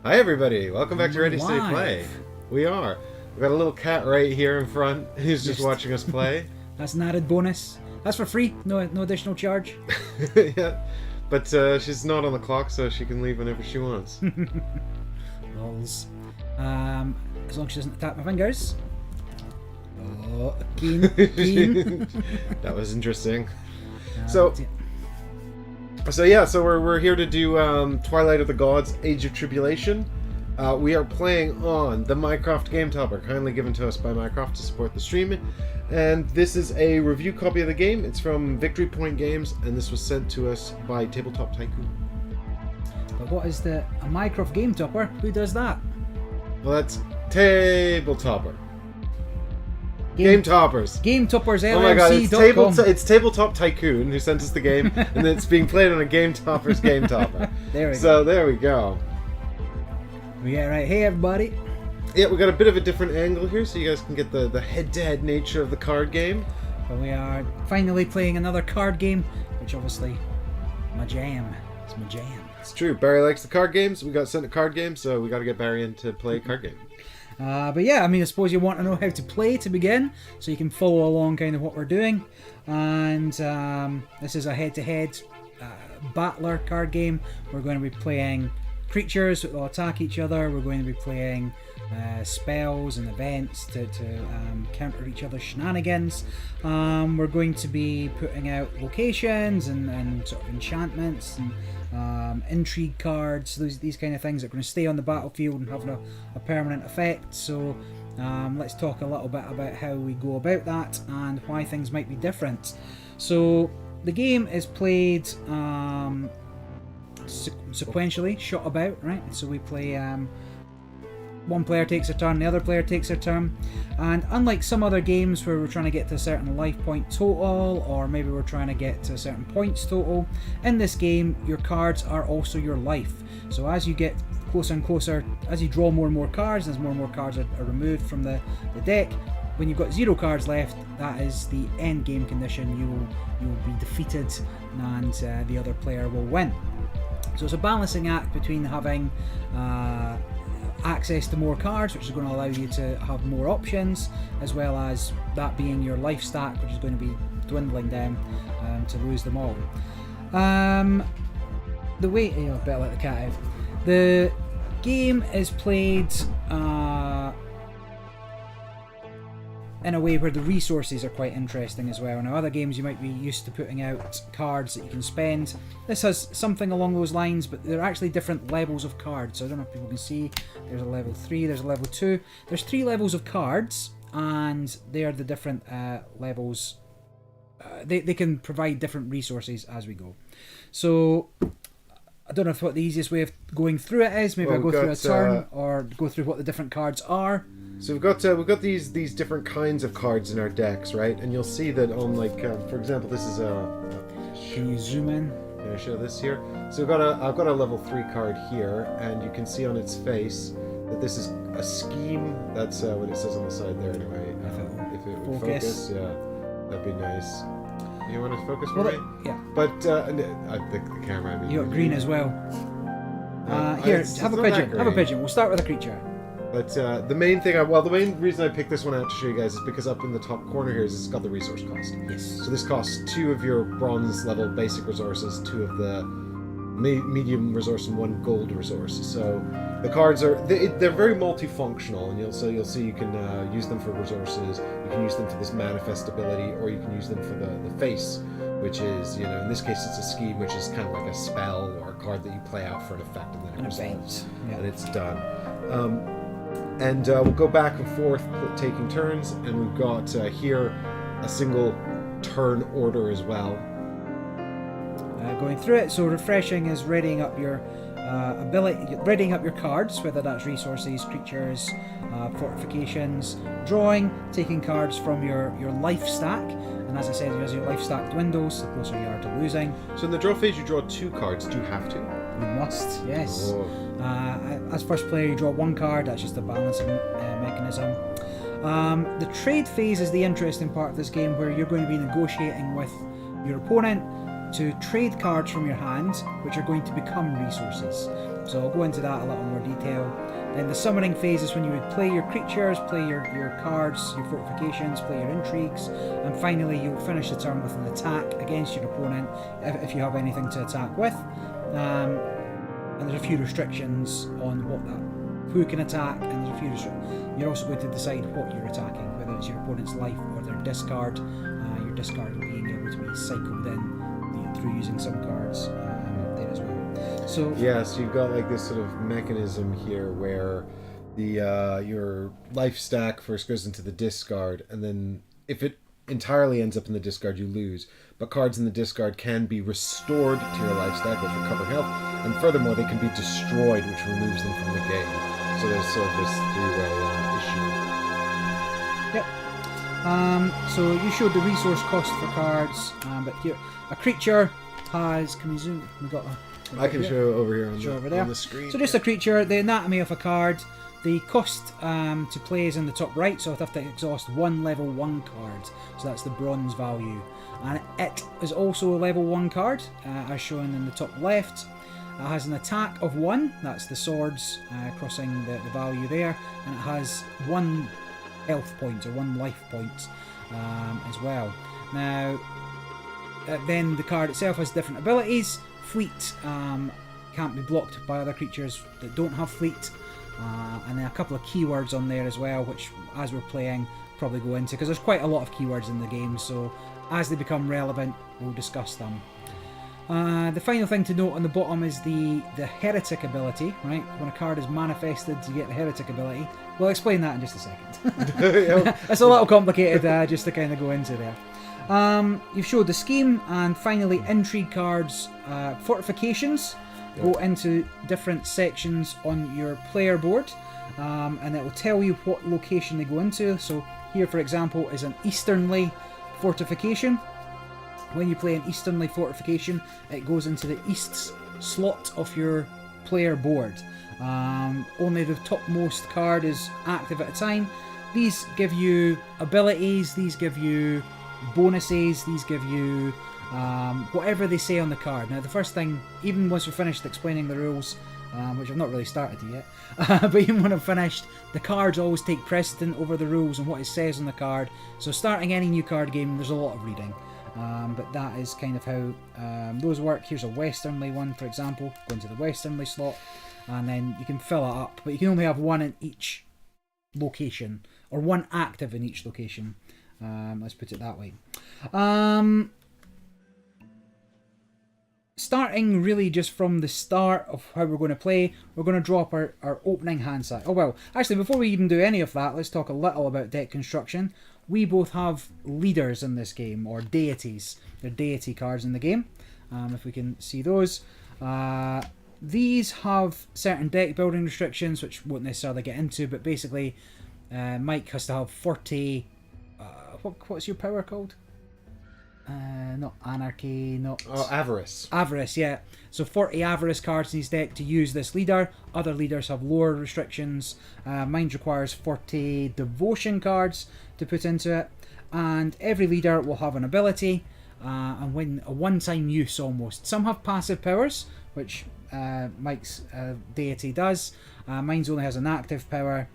Hi everybody, welcome back to Ready Stay Live. Play. We are. We've got a little cat right here in front who's just watching us play. That's an added bonus. That's for free, no additional charge. Yeah, but she's not on the clock, so she can leave whenever she wants. Lols. As long as she doesn't tap my fingers. Oh, keen. That was interesting. Uh, So we're here to do Twilight of the Gods, Age of Tribulation. We are playing on the Minecraft Game Topper, kindly given to us by Minecraft to support the stream. And this is a review copy of the game. It's from Victory Point Games, and this was sent to us by Tabletop Tycoon. But what is a Minecraft Game Topper? Who does that? Well, that's Tabletopper. Game Toppers. Game Toppers LLC. Oh my god, it's Tabletop Tycoon who sent us the game, and it's being played on a Game Toppers Game Topper. There we go. So there we go. Yeah, right. Hey, everybody. Yeah, we got a bit of a different angle here, so you guys can get the head-to-head nature of the card game. But we are finally playing another card game, which obviously, my jam. It's my jam. It's true. Barry likes the card games. We got sent a card game, so we got to get Barry in to play a card game. But yeah, I mean, I suppose you want to know how to play to begin, so you can follow along kind of what we're doing. And this is a head-to-head battler card game. We're going to be playing creatures that will attack each other. We're going to be playing spells and events to counter each other's shenanigans. We're going to be putting out locations and sort of enchantments and intrigue cards, these kind of things that are going to stay on the battlefield and have a permanent effect. So let's talk a little bit about how we go about that and why things might be different. So the game is played sequentially, shot about, right? So we play one player takes a turn, the other player takes a turn, and unlike some other games where we're trying to get to a certain life point total, or maybe we're trying to get to a certain points total, in this game your cards are also your life. So as you get closer and closer, as you draw more and more cards, as more and more cards are removed from the deck, when you've got 0 cards left, that is the end game condition. You will be defeated and the other player will win. So it's a balancing act between having access to more cards, which is going to allow you to have more options, as well as that being your life stack, which is going to be dwindling down to lose them all. The way, better let the cat out. The game is played in a way where the resources are quite interesting as well. Now, other games you might be used to putting out cards that you can spend. This has something along those lines, but there are actually different levels of cards. So I don't know if people can see. There's a level 3, there's a level 2. There's 3 levels of cards, and they are the different levels. They can provide different resources as we go. So I don't know what the easiest way of going through it is. Maybe I'll go through a turn, or go through what the different cards are. So we've got these different kinds of cards in our decks, right? And you'll see that on, like, for example, this is Can you zoom in? Can I show this here? So I've got a level 3 card here, and you can see on its face that this is a scheme. That's what it says on the side there, anyway. If it would focus, yeah, that'd be nice. You want to focus for me? Yeah. But I think the camera. I mean, you got green as well. Here, have a pigeon. Have a pigeon. We'll start with a creature. But the main reason I picked this one out to show you guys is because up in the top corner here is it's got the resource cost. Yes. So this costs 2 of your bronze level basic resources, 2 of the medium resource, and 1 gold resource. So the cards are they're very multifunctional, and you'll see you can use them for resources. You can use them for this manifest ability, or you can use them for the face, which is, in this case it's a scheme, which is kind of like a spell or a card that you play out for an effect, and then it resolves, and it's done. And we'll go back and forth taking turns, and we've got here a single turn order as well. Going through it, so refreshing is readying up your readying up your cards, whether that's resources, creatures, fortifications, drawing, taking cards from your life stack, and as I said, as your life stack dwindles, the closer you are to losing. So in the draw phase you draw 2 cards. Do you have to? You must, yes. Oh. As first player you draw 1 card, that's just a balancing mechanism. The trade phase is the interesting part of this game, where you're going to be negotiating with your opponent to trade cards from your hand, which are going to become resources. So I'll go into that a little more detail. Then the summoning phase is when you would play your creatures, play your cards, your fortifications, play your intrigues, and finally you'll finish the turn with an attack against your opponent if you have anything to attack with. And there's a few restrictions on who can attack, and there's a few restrictions. You're also going to decide what you're attacking, whether it's your opponent's life or their discard. Your discard being able to be cycled in through using some cards there as well. So you've got like this sort of mechanism here where the your life stack first goes into the discard, and then if it entirely ends up in the discard, you lose. But cards in the discard can be restored to your life stack with recovering health, and furthermore, they can be destroyed, which removes them from the game. So there's sort of this three-way issue. Yep. So you showed the resource cost for cards, but here a creature has. Can we zoom? We got. I can show over here on the screen. So just a creature, the anatomy of a card. The cost to play is in the top right, so I'd have to exhaust one level 1 card. So that's the bronze value. And it is also a level 1 card, as shown in the top left. It has an attack of 1, that's the swords crossing the value there. And it has 1 health point, or 1 life point as well. Now, then the card itself has different abilities. Fleet can't be blocked by other creatures that don't have fleet. And then a couple of keywords on there as well, which as we're playing probably go into, because there's quite a lot of keywords in the game, so as they become relevant we'll discuss them. The final thing to note on the bottom is the heretic ability, right? When a card is manifested you get the heretic ability. We'll explain that in just a second. It's a little complicated just to kind of go into there. You've showed the scheme, and finally intrigue cards, fortifications go into different sections on your player board, and it will tell you what location they go into. So here, for example, is an easternly fortification. When you play an easternly fortification, it goes into the east slot of your player board. Only the topmost card is active at a time. These give you abilities, these give you bonuses, these give you whatever they say on the card. Now the first thing, even once we're finished explaining the rules, which I've not really started to yet, but even when I've finished, the cards always take precedent over the rules and what it says on the card. So starting any new card game, there's a lot of reading, but that is kind of how those work. Here's a westernly one, for example, go into the westernly slot, and then you can fill it up, but you can only have one in each location, or one active in each location. Let's put it that way. Starting really just from the start of how we're going to play, we're going to drop our opening hand side. Oh well, actually before we even do any of that, let's talk a little about deck construction. We both have leaders in this game, or deities. They're deity cards in the game, if we can see those. These have certain deck building restrictions, which won't necessarily get into, but basically Mike has to have 40... what's your power called? Not anarchy, not... Oh, avarice. Avarice, yeah. So 40 avarice cards in his deck to use this leader. Other leaders have lower restrictions. Mine requires 40 devotion cards to put into it. And every leader will have an ability, and when a one-time use almost. Some have passive powers, which Mike's deity does. Mine's only has an active power,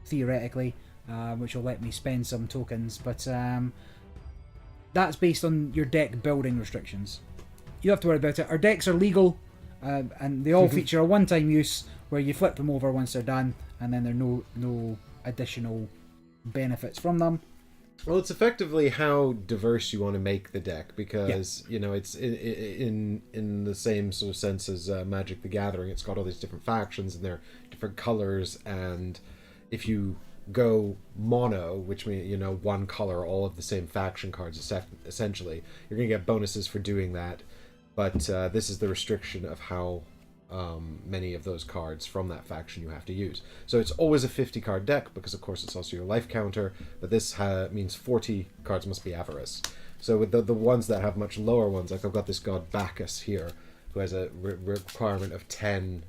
theoretically, which will let me spend some tokens, but that's based on your deck building restrictions. You don't have to worry about it. Our decks are legal, and they all feature a one-time use where you flip them over once they're done, and then there are no additional benefits from them. Well, it's effectively how diverse you want to make the deck, because you know, it's in the same sort of sense as Magic the Gathering. It's got all these different factions and they're different colors, and if you go mono, which means, you know, one color, all of the same faction cards, essentially, you're going to get bonuses for doing that. But this is the restriction of how many of those cards from that faction you have to use. So it's always a 50 card deck, because of course it's also your life counter, but this means 40 cards must be avarice. So with the ones that have much lower ones, like I've got this god Bacchus here, who has a requirement of 10,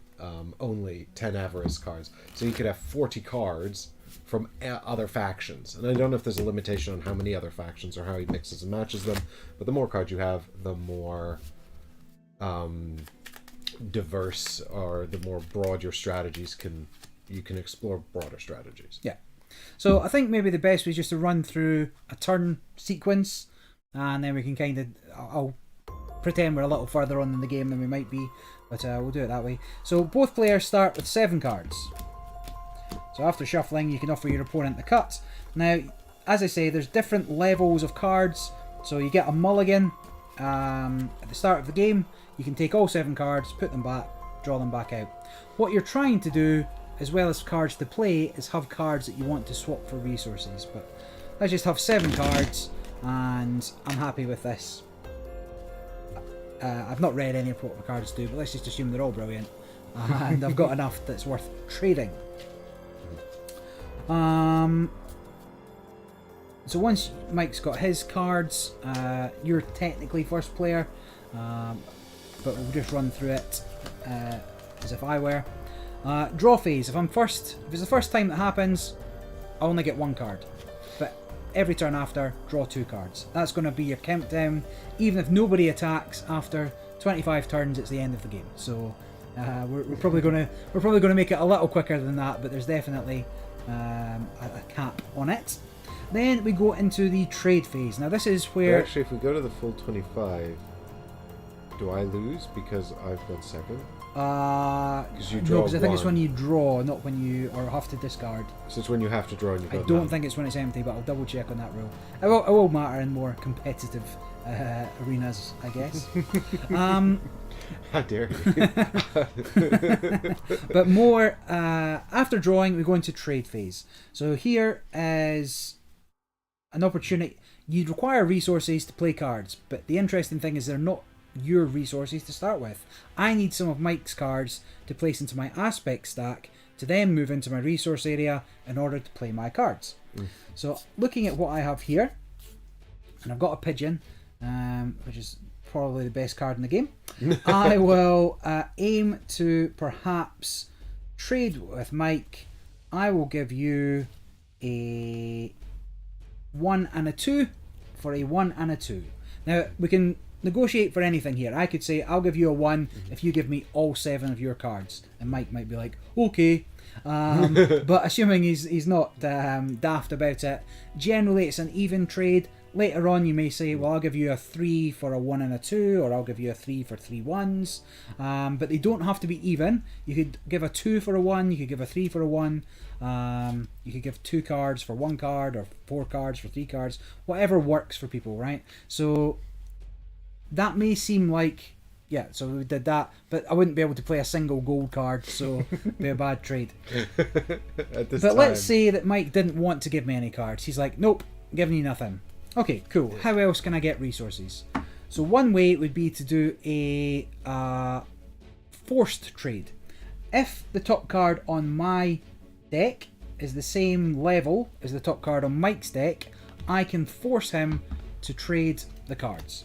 only 10 avarice cards. So you could have 40 cards from other factions. And I don't know if there's a limitation on how many other factions or how he mixes and matches them, but the more cards you have, the more diverse or the more broad your strategies you can explore broader strategies. Yeah. So I think maybe the best way is just to run through a turn sequence, and then we can kind of, I'll pretend we're a little further on in the game than we might be, but we'll do it that way. So both players start with 7 cards. So after shuffling, you can offer your opponent the cut. Now, as I say, there's different levels of cards. So you get a mulligan at the start of the game. You can take all 7 cards, put them back, draw them back out. What you're trying to do, as well as cards to play, is have cards that you want to swap for resources. But let's just have 7 cards, and I'm happy with this. I've not read any of what the cards do, but let's just assume they're all brilliant. And I've got enough that's worth trading. So once Mike's got his cards, you're technically first player, but we'll just run through it as if I were. Draw phase. If it's the first time that happens, I only get 1 card. But every turn after, draw 2 cards. That's going to be your countdown. Even if nobody attacks after 25 turns, it's the end of the game. So we're probably going to make it a little quicker than that, but there's definitely a cap on it. Then we go into the trade phase. Now this is where... Actually, if we go to the full 25, do I lose because I've got 7? Because you draw. No, because I think it's when you draw, not when you have to discard. So it's when you have to draw and you I got don't none. think it's when it's empty, but I'll double check on that rule. It will matter in more competitive arenas, I guess. How dare you? But more after drawing, we go into trade phase. So here is an opportunity. You require resources to play cards, but the interesting thing is they're not your resources to start with. I need some of Mike's cards to place into my aspect stack to then move into my resource area in order to play my cards. So looking at what I have here, and I've got a pigeon, which is probably the best card in the game. I will aim to perhaps trade with Mike. I will give you a 1 and a 2 for a 1 and a 2. Now we can negotiate for anything here. I could say I'll give you a 1 if you give me all 7 of your cards, and Mike might be like, okay. But assuming he's not daft about it, generally it's an even trade. Later on you may say, well, I'll give you a 3 for a 1 and a 2, or I'll give you a 3 for 3 1s, but they don't have to be even. You could give a 2 for a 1, you could give a 3 for a 1, you could give 2 cards for 1 card, or 4 cards for 3 cards, whatever works for people, right? So that may seem like, yeah, so we did that, but I wouldn't be able to play a single gold card, so it'd be a bad trade. But let's say that Mike didn't want to give me any cards. He's like, nope, giving you nothing. Okay, cool. How else can I get resources? So one way would be to do a forced trade. If the top card on my deck is the same level as the top card on Mike's deck, I can force him to trade the cards.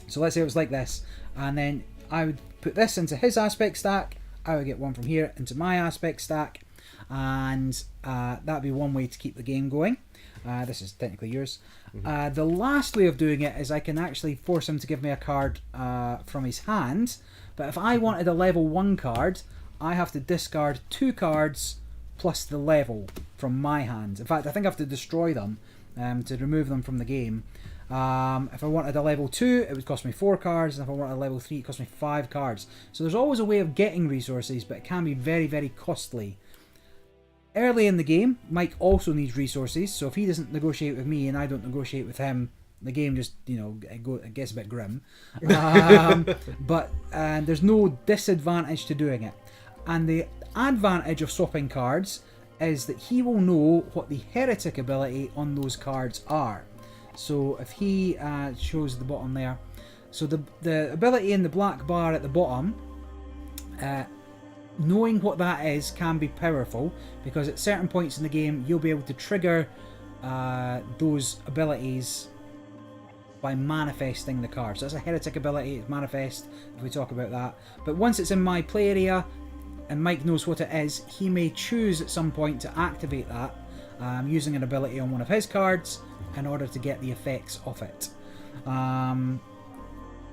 So let's say it was like this, and then I would put this into his aspect stack, I would get 1 from here into my aspect stack, and that'd be one way to keep the game going. This is technically yours. The last way of doing it is I can actually force him to give me a card from his hand, but if I wanted a level 1 card, I have to discard 2 cards plus the level from my hand. In fact, I think I have to destroy them to remove them from the game. If I wanted a level 2, it would cost me 4 cards, and if I wanted a level 3, it cost me 5 cards. So there's always a way of getting resources, but it can be very, very costly. Early in the game, Mike also needs resources, so if he doesn't negotiate with me and I don't negotiate with him, the game just, it gets a bit grim. But there's no disadvantage to doing it. And the advantage of swapping cards is that he will know what the heretic ability on those cards are. So if he shows the bottom there, so the ability in the black bar at the bottom, knowing what that is can be powerful, because at certain points in the game you'll be able to trigger those abilities by manifesting the card. So that's a heretic ability, it's manifest, if we talk about that. But once it's in my play area and Mike knows what it is, he may choose at some point to activate that using an ability on one of his cards in order to get the effects of it.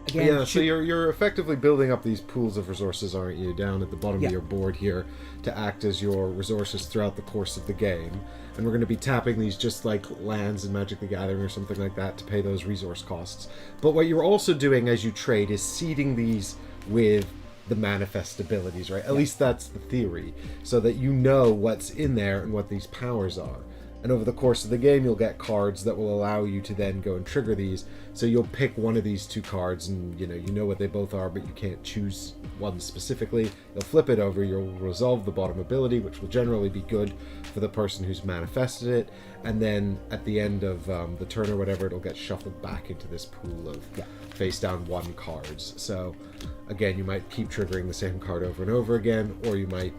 Again, yeah, so you're effectively building up these pools of resources, aren't you, down at the bottom of your board here to act as your resources throughout the course of the game. And we're going to be tapping these just like lands in Magic the Gathering or something like that to pay those resource costs. But what you're also doing as you trade is seeding these with the manifest abilities, right? At least that's the theory, so that you know what's in there and what these powers are. And over the course of the game, you'll get cards that will allow you to then go and trigger these. So you'll pick one of these two cards, and you know what they both are, but you can't choose one specifically. You'll flip it over, you'll resolve the bottom ability, which will generally be good for the person who's manifested it. And then at the end of the turn or whatever, it'll get shuffled back into this pool of face down 1 cards. So again, you might keep triggering the same card over and over again, or you might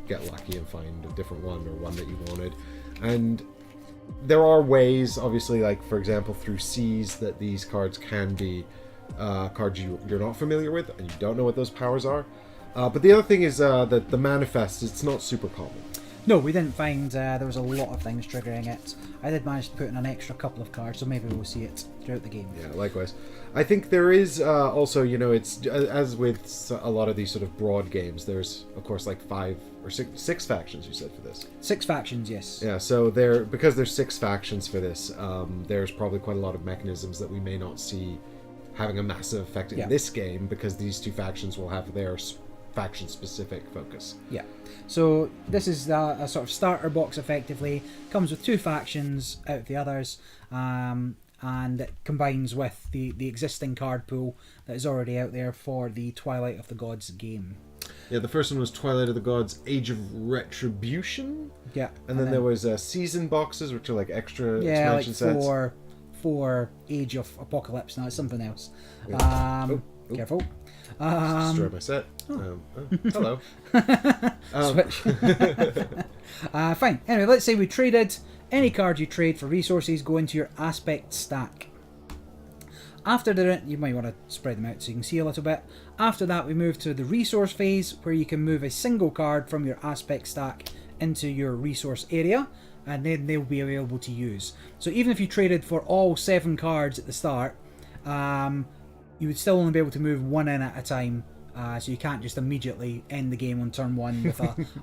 get lucky and find a different one or one that you wanted. And there are ways, obviously, like for example through Seas, that these cards can be cards you're not familiar with and you don't know what those powers are. But the other thing is that the manifest, it's not super common. No, we didn't find there was a lot of things triggering it. I did manage to put in an extra couple of cards, so maybe we'll see it throughout the game. Yeah, likewise. I think there is also, it's as with a lot of these sort of broad games, there's of course like 5 or 6 factions, you said, for this. 6 factions, yes. Yeah, so because there's 6 factions for this, there's probably quite a lot of mechanisms that we may not see having a massive effect in this game, because these 2 factions will have their faction-specific focus. Yeah. So this is a sort of starter box, effectively. Comes with 2 factions out of the others, and it combines with the existing card pool that is already out there for the Twilight of the Gods game. Yeah, the first one was Twilight of the Gods, Age of Retribution. Yeah. And then there was season boxes, which are like extra expansion like sets. for Age of Apocalypse. Now it's something else. Careful. Destroy my set. Hello. Switch. Fine. Anyway, let's say we traded. Any card you trade for resources go into your aspect stack. After you might want to spread them out so you can see a little bit. After that, we move to the resource phase, where you can move a single card from your aspect stack into your resource area, and then they'll be available to use. So even if you traded for all 7 cards at the start, you would still only be able to move 1 in at a time. So you can't just immediately end the game on turn 1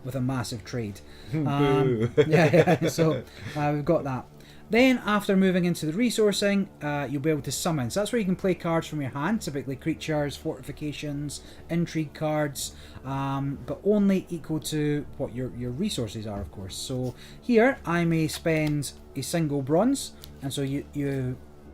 with a massive trade. So we've got that. Then after moving into the resourcing, you'll be able to summon. So that's where you can play cards from your hand, typically creatures, fortifications, intrigue cards, but only equal to what your resources are, of course. So here I may spend a single bronze, and so you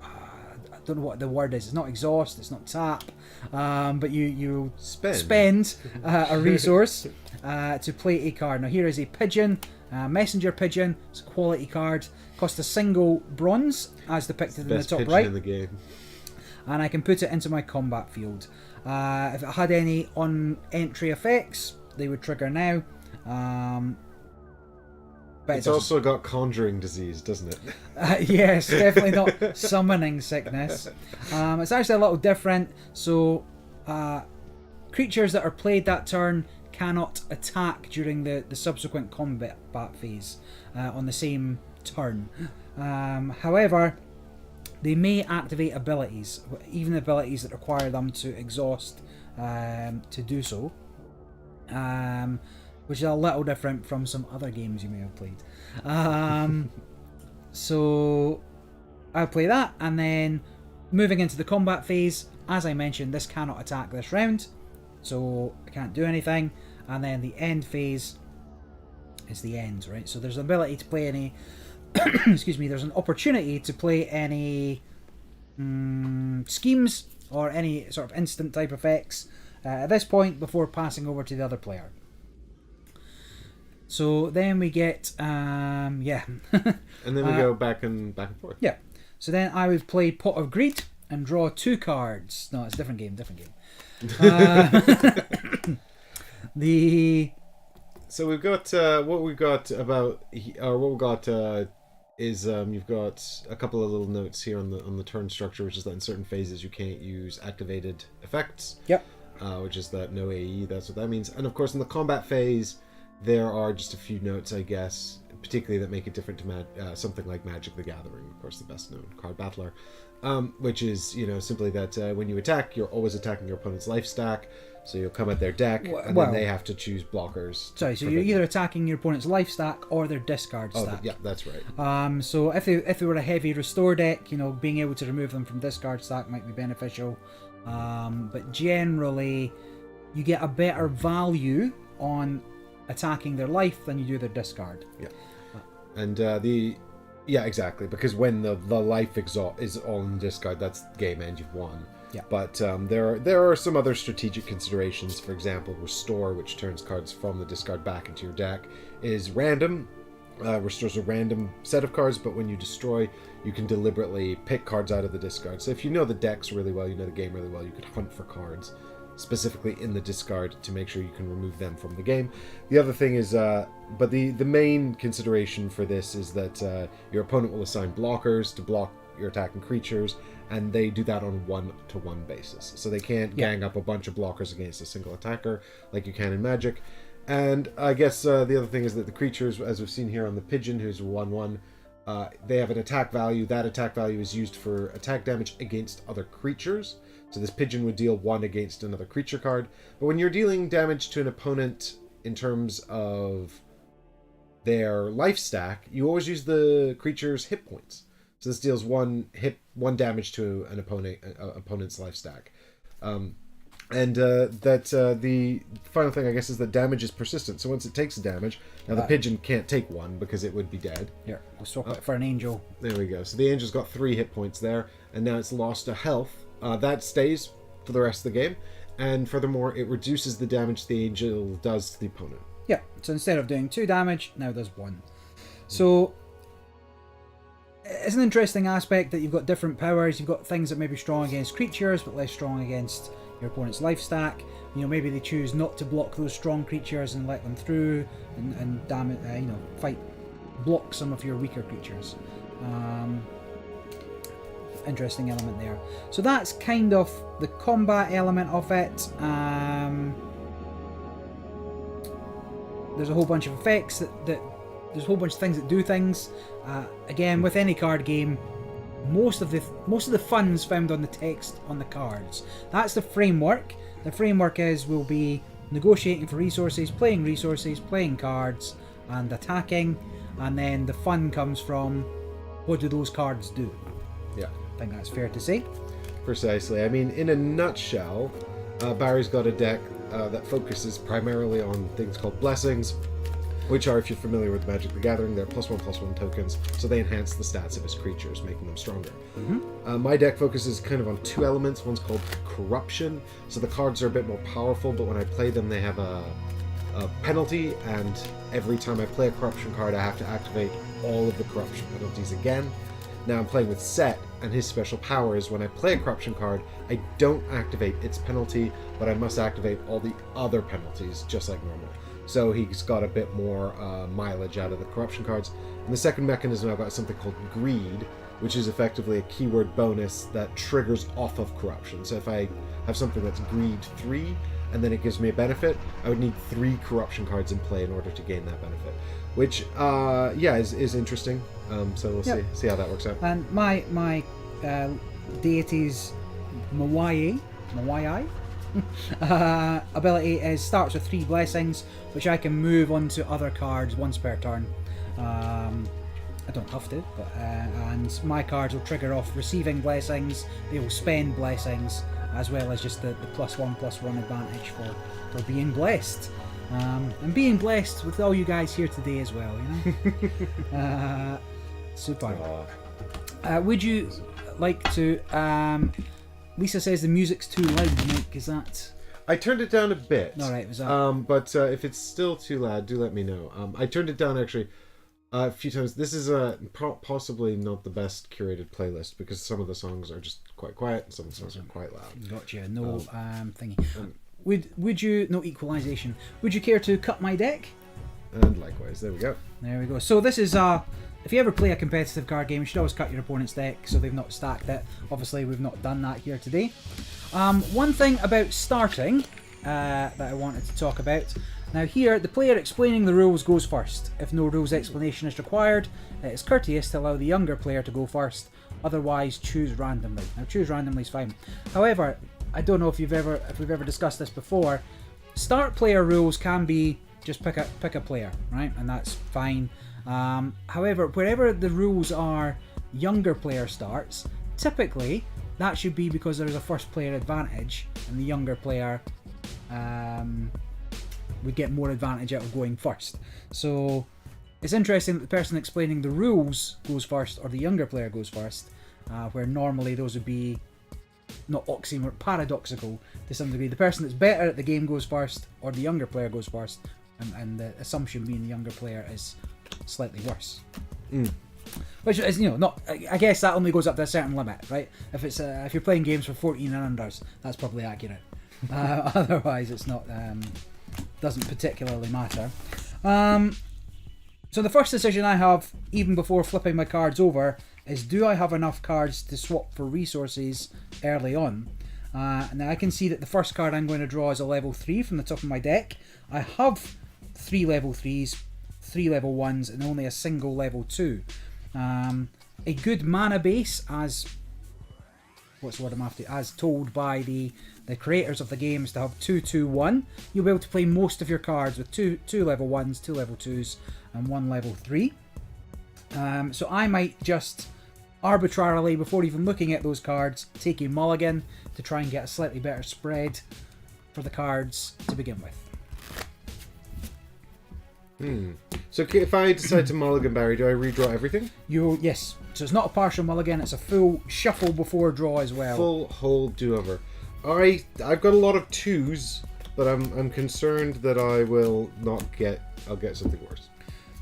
I don't know what the word is. It's not exhaust, it's not tap, but you spend a resource to play a card. Now here is a pigeon, messenger pigeon. It's a quality card. Costs a single bronze, as depicted in the top right. In the game. And I can put it into my combat field. If it had any on-entry effects, they would trigger now. But it's also got conjuring disease, doesn't it? Yes, definitely not summoning sickness. It's actually a little different. So, creatures that are played that turn cannot attack during the subsequent combat phase on the same turn. However, they may activate abilities, even abilities that require them to exhaust to do so. Which is a little different from some other games you may have played. So I'll play that, and then moving into the combat phase, as I mentioned, this cannot attack this round, so I can't do anything. And then the end phase is the end, right? So there's an ability to play any excuse me, there's an opportunity to play any schemes or any sort of instant type effects at this point before passing over to the other player. So then we get, and then we go back and forth. Yeah. So then I would play Pot of Greed and draw 2 cards. No, it's a different game. So we've got what we've got is you've got a couple of little notes here on the turn structure, which is that in certain phases you can't use activated effects. Yep. Which is that no AE. That's what that means. And of course, in the combat phase, there are just a few notes, I guess. particularly that make it different to something like Magic the Gathering, of course, the best known card battler, which is, simply that when you attack, you're always attacking your opponent's life stack. So you'll come at their deck, and then they have to choose blockers. Sorry, so you're either attacking your opponent's life stack or their discard stack. Yeah, that's right. So if they were a heavy restore deck, being able to remove them from discard stack might be beneficial. But generally, you get a better value on attacking their life than you do their discard. Yeah, and exactly, because when the life exhaust is all in discard, that's game end. You've won. Yeah. But there are some other strategic considerations. For example, restore, which turns cards from the discard back into your deck, is random. Restores a random set of cards, but when you destroy, you can deliberately pick cards out of the discard. So if you know the decks really well, you know the game really well, you could hunt for cards specifically in the discard to make sure you can remove them from the game. The other thing is, but the main consideration for this is that your opponent will assign blockers to block your attacking creatures, and they do that on one-to-one basis. So they can't gang up a bunch of blockers against a single attacker like you can in Magic. And I guess the other thing is that the creatures, as we've seen here on the Pigeon, who's 1/1, they have an attack value. That attack value is used for attack damage against other creatures. So this Pigeon would deal 1 against another creature card. But when you're dealing damage to an opponent in terms of their life stack, you always use the creature's hit points. So this deals 1 damage to an opponent's life stack. The final thing, I guess, is that damage is persistent. So once it takes the damage, now the Pigeon can't take 1 because it would be dead. Here, we'll swap it for an Angel. There we go. So the Angel's got 3 hit points there, and now it's lost a health. That stays for the rest of the game, and furthermore, it reduces the damage the Angel does to the opponent. Yeah, so instead of doing 2 damage, now there's 1. So it's an interesting aspect that you've got different powers. You've got things that may be strong against creatures, but less strong against your opponent's life stack. Maybe they choose not to block those strong creatures and let them through and damage, block some of your weaker creatures. Interesting element there. So that's kind of the combat element of it. There's a whole bunch of effects that there's a whole bunch of things that do things. Again, with any card game, most of the fun's found on the text on the cards. That's the framework. The framework will be negotiating for resources, playing cards, and attacking. And then the fun comes from what do those cards do. Yeah, I think that's fair to say. Precisely. I mean, in a nutshell, Barry's got a deck that focuses primarily on things called blessings, which are, if you're familiar with Magic the Gathering, they're +1/+1 tokens, so they enhance the stats of his creatures, making them stronger. My deck focuses kind of on 2 elements. One's called Corruption, so the cards are a bit more powerful, but when I play them, they have a penalty, and every time I play a Corruption card, I have to activate all of the Corruption penalties again. Now I'm playing with Set, and his special power is when I play a Corruption card, I don't activate its penalty, but I must activate all the other penalties, just like normal. So he's got a bit more mileage out of the Corruption cards. And the second mechanism, I've got something called Greed, which is effectively a keyword bonus that triggers off of Corruption. So if I have something that's Greed 3, and then it gives me a benefit, I would need 3 Corruption cards in play in order to gain that benefit. Which, is interesting. So we'll see how that works out. And my deity's Mawai ability starts with 3 blessings, which I can move onto other cards once per turn. I don't have to, but and my cards will trigger off receiving blessings. They will spend blessings, as well as just the +1/+1 advantage for being blessed. And being blessed with all you guys here today as well, super. Would you like to? Lisa says the music's too loud, Mike. Is that? I turned it down a bit. All right, was that? But if it's still too loud, do let me know. I turned it down actually a few times. This is possibly not the best curated playlist because some of the songs are just quite quiet and some of the songs are quite loud. Gotcha. No thingy. Would you no equalization? Would you care to cut my deck? And likewise, there we go. There we go. So this is if you ever play a competitive card game, you should always cut your opponent's deck so they've not stacked it. Obviously, we've not done that here today. One thing about starting that I wanted to talk about. Now here, the player explaining the rules goes first. If no rules explanation is required, it is courteous to allow the younger player to go first. Otherwise, choose randomly. Now, choose randomly is fine. However, I don't know if we've ever discussed this before. Start player rules can be just pick a player, right? And that's fine. However, wherever the rules are younger player starts, typically that should be because there is a first player advantage, and the younger player would get more advantage out of going first. So it's interesting that the person explaining the rules goes first, or the younger player goes first, where normally those would be not oxymoron, paradoxical to some degree. The person that's better at the game goes first, or the younger player goes first, and the assumption being the younger player is slightly worse. Which is, not. I guess that only goes up to a certain limit, right? If it's if you're playing games for 14 and unders, that's probably accurate. Otherwise, it's not. Doesn't particularly matter. So the first decision I have, even before flipping my cards over, is do I have enough cards to swap for resources early on? Now I can see that the first card I'm going to draw is a level 3 from the top of my deck. I have 3 level 3s, 3 level 1s, and only a single level 2. A good mana base, as what's the word I'm after? As told by the creators of the games, to have 2-2-1. You'll be able to play most of your cards with two level 1s, 2 level 2s, and 1 level 3. So I might just arbitrarily, before even looking at those cards, take a mulligan to try and get a slightly better spread for the cards to begin with. So if I decide to mulligan, Barry, do I redraw everything? Yes. So it's not a partial mulligan, it's a full shuffle before draw as well. Full whole do-over. I've got a lot of 2s, but I'm concerned that I'll get something worse.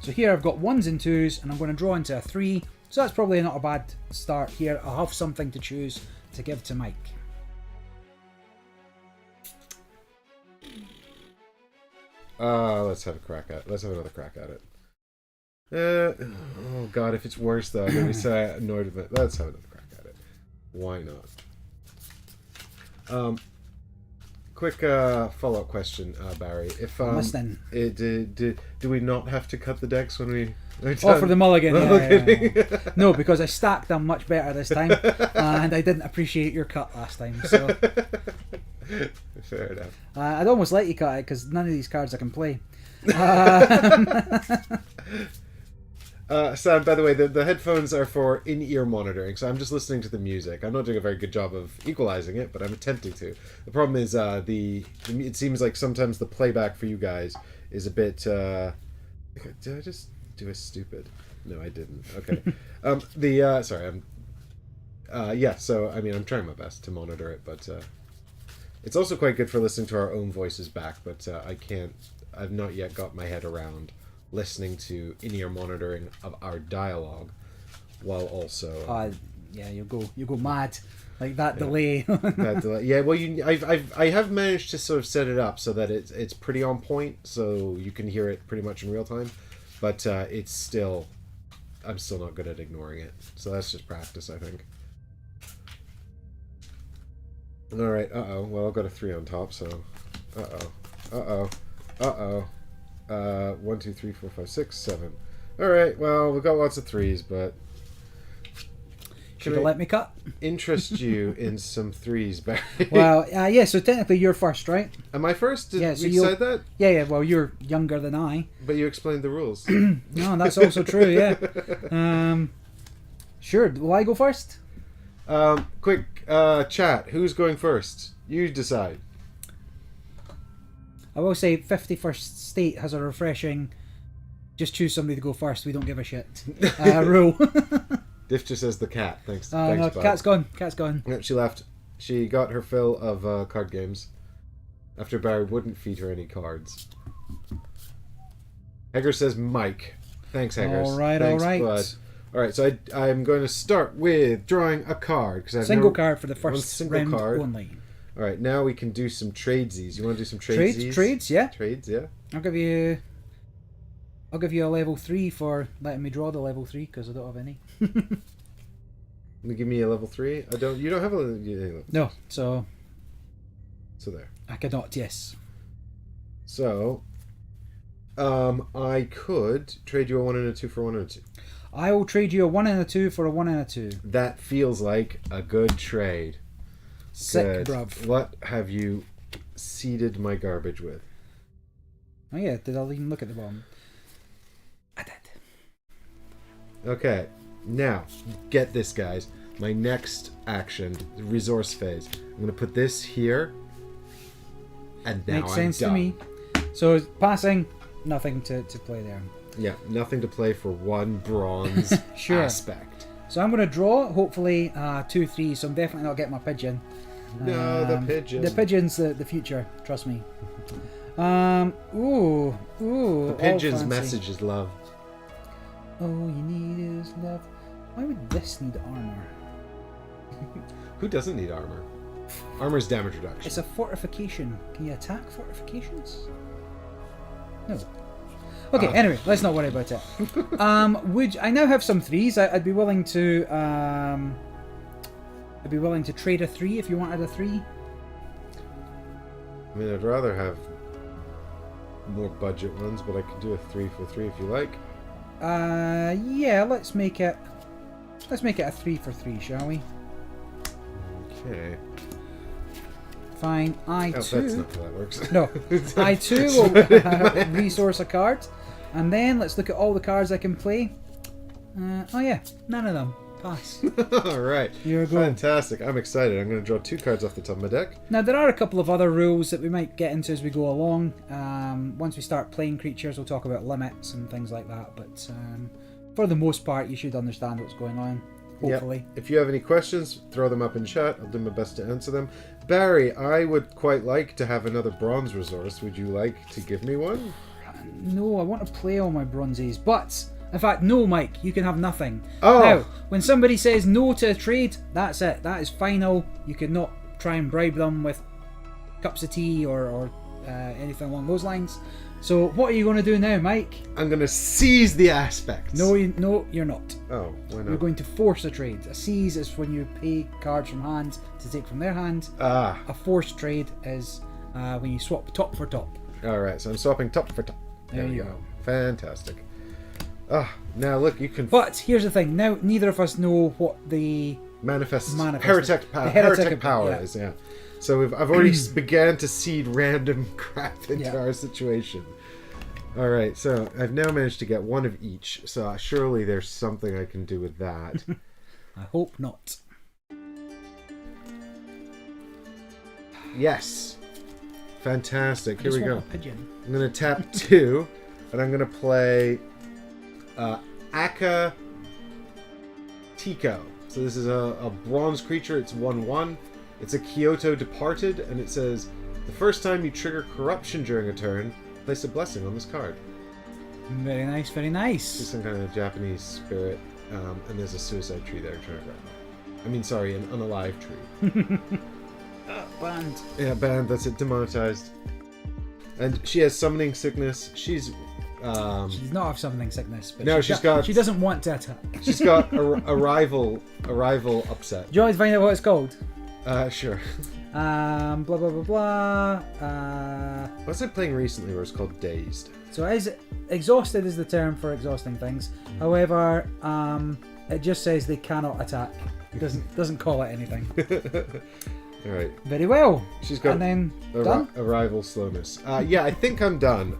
So here I've got 1s and 2s, and I'm going to draw into a 3. So that's probably not a bad start here. I'll have something to choose to give to Mike. Let's have another crack at it. Oh god, if it's worse though, I'm gonna be so annoyed with it. Let's have another crack at it. Why not? Quick follow-up question, Barry. If do we not have to cut the decks when we? Oh, for the mulligan. Yeah. No, because I stacked them much better this time, and I didn't appreciate your cut last time. So fair enough. I'd almost let you cut it because none of these cards I can play. Sam, by the way, the headphones are for in-ear monitoring, so I'm just listening to the music. I'm not doing a very good job of equalizing it, but I'm attempting to. The problem is it seems like sometimes the playback for you guys is a bit. Did I just do a stupid? No, I didn't. Okay. Sorry. So I mean, I'm trying my best to monitor it, but it's also quite good for listening to our own voices back. But I've not yet got my head around listening to in-ear monitoring of our dialogue while also you'll go mad like that delay. That delay. Yeah, well, I have managed to sort of set it up so that it's pretty on point, so you can hear it pretty much in real time, but I'm still not good at ignoring it, so that's just practice, I think. All right. Well, I've got a 3 on top, so 1, 2, 3, 4, 5, 6, 7. Alright, well, we've got lots of 3s, but should have let me cut. Interest you in some 3s, Barry? Well, yeah, so technically you're first, right? Am I first? Did so we decide that? Yeah, well, you're younger than I. But you explained the rules. No, that's also true, yeah. Sure, will I go first? Quick, chat, who's going first? You decide. I will say 51st State has a refreshing just choose somebody to go first, we don't give a shit rule. Diff just says the cat. Thanks. No, thanks, bud. Cat's gone. No, she left. She got her fill of card games after Barry wouldn't feed her any cards. Heggers says Mike. Thanks, Heggers. All right. Bud. All right, so I'm going to start with drawing a card because single card for the first round only. All right, now we can do some tradesies. You want to do some tradesies? Trades, yeah. Trades, yeah. I'll give you a level 3 for letting me draw the level 3 because I don't have any. You give me a level 3. You don't have a. No, so there. I cannot, yes. So, I could trade you a 1 and a 2 for 1 and a 2. I will trade you a 1 and a 2 for a 1 and a 2. That feels like a good trade. Sick, Good. bruv. What have you seeded my garbage with? Oh yeah, did I even look at the bottom? I did. Okay, now, get this, guys. My next action, the resource phase. I'm going to put this here. And now Makes sense I'm to done. me. So passing, nothing to play there. Yeah, nothing to play for one bronze Sure. aspect. So I'm going to draw, hopefully 2-3, so I'm definitely not getting my pigeon. No, the pigeon. The pigeon's the future, trust me. Ooh. The pigeon's all fancy. message is love. All you need is love. Why would this need armor? Who doesn't need armor? Armor's damage reduction. It's a fortification. Can you attack fortifications? No. Okay, anyway, let's not worry about it. Would I now have some 3s? I'd be willing to trade a 3 if you wanted a 3. I mean, I'd rather have more budget ones, but I could do a 3 for 3 if you like. Yeah, let's make it a 3 for 3, shall we? Okay. Fine. I Oh, too. that's not how that works. No, I too will resource a card, and then let's look at all the cards I can play. Oh yeah, none of them. Pass. All right. Here we go. Fantastic. I'm excited. I'm going to draw 2 cards off the top of my deck. Now there are a couple of other rules that we might get into as we go along. Once we start playing creatures, we'll talk about limits and things like that. But for the most part, you should understand what's going on. Hopefully. Yep. If you have any questions, throw them up in chat. I'll do my best to answer them. Barry, I would quite like to have another bronze resource. Would you like to give me one? No, I want to play all my bronzes, but in fact, no, Mike, you can have nothing. Oh. Now, when somebody says no to a trade, that's it. That is final. You cannot try and bribe them with cups of tea or anything along those lines. So, what are you going to do now, Mike? I'm going to seize the aspects. No, you're not. Oh, why You're not? going to force a trade. A seize is when you pay cards from hand to take from their hand. Ah. A forced trade is when you swap top for top. All right, so I'm swapping top for top. There we you go. go. Fantastic. Ah, now look, you can But here's the thing. Now, neither of us know what the manifest Manifest. heretic, The heretic heretic power yeah. is. Yeah. So I've already began to seed random crap into Yeah. our situation. All right, so I've now managed to get 1 of each. So surely there's something I can do with that. I hope not. Yes. Fantastic. I Here just we want go. a pigeon. I'm going to tap 2, and I'm going to play Aka Tico. So this is a bronze creature. It's 1/1. It's a Kyoto Departed, and it says, the first time you trigger corruption during a turn, place a blessing on this card. Very nice, very It's nice. some kind of Japanese spirit, and there's a suicide tree there trying to grab it. I mean, sorry, an unalive tree. Banned. Yeah, banned. That's it. Demonetized. And she has summoning sickness. She's She's not of summoning sickness, but No, she's got- She doesn't want to attack. she's got a rival upset. Do you want to find out what it's called? Sure. Blah blah blah blah. What was I playing recently where it's called Dazed? So exhausted is the term for exhausting things. However, it just says they cannot attack. It doesn't call it anything. Alright. Very well. She's got And then done. a rival slowness. Yeah, I think I'm done.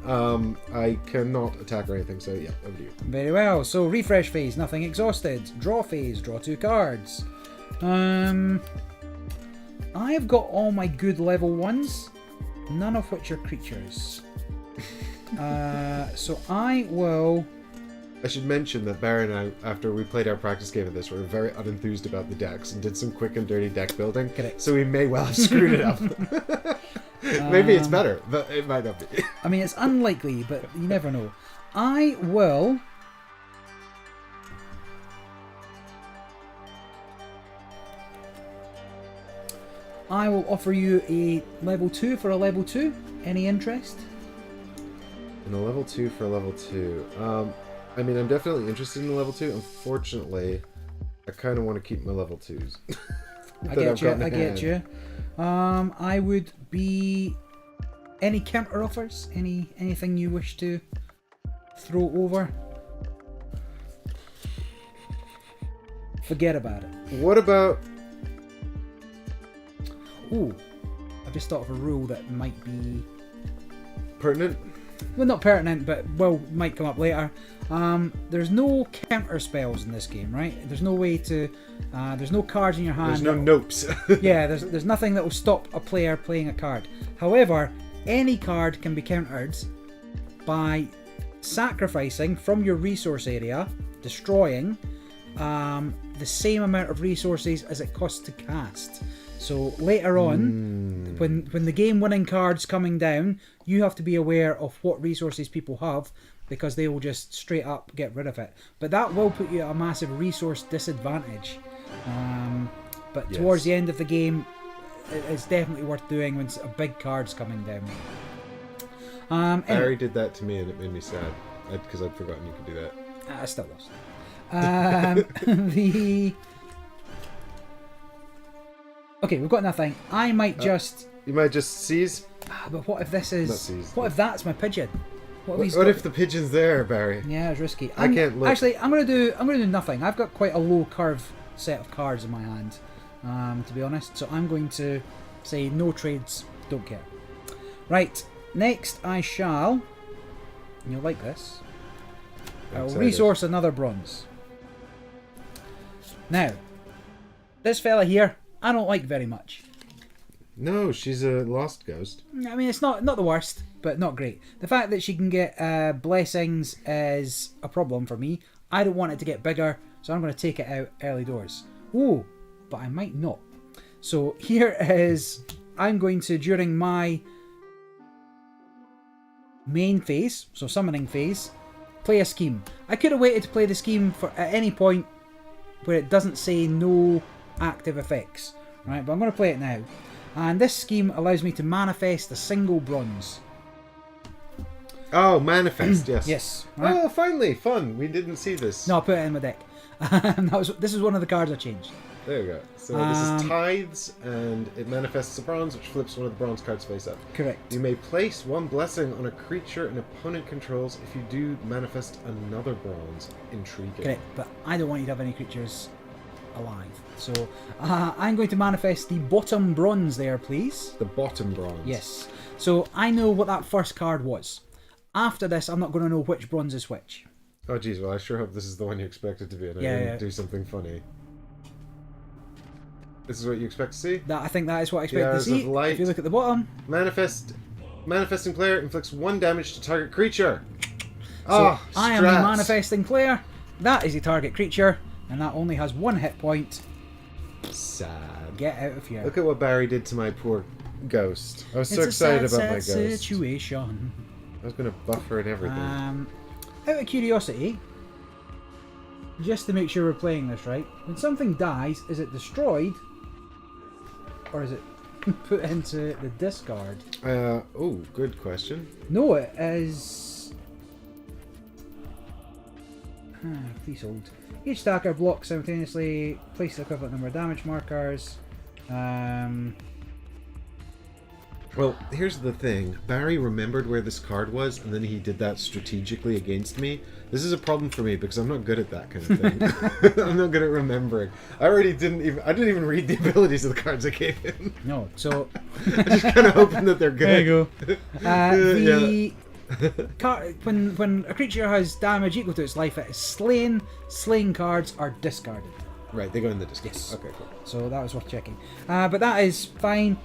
I cannot attack or anything, so yeah, over to you. Very well. So refresh phase, nothing exhausted. Draw phase, draw 2 cards. I have got all my good level 1s, none of which are creatures. So I will. I should mention that Barry and I, after we played our practice game of this, were very unenthused about the decks and did some quick and dirty deck building. Correct. So we may well have screwed it up. Maybe it's better, but it might not be. I mean, it's unlikely, but you never know. I will. I will offer you a level 2 for a level 2. Any interest? And a level 2 for a level 2. I mean, I'm definitely interested in a level 2. Unfortunately, I kind of want to keep my level 2s. I get you. I would be any counter offers? Anything you wish to throw over? Forget about it. What about... Ooh, I've just thought of a rule that might be... pertinent? Well, not pertinent, but might come up later. There's no counter spells in this game, right? There's no way to... there's no cards in your hand. There's no nopes. Yeah, there's nothing that will stop a player playing a card. However, any card can be countered by sacrificing from your resource area, destroying the same amount of resources as it costs to cast. So later on, when the game winning card's coming down, you have to be aware of what resources people have, because they will just straight up get rid of it. But that will put you at a massive resource disadvantage. But Yes. towards the end of the game, it's definitely worth doing when a big card's coming down. Anyway, Barry did that to me and it made me sad. Because I'd forgotten you could do that. I still lost. Okay, we've got nothing. I might just... You might just seize... But what if this is... Not seize. What if that's my pigeon? What What if the pigeon's there, Barry? Yeah, it's risky. I can't look. Actually, I'm gonna do nothing. I've got quite a low curve set of cards in my hand, to be honest. So I'm going to say no trades, don't care. Right, next I shall... You'll like this. I'll excited. resource another bronze. Now, this fella here, I don't like very much. No, she's a lost ghost. I mean, it's not the worst, but not great. The fact that she can get blessings is a problem for me. I don't want it to get bigger, so I'm going to take it out early doors. Ooh, but I might not. So here is... I'm going to, during my main phase, so summoning phase, play a scheme. I could have waited to play the scheme for at any point where it doesn't say no active effects, right? But I'm going to play it now. And this scheme allows me to manifest a single bronze. Oh, manifest, yes. Yes. Right? Oh, finally, fun. We didn't see this. No, I put it in my deck. This is one of the cards I changed. There you go. So this is Tithes, and it manifests a bronze, which flips one of the bronze cards face up. Correct. You may place one blessing on a creature an opponent controls. If you do, manifest another bronze. Intriguing. Correct. But I don't want you to have any creatures alive. So I'm going to manifest the bottom bronze there, please. The bottom bronze. Yes. So I know what that first card was. After this, I'm not going to know which bronze is which. Oh, geez. Well, I sure hope this is the one you expect it to be, and I didn't do something funny. This is what you expect to see? I think that is what I expect to Jars see. of light. If you look at the bottom. Manifesting player inflicts 1 damage to target creature. So I am the manifesting player. That is a target creature, and that only has 1 hit point. Sad. Get out of here. Look at what Barry did to my poor ghost. I was so excited about my ghost. Situation. I was going to buff her and everything. Out of curiosity, just to make sure we're playing this right, when something dies, is it destroyed, or is it put into the discard? Oh, good question. No, it is... Please hold. Each stacker blocks simultaneously, places the equivalent number of damage markers. Well, here's the thing. Barry remembered where this card was, and then he did that strategically against me. This is a problem for me because I'm not good at that kind of thing. I'm not good at remembering. I didn't even read the abilities of the cards I gave him. No, so I'm just kind of hoping that they're good. there you go. When a creature has damage equal to its life, it is slain. Slain cards are discarded. Right, they go in the discard. Yes. Okay, cool. So that was worth checking. But that is fine.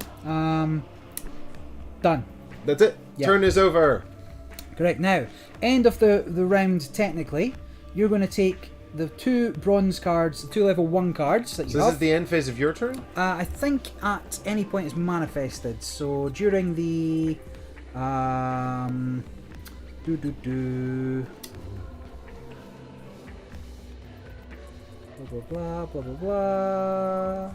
Done. That's it. Yeah. Turn is over. Correct. Now, end of the round technically. You're going to take the 2 bronze cards, the 2 level 1 cards that you So have. this is the end phase of your turn? I think at any point it's manifested. So during the... Blah, blah, blah, blah, blah, blah.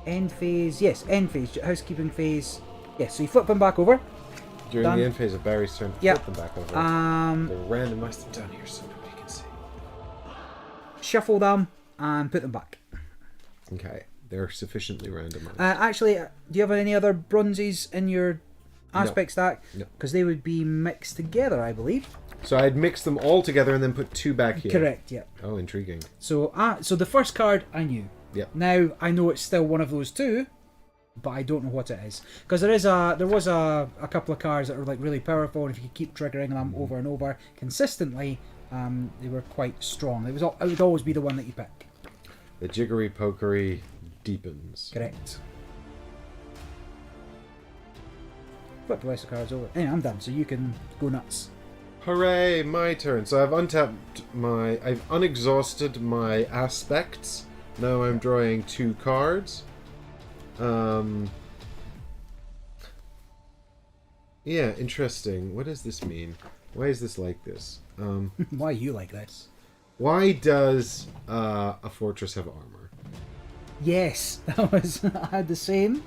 End phase. Yes, end phase. Housekeeping phase. Yes, so you flip them back over. During Done. the end phase of Barry's turn, Yep. flip them back over. They randomize them down here so nobody can see. Shuffle them and put them back. Okay. They're sufficiently randomized. Actually, do you have any other bronzes in your aspect stack? No. Because they would be mixed together, I believe. So I'd mix them all together and then put 2 back here. Correct, yeah. Oh, intriguing. So the first card I knew. Yep. Now I know it's still one of those two, but I don't know what it is. Because there was a couple of cards that were like really powerful, and if you could keep triggering them over and over consistently, they were quite strong. It would always be the one that you pick. The jiggery pokery deepens. Correct. Flip the rest of the cards over. Anyway, I'm done, so you can go nuts. Hooray, my turn. So I've unexhausted my aspects. Now I'm drawing 2 cards. Yeah, interesting. What does this mean? Why is this like this? Why are you like this? Why does a fortress have armor? Yes, I had the same.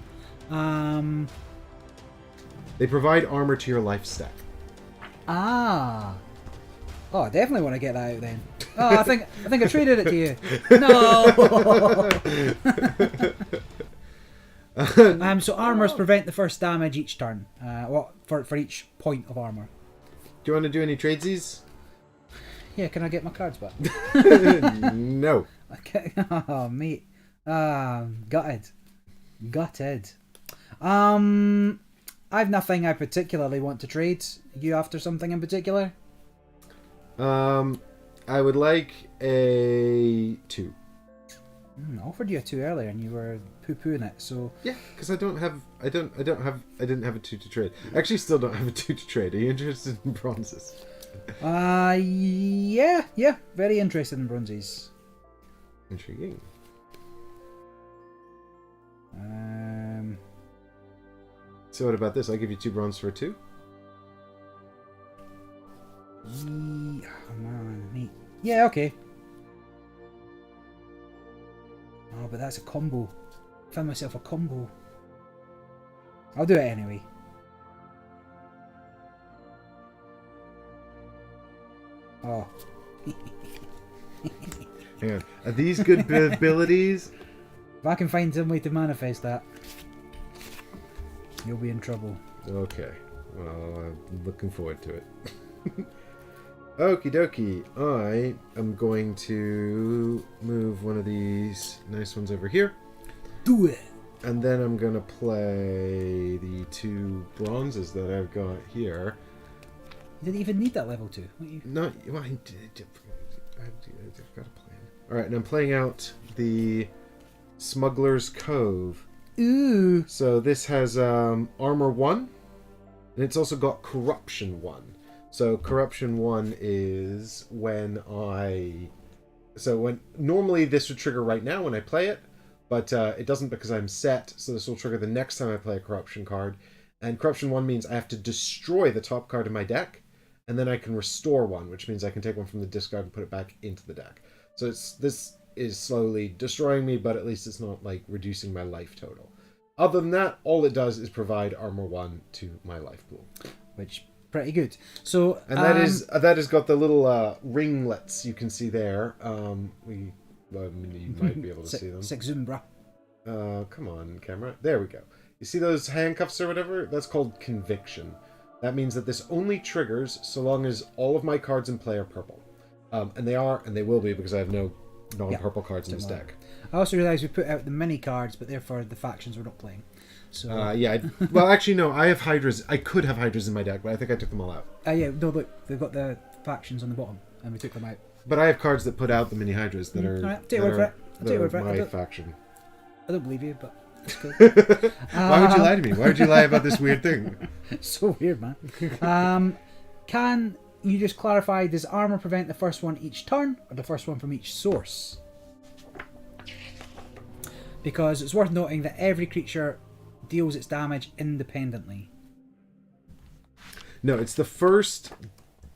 They provide armor to your life stack. Oh, I definitely want to get that out then. Oh, I think I traded it to you. No. So armors prevent the first damage each turn. For each point of armor. Do you want to do any tradesies? Yeah, can I get my cards back? No. Okay. Oh, mate. Gutted. I've nothing I particularly want to trade. You after something in particular? I would like a 2. I offered you a 2 earlier, and you were poo-pooing it. So yeah, because I didn't have a 2 to trade. I actually still don't have a 2 to trade. Are you interested in bronzes? Yeah, very interested in bronzes. Intriguing. So what about this? I'll give you 2 bronze for a 2. Oh man, mate. Yeah, okay. Oh, but that's a combo. I found myself a combo. I'll do it anyway. Oh. Hang on. Are these good abilities? If I can find some way to manifest that, you'll be in trouble. Okay. Well, I'm looking forward to it. Okie dokie. I am going to move one of these nice ones over here. Do it! And then I'm going to play the 2 bronzes that I've got here. You didn't even need that level 2. No, well, I've got a plan. Alright, and I'm playing out the Smuggler's Cove. Ooh! So this has Armor 1, and it's also got Corruption 1. So Corruption 1 is when normally this would trigger right now when I play it, but it doesn't because I'm set, so this will trigger the next time I play a Corruption card. And Corruption 1 means I have to destroy the top card of my deck, and then I can restore 1, which means I can take 1 from the discard and put it back into the deck. So this is slowly destroying me, but at least it's not like reducing my life total. Other than that, all it does is provide Armor 1 to my life pool. Which, pretty good. So, and that has got the little ringlets you can see there. You might be able to see them. Six zoom, bruh. Come on, camera. There we go. You see those handcuffs or whatever? That's called Conviction. That means that this only triggers so long as all of my cards in play are purple. And they are, and they will be because I have no non-purple cards in this deck. I also realised we put out the mini cards, but therefore the factions we're not playing. So well, actually, no. I have Hydras. I could have Hydras in my deck, but I think I took them all out. Yeah, no, look, they've got the factions on the bottom, and we took them out. But I have cards that put out the mini Hydras that are. Right, take your word for it. My faction. I don't believe you, but it's cool. Why would you lie to me? Why would you lie about this weird thing? So weird, man. Can you just clarify, does armor prevent the first one each turn, or the first one from each source? Because it's worth noting that every creature deals its damage independently. No, it's the first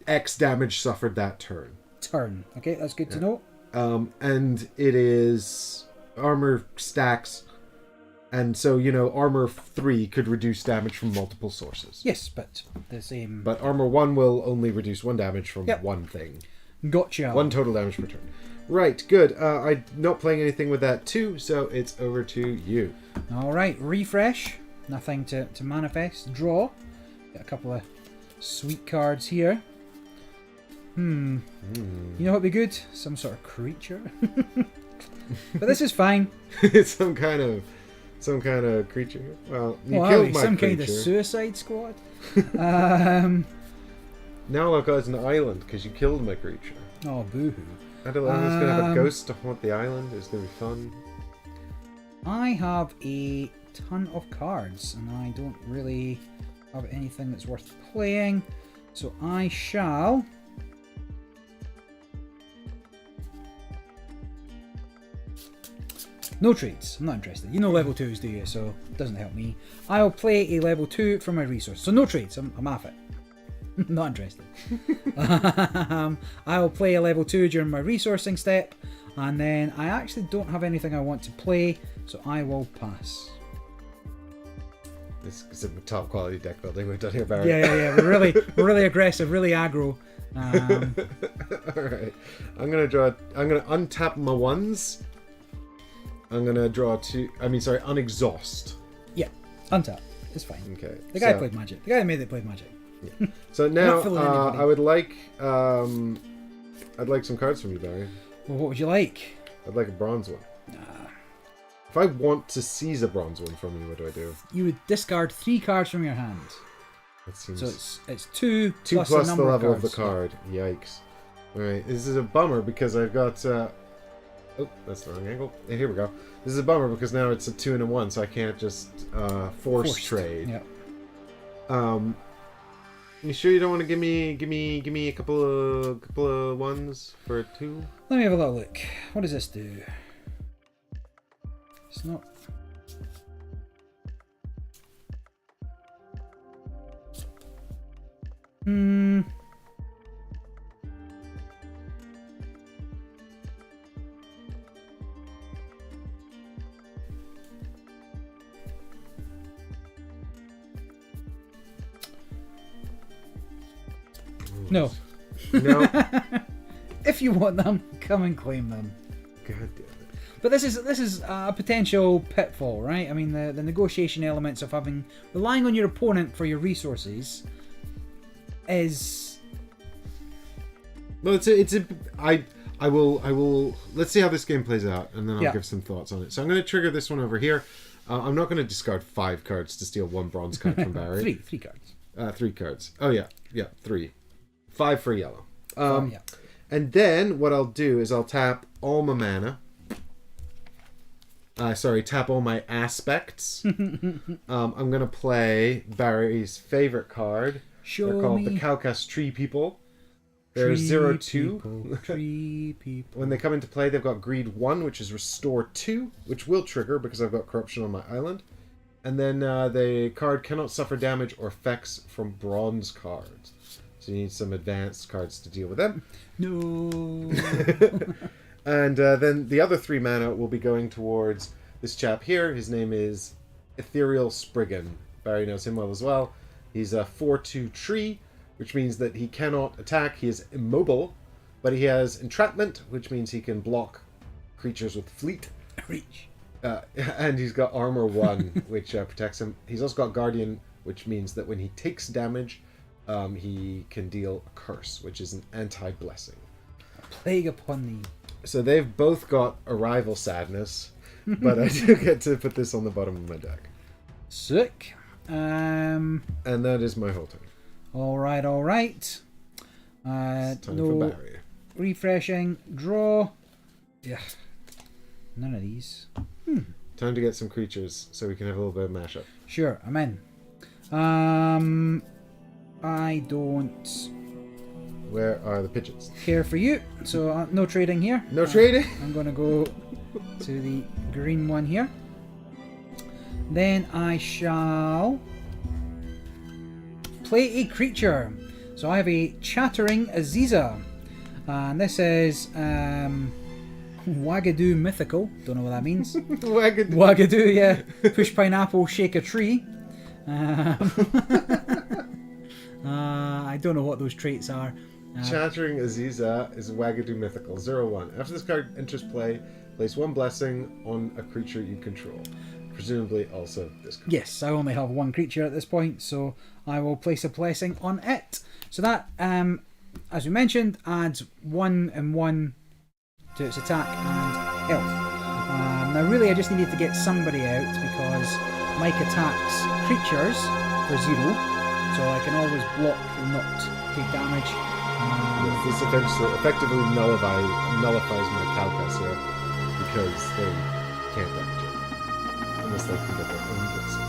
X damage suffered that turn. Okay, that's good to know. And it is armor stacks, and so armor 3 could reduce damage from multiple sources. Yes, but the same. But armor 1 will only reduce 1 damage from one thing. Gotcha. 1 total damage per turn. Right, good. I'm not playing anything with that too, so it's over to you. All right, refresh. Nothing to manifest. Draw. Got a couple of sweet cards here. You know what'd be good? Some sort of creature. But this is fine. It's some kind of creature. Well, you killed my some creature. kind of Suicide Squad. Now I've got an island because you killed my creature. Oh, boo-hoo. I don't know. I'm just gonna have a ghost to haunt the island. It's gonna be fun. I have a ton of cards, and I don't really have anything that's worth playing, so I shall. No trades. I'm not interested. You know level 2s, do you? So it doesn't help me. I'll play a level 2 for my resource. So no trades. I'm off it. Not interested. I'll play a level 2 during my resourcing step, and then I actually don't have anything I want to play, so I will pass. This is a top quality deck building we've done here, Barry. Yeah. We're really aggressive, really aggro. All right. I'm gonna untap my ones. I'm gonna draw unexhaust. Yeah, untap. It's fine. Okay. The guy played Magic. The guy who made it played Magic. Yeah. So now I I'd like some cards from you, Barry. Well, what would you like? I'd like a bronze one. If I want to seize a bronze one from you, what do I do? You would discard 3 cards from your hand. That seems... So it's 2 plus the the number level of of the card. Yikes. Alright, this is a bummer because I've got... oh, that's the wrong angle. Here we go. This is a bummer because now it's a 2 and a 1, so I can't just force trade. Yeah. You sure you don't want to give me a couple of ones for 2? Let me have a little look. What does this do? It's not... No. No. If you want them, come and claim them. God damn it. But this is a potential pitfall, right? I mean, the negotiation elements of relying on your opponent for your resources is... Well, I will. Let's see how this game plays out, and then I'll give some thoughts on it. So I'm going to trigger this one over here. I'm not going to discard 5 cards to steal 1 bronze card from Barry. 3 cards. 3 cards. Oh yeah, 3. 5 for yellow. Yeah. And then what I'll do is I'll tap all my mana. Tap all my aspects. I'm going to play Barry's favorite card. They're called the Caucasus Tree People. They're 0/2. Tree people. When they come into play, they've got Greed 1, which is Restore 2, which will trigger because I've got Corruption on my island. And then the card cannot suffer damage or effects from bronze cards. So you need some advanced cards to deal with them. No. And then the other 3 mana will be going towards this chap here. His name is Ethereal Spriggan. Barry knows him well as well. He's a 4/2 tree, which means that he cannot attack. He is immobile, but he has Entrapment, which means he can block creatures with Fleet. Reach. And he's got Armor 1, which protects him. He's also got Guardian, which means that when he takes damage, he can deal a curse, which is an anti-blessing. Plague upon thee. So they've both got Arrival Sadness, but I do get to put this on the bottom of my deck. Sick. And that is my whole turn. All right. It's time for Barry. Refreshing. Draw. Yeah. None of these. Time to get some creatures so we can have a little bit of mashup. Sure, I'm in. I don't Where are the pigeons? care for you, so no trading here. No trading? I'm going to go to the green one here. Then I shall play a creature. So I have a Chattering Aziza. And this is Wagadoo Mythical. Don't know what that means. Wagadoo. Wagadoo, yeah. Push pineapple, shake a tree. I don't know what those traits are. Chattering Aziza is Wagadu Mythical, 0/1. After this card enters play, place 1 blessing on a creature you control. Presumably also this card. Yes, I only have 1 creature at this point, so I will place a blessing on it. So that, as we mentioned, adds 1 and 1 to its attack and health. Now really I just needed to get somebody out because Mike attacks creatures for 0, so I can always block and not take damage. This effectively nullifies my Calcus here because they can't damage it unless they can get their own blessing.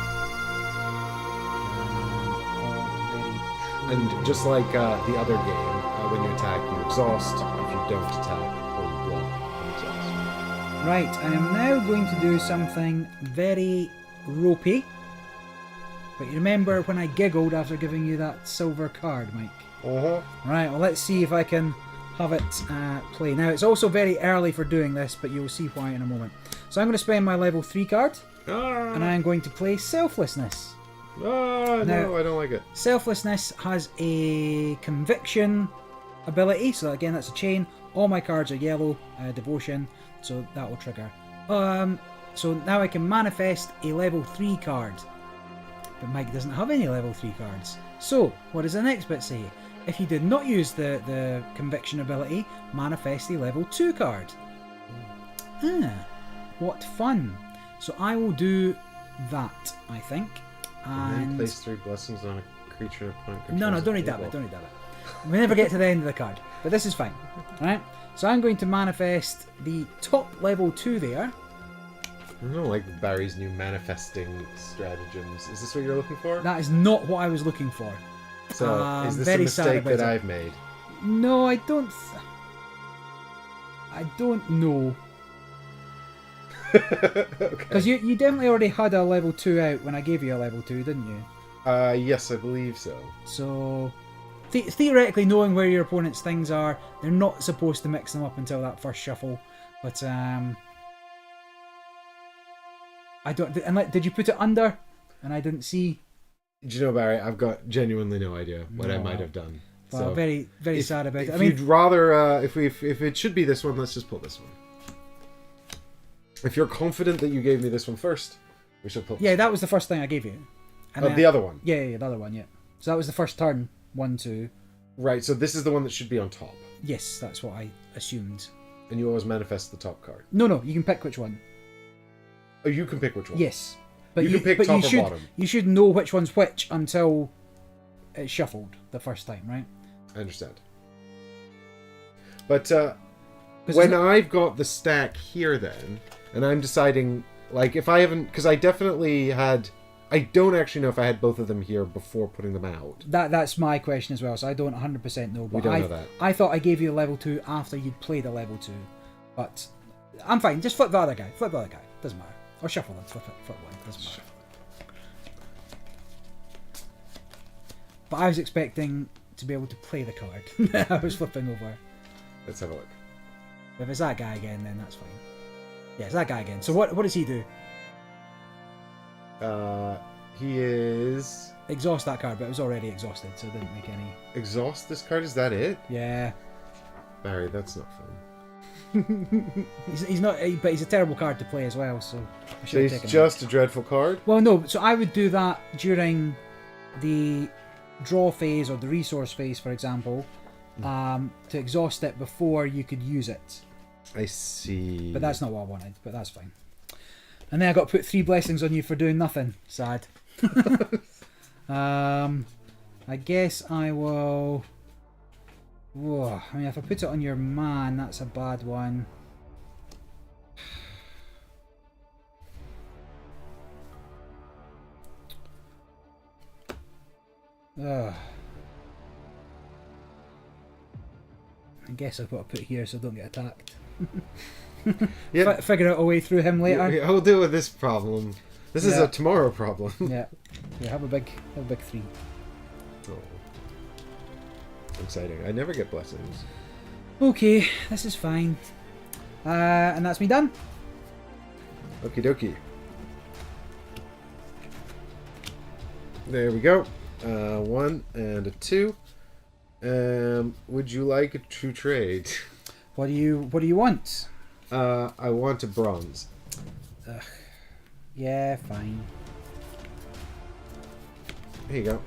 And just like the other game, when you attack, you exhaust. If you don't attack or you block, you exhaust. Right, I am now going to do something very ropey. But you remember when I giggled after giving you that silver card, Mike? Uh-huh. Right, well let's see if I can have it play. Now it's also very early for doing this, but you'll see why in a moment. So I'm going to spend my level 3 card, and I'm going to play Selflessness. No, I don't like it. Selflessness has a conviction ability, so again that's a chain. All my cards are yellow, devotion, so that will trigger. So now I can manifest a level 3 card. But Mike doesn't have any level 3 cards. So, what does the next bit say? If you did not use the conviction ability, manifest a level 2 card. What fun. So I will do that, I think. And then place 3 blessings on a creature opponent controls. No, don't need that bit, don't need that bit. We never get to the end of the card, but this is fine. Alright, so I'm going to manifest the top level 2 there. I don't like Barry's new manifesting stratagems. Is this what you're looking for? That is not what I was looking for. So, is this a very sad mistake about that it. I've made? No, I don't know. Okay. Because you definitely already had a level 2 out when I gave you a level 2, didn't you? Yes, I believe so. So, theoretically, knowing where your opponent's things are, they're not supposed to mix them up until that first shuffle. But, I don't... And did you put it under? And I didn't see... Do you know, Barry, I've got genuinely no idea what I might have done. Well, So, very, very sad about it. If you'd rather, if it should be this one, let's just pull this one. If you're confident that you gave me this one first, we should pull this one. that was the first thing I gave you. And The other one. Yeah, the other one, yeah. So that was the first turn. 1, 2. Right, so this is the one that should be on top. Yes, that's what I assumed. And you always manifest the top card. No, you can pick which one. Oh, you can pick which one? Yes. But you can pick top or bottom. You should know which one's which until it's shuffled the first time, right? I understand. But when I've got the stack here then, and I'm deciding, like, if I haven't... Because I definitely had... I don't actually know if I had both of them here before putting them out. That's my question as well, so I don't 100% know. But We don't know that. I thought I gave you a level 2 after you'd played a level 2. But I'm fine. Just flip the other guy. Doesn't matter. Or shuffle them. Flip one. Doesn't matter. But I was expecting to be able to play the card. I was flipping over. Let's have a look. If it's that guy again, then that's fine. Yeah, it's that guy again. So what does he do? He is... Exhaust that card, but it was already exhausted, so it didn't make any... Exhaust this card? Is that it? Yeah. Barry, that's not fun. He's not, but he's a terrible card to play as well, so I So should have he's taken just a dreadful card? Well, no, so I would do that during the draw phase or the resource phase, for example, to exhaust it before you could use it. I see. But that's not what I wanted, but that's fine. And then I got to put 3 blessings on you for doing nothing. Sad. I guess I will... Whoa, I mean, if I put it on your man, that's a bad one. Ugh. I guess I've got to put here so I don't get attacked. Yeah. Figure out a way through him later. Yeah, I'll deal with this problem. This is a tomorrow problem. Yeah, have a big 3. Oh. Exciting. I never get blessings. Okay, this is fine. And that's me done. Okie dokie. There we go. 1 and a 2. Would you like to trade? What do you want? I want a bronze. Ugh. Yeah, fine. Here you go.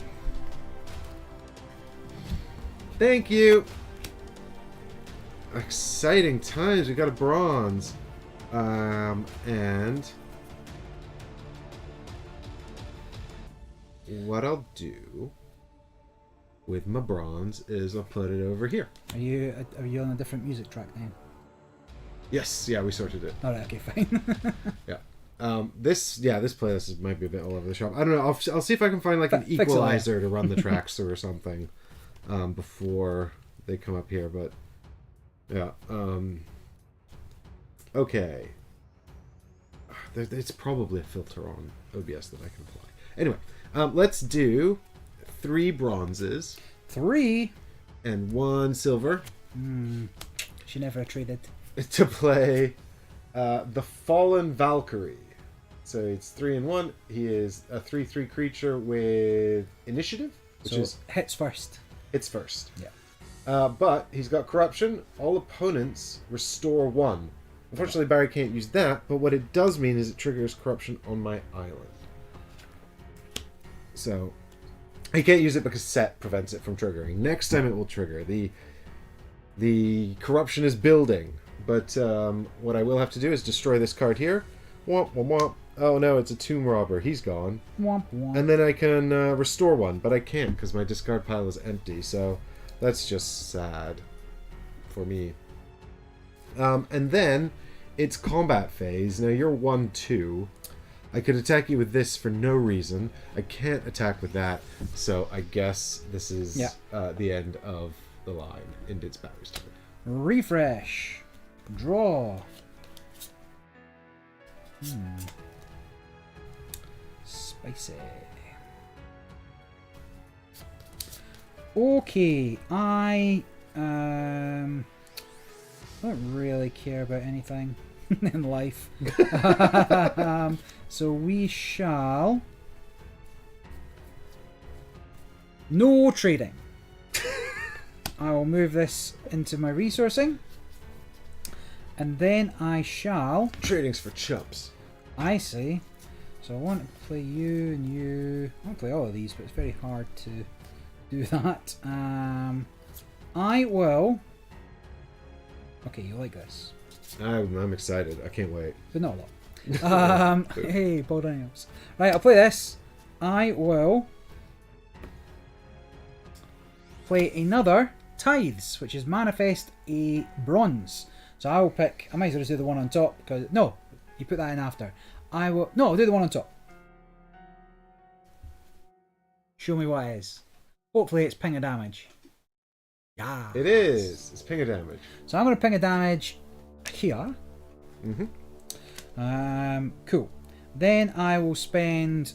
Thank you. Exciting times. We got a bronze. And what I'll do with my bronze is I'll put it over here. Are you on a different music track now? Yes, yeah, we sorted it. All right, okay, fine. Yeah. This playlist might be a bit all over the shop. I don't know. I'll see if I can find like an equalizer to run the tracks through or something before they come up here. But yeah. Okay. It's probably a filter on OBS that I can apply. Anyway, let's do 3 bronzes. 3? And 1 silver. She never traded. To play the Fallen Valkyrie. So it's 3 and 1. He is a 3/3 creature with initiative, which is hits first. Hits first. Yeah. But he's got corruption. All opponents restore 1. Unfortunately, Barry can't use that, but what it does mean is it triggers corruption on my island. So he can't use it because set prevents it from triggering. Next time it will trigger. The corruption is building, but what I will have to do is destroy this card here. Womp, womp, womp. Oh no, it's a Tomb Robber. He's gone. Womp, womp. And then I can restore 1, but I can't because my discard pile is empty, so that's just sad for me. And then it's combat phase. Now you're 1/2. I could attack you with this for no reason. I can't attack with that, so I guess this is the end of the line. And it's Barry's turn. Refresh. Draw. Spicy. Okay, I don't really care about anything in life. So we shall... No trading. I will move this into my resourcing. And then I shall... Trading's for chumps. I see. So I want to play you and you. I want to play all of these, but it's very hard to do that. I will... Okay, you like this. I'm excited. I can't wait. But not a lot. Hey, Paul Daniels. Right, I'll play this. I will play another Tithes, which is manifest a bronze. So I will pick... I might as well just do the one on top, because... No, you put that in after. I will... No, I'll do the one on top. Show me what it is. Hopefully it's ping of damage. Yeah. It is. It's ping of damage. So I'm going to ping a damage here. Cool. Then I will spend...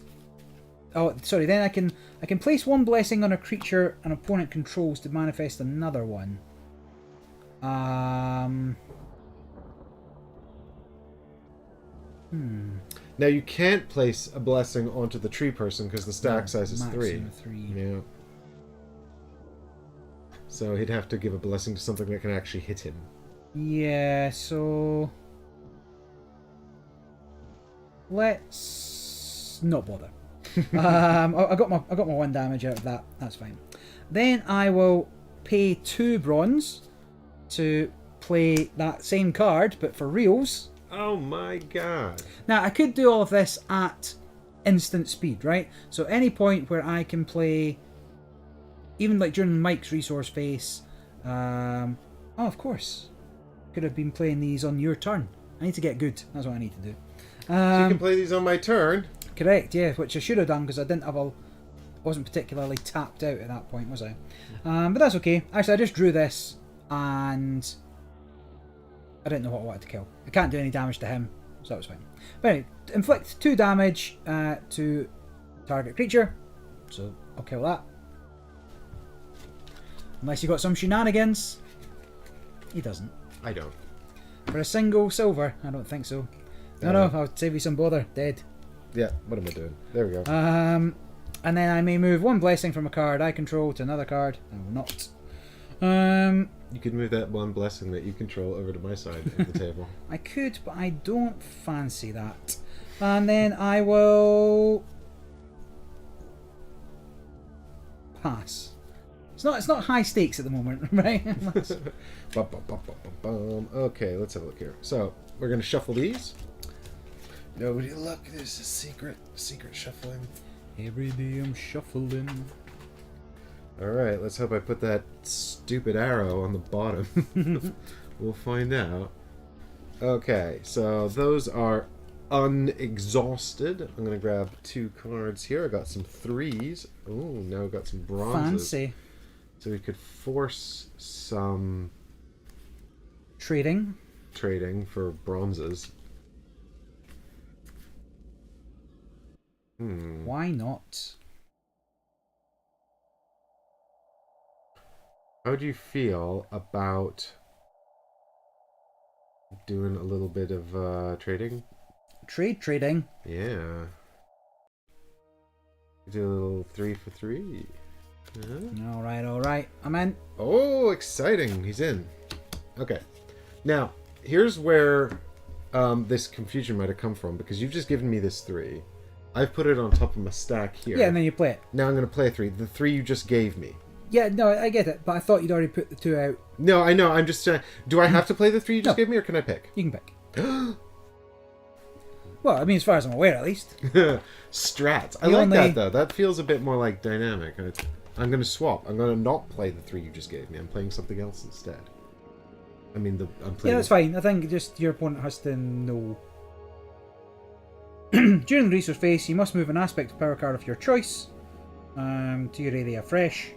Oh, sorry. Then I can place 1 blessing on a creature an opponent controls to manifest another one. Now you can't place a blessing onto the tree person because the stack size is 3. Yeah. So he'd have to give a blessing to something that can actually hit him. Yeah, so... Let's not bother. I got my 1 damage out of that. That's fine. Then I will pay 2 bronze to play that same card, but for reals. Oh my god. Now, I could do all of this at instant speed, right? So any point where I can play, even like during Mike's resource phase, oh, of course. Could have been playing these on your turn. I need to get good. That's what I need to do. So you can play these on my turn? Correct, yeah, which I should have done because I wasn't particularly tapped out at that point, was I? But that's okay. Actually, I just drew this and I didn't know what I wanted to kill. I can't do any damage to him, so that was fine. But anyway, inflict 2 damage to target creature, so I'll kill that. Unless you got some shenanigans. He doesn't. I don't. For a single silver, I don't think so. No, I'll save you some bother. Dead. Yeah, what am I doing? There we go. And then I may move 1 blessing from a card I control to another card. I will not. You could move that one blessing that you control over to my side of the table. I could, but I don't fancy that. And then I will pass. It's not high stakes at the moment, right? Okay, let's have a look here. So we're gonna shuffle these. Nobody look. There's a secret shuffling. Every day I'm shuffling. All right, let's hope I put that stupid arrow on the bottom. We'll find out. Okay, so those are unexhausted. I'm gonna grab 2 cards here. I got some 3s. Oh, now I've got some bronzes. Fancy. So we could force some Trading for bronzes. Why not? How do you feel about doing a little bit of trading? Trading. Yeah. Do a little 3 for 3. Yeah. All right. I'm in. Oh, exciting! He's in. Okay. Now, here's where this confusion might have come from, because you've just given me this 3. I've put it on top of my stack here. Yeah, and then you play it. Now I'm going to play a 3. The 3 you just gave me. Yeah, no, I get it, but I thought you'd already put the 2 out. No, I know. I'm just trying. Do I have to play the 3 you just gave me, or can I pick? You can pick. Well, I mean, as far as I'm aware, at least. Strats. I like that, though. That feels a bit more like dynamic. I'm going to swap. I'm going to not play the 3 you just gave me. I'm playing something else instead. I mean, I'm playing... Yeah, that's fine. I think just your opponent has to know. During the resource phase, you must move an aspect of power card of your choice to your area fresh.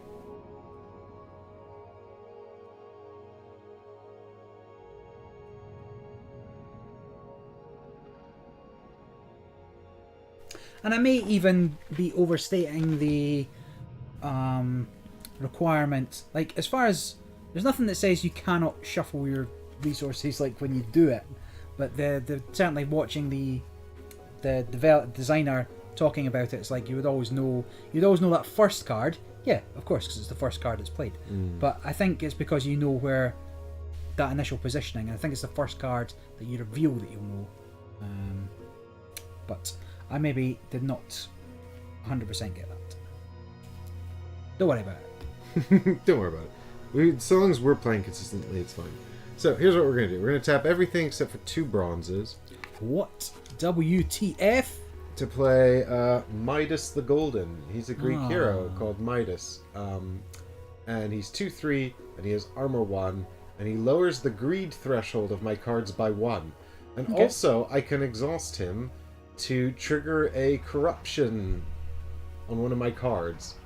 And I may even be overstating the requirement. Like, as far as... There's nothing that says you cannot shuffle your resources like when you do it. But the certainly watching the designer talking about it, it's like you'd always know that first card. Yeah, of course, because it's the first card that's played. But I think it's because you know where that initial positioning. I think it's the first card that you reveal that you'll know. But I maybe did not 100% get that. Don't worry about it. Don't worry about it. So long as we're playing consistently, it's fine. So here's what we're going to do. We're going to tap everything except for 2 bronzes. What? WTF? To play Midas the Golden. He's a Greek hero called Midas. And he's 2/3, and he has armor 1, and he lowers the greed threshold of my cards by 1. And also, I can exhaust him to trigger a corruption on one of my cards.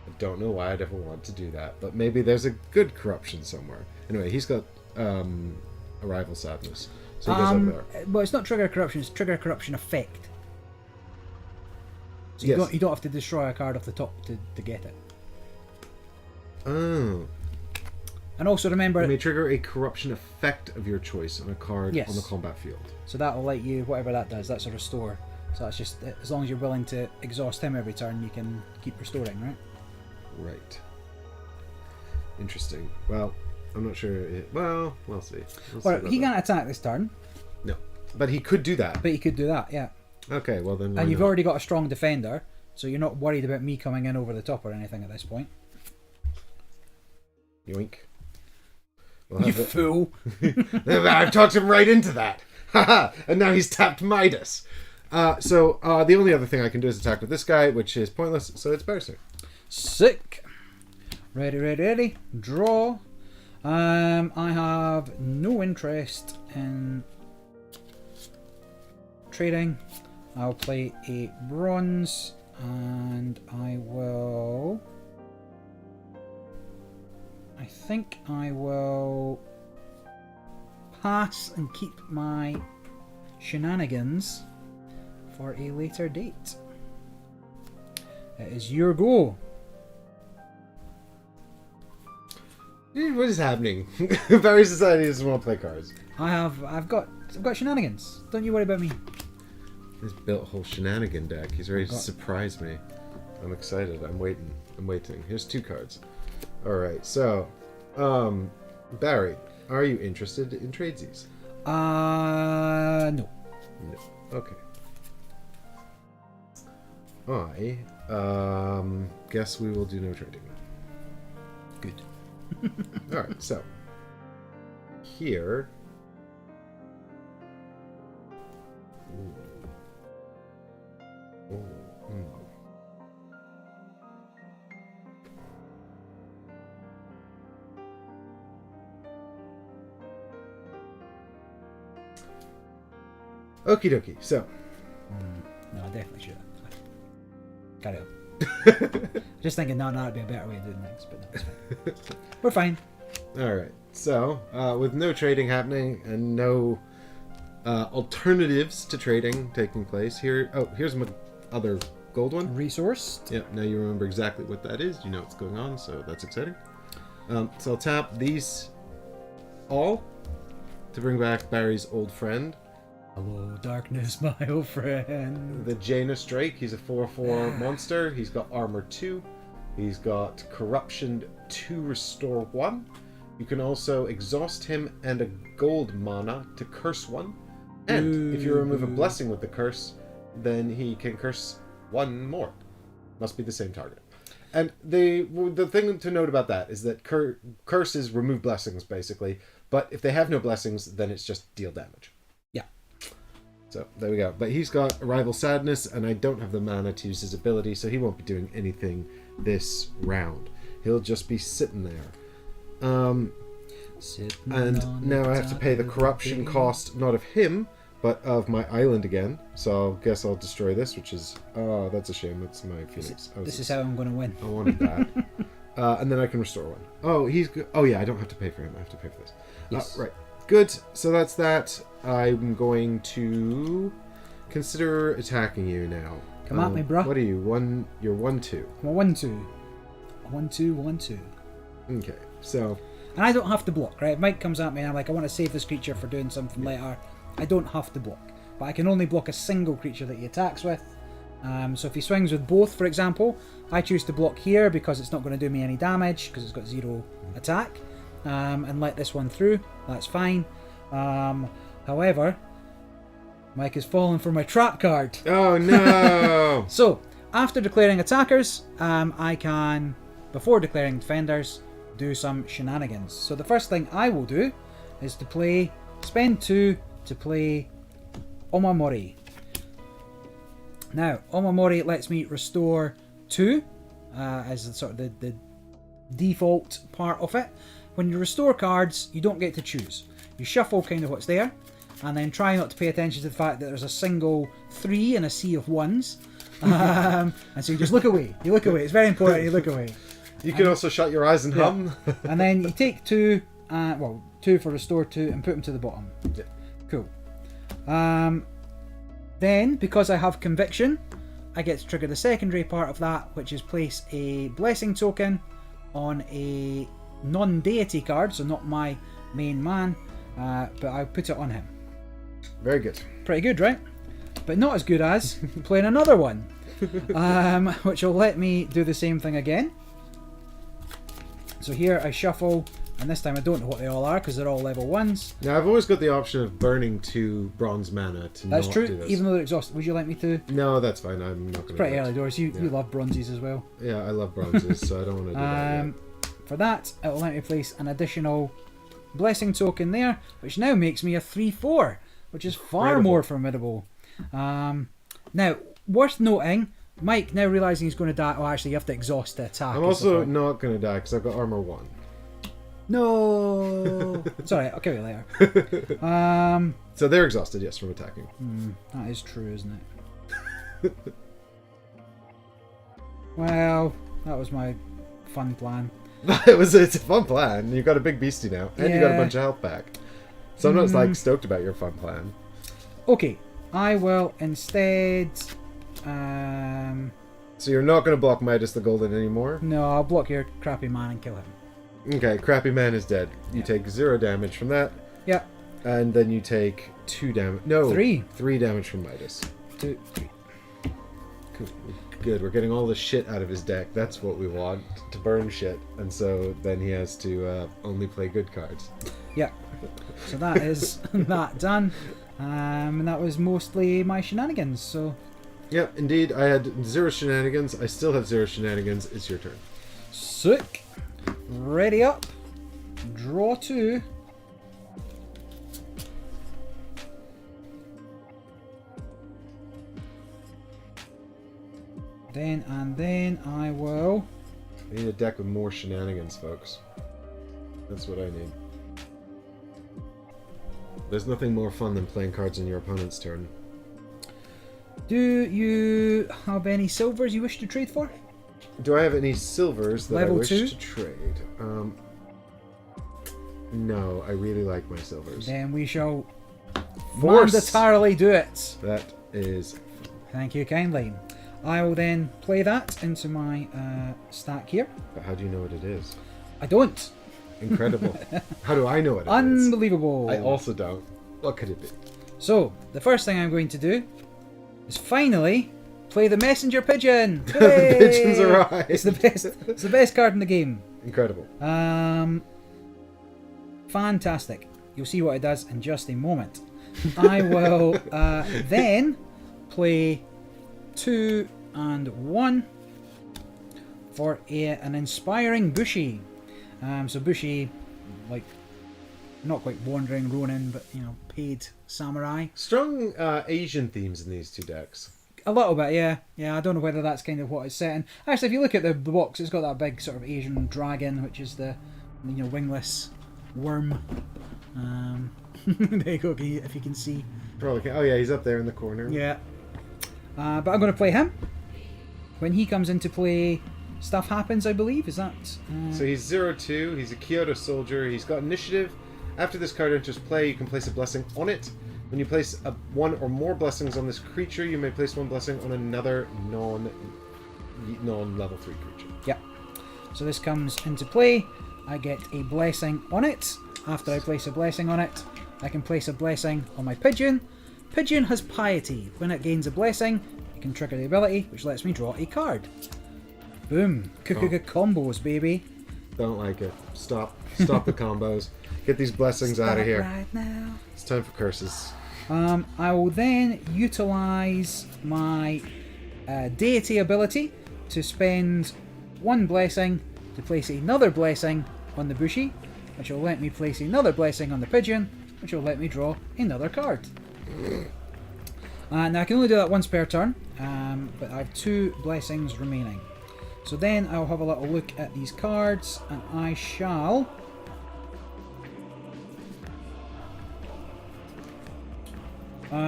I don't know why I'd ever want to do that, but maybe there's a good corruption somewhere. Anyway, he's got Arrival Sadness. So he goes over there. Well, it's not trigger corruption, it's trigger corruption effect. So you don't have to destroy a card off the top to get it. Oh. And also remember... You may trigger a corruption effect of your choice on a card on the combat field. So that'll let you, whatever that does, that's a restore. So that's just, as long as you're willing to exhaust him every turn, you can keep restoring, right? Right. Interesting. Well, I'm not sure. Well, we'll see. Well, he can't attack this turn. No. But he could do that. But he could do that, yeah. Okay, well then. And you've already got a strong defender, so you're not worried about me coming in over the top or anything at this point. Yoink. You fool! I've talked him right into that. Haha! And now he's tapped Midas. So the only other thing I can do is attack with this guy, which is pointless. So it's Berserk. Sick. Ready. Draw. I have no interest in trading. I'll play a bronze, and I think I will pass and keep my shenanigans for a later date. It is your go. What is happening? Barry Society doesn't want to play cards. I've got shenanigans. Don't you worry about me. He's built a whole shenanigan deck. He's ready to surprise me. I'm excited. I'm waiting. Here's 2 cards. Alright, so Barry, are you interested in tradesies? No. No. Okay. I guess we will do no trading. Good. Alright, so here. Ooh. Okie dokie, so. No, I definitely should. Carry on. Just thinking, no, that'd be a better way of doing things, but no, it's fine. We're fine. Alright, so with no trading happening and no alternatives to trading taking place, here's my other gold one. Resourced. Yep, now you remember exactly what that is. You know what's going on, so that's exciting. So I'll tap these all to bring back Barry's old friend. Hello, darkness, my old friend. The Janus Drake, he's a 4/4 monster. He's got armor 2. He's got corruption 2, restore 1. You can also exhaust him and a gold mana to curse 1. And if you remove a blessing with the curse, then he can curse 1 more. Must be the same target. And the thing to note about that is that curses remove blessings, basically. But if they have no blessings, then it's just deal damage. So, there we go. But he's got Arrival Sadness, and I don't have the mana to use his ability, so he won't be doing anything this round. He'll just be sitting there. And now I have to pay the corruption cost, not of him, but of my island again. So, I guess I'll destroy this, which is... Oh, that's a shame. That's my Phoenix. This is how I'm going to win. I wanted that. And then I can restore 1. Oh, he's good. Oh, yeah, I don't have to pay for him. I have to pay for this. Yes. Right. Good. So that's that. I'm going to consider attacking you now. Come at me, bruh. What are you? You're 1/2. I'm a 1/2. 1/2, 1/2. Okay. So. And I don't have to block, right? If Mike comes at me and I'm like, I want to save this creature for doing something later. I don't have to block. But I can only block a single creature that he attacks with. So if he swings with both, for example, I choose to block here because it's not going to do me any damage because it's got 0 attack. And let this one through. That's fine. However, Mike has fallen for my trap card. Oh no! So, after declaring attackers, I can, before declaring defenders, do some shenanigans. So the first thing I will do is to spend 2 to play Omamori. Now, Omamori lets me restore 2 as sort of the default part of it. When you restore cards, you don't get to choose. You shuffle kind of what's there, and then try not to pay attention to the fact that there's a single 3 in a sea of 1s. And so you just look away. You look away. It's very important you look away. You can also shut your eyes and hum. And then you take 2, 2 for restore 2, and put them to the bottom. Yeah. Cool. Then, because I have conviction, I get to trigger the secondary part of that, which is place a blessing token on a non-deity card, so not my main man, but I'll put it on him. Very good. Pretty good, right? But not as good as playing another one, which will let me do the same thing again. So here I shuffle, and this time I don't know what they all are because they're all level 1s. Now I've always got the option of burning 2 bronze mana to That's not true, do this. even though they're exhausted. Would you like me to? No, that's fine. I'm not going to. Pretty early doors. You love bronzes as well. Yeah, I love bronzes, so I don't want to do that yet. For that, it will let me place an additional blessing token there, which now makes me a 3/4, which is far more formidable. Now, worth noting, Mike, now realising he's going to die... Oh, actually, you have to exhaust the attack. I'm also not going to die because I've got armor 1. No! It's alright, I'll kill you later. So they're exhausted, yes, from attacking. That is true, isn't it? Well, that was my fun plan. It's a fun plan. You've got a big beastie now, and you got a Yeah. bunch of health back. So I'm not stoked about your fun plan. Okay, I will instead... So you're not going to block Midas the Golden anymore? No, I'll block your crappy man and kill him. Okay, Crappy Man is dead. You take 0 damage from that. Yeah. And then you take 2 damage. No. 3. 3 damage from Midas. 2, 3. Cool. Good, we're getting all the shit out of his deck. That's what we want, to burn shit. And so then he has to only play good cards. Yeah. So that is that done. And that was mostly my shenanigans, so... Yep, indeed. I had 0 shenanigans. I still have 0 shenanigans. It's your turn. Sick. Ready up. Draw 2. Then I will... I need a deck with more shenanigans, folks. That's what I need. There's nothing more fun than playing cards on your opponent's turn. Do you have any silvers you wish to trade for? Do I have any silvers that Level I wish 2? to trade? No, I really like my silvers. Then we shall Force. mandatorily do it. That is... Thank you kindly. I will then play that into my stack here. But how do you know what it is? I don't. Incredible. How do I know what it is? Unbelievable. I also don't. What could it be? So, the first thing I'm going to do is finally play the messenger pigeon. The Hooray! pigeons arrive. It's the best. It's the best card in the game. Incredible. Fantastic. You'll see what it does in just a moment. I will then play 2 and 1 for an inspiring Bushi. So Bushi, like, not quite wandering Ronin, but you know, paid samurai. Strong Asian themes in these two decks. A little bit, yeah. Yeah, I don't know whether that's kind of what it's set in. Actually, if you look at the box, it's got that big sort of Asian dragon, which is the, you know, wingless worm. There you go, if you can see. Probably can. Oh yeah, he's up there in the corner. Yeah. But I'm going to play him. When he comes into play, stuff happens, I believe. Is that... So he's 0-2. He's a Kyoto soldier. He's got initiative. After this card enters play, you can place a blessing on it. When you place one or more blessings on this creature, you may place one blessing on another non-level 3 creature. Yeah. So this comes into play. I get a blessing on it. After I place a blessing on it, I can place a blessing on my pigeon. Pigeon has piety. When it gains a blessing, it can trigger the ability, which lets me draw a card. Boom. Combos, baby. Don't like it. Stop the combos. Get these blessings out of here. Right now. It's time for curses. I will then utilize my deity ability to spend one blessing to place another blessing on the Bushi, which will let me place another blessing on the pigeon, which will let me draw another card. Now I can only do that once per turn, but I have 2 blessings remaining. So then I'll have a little look at these cards, and I shall... you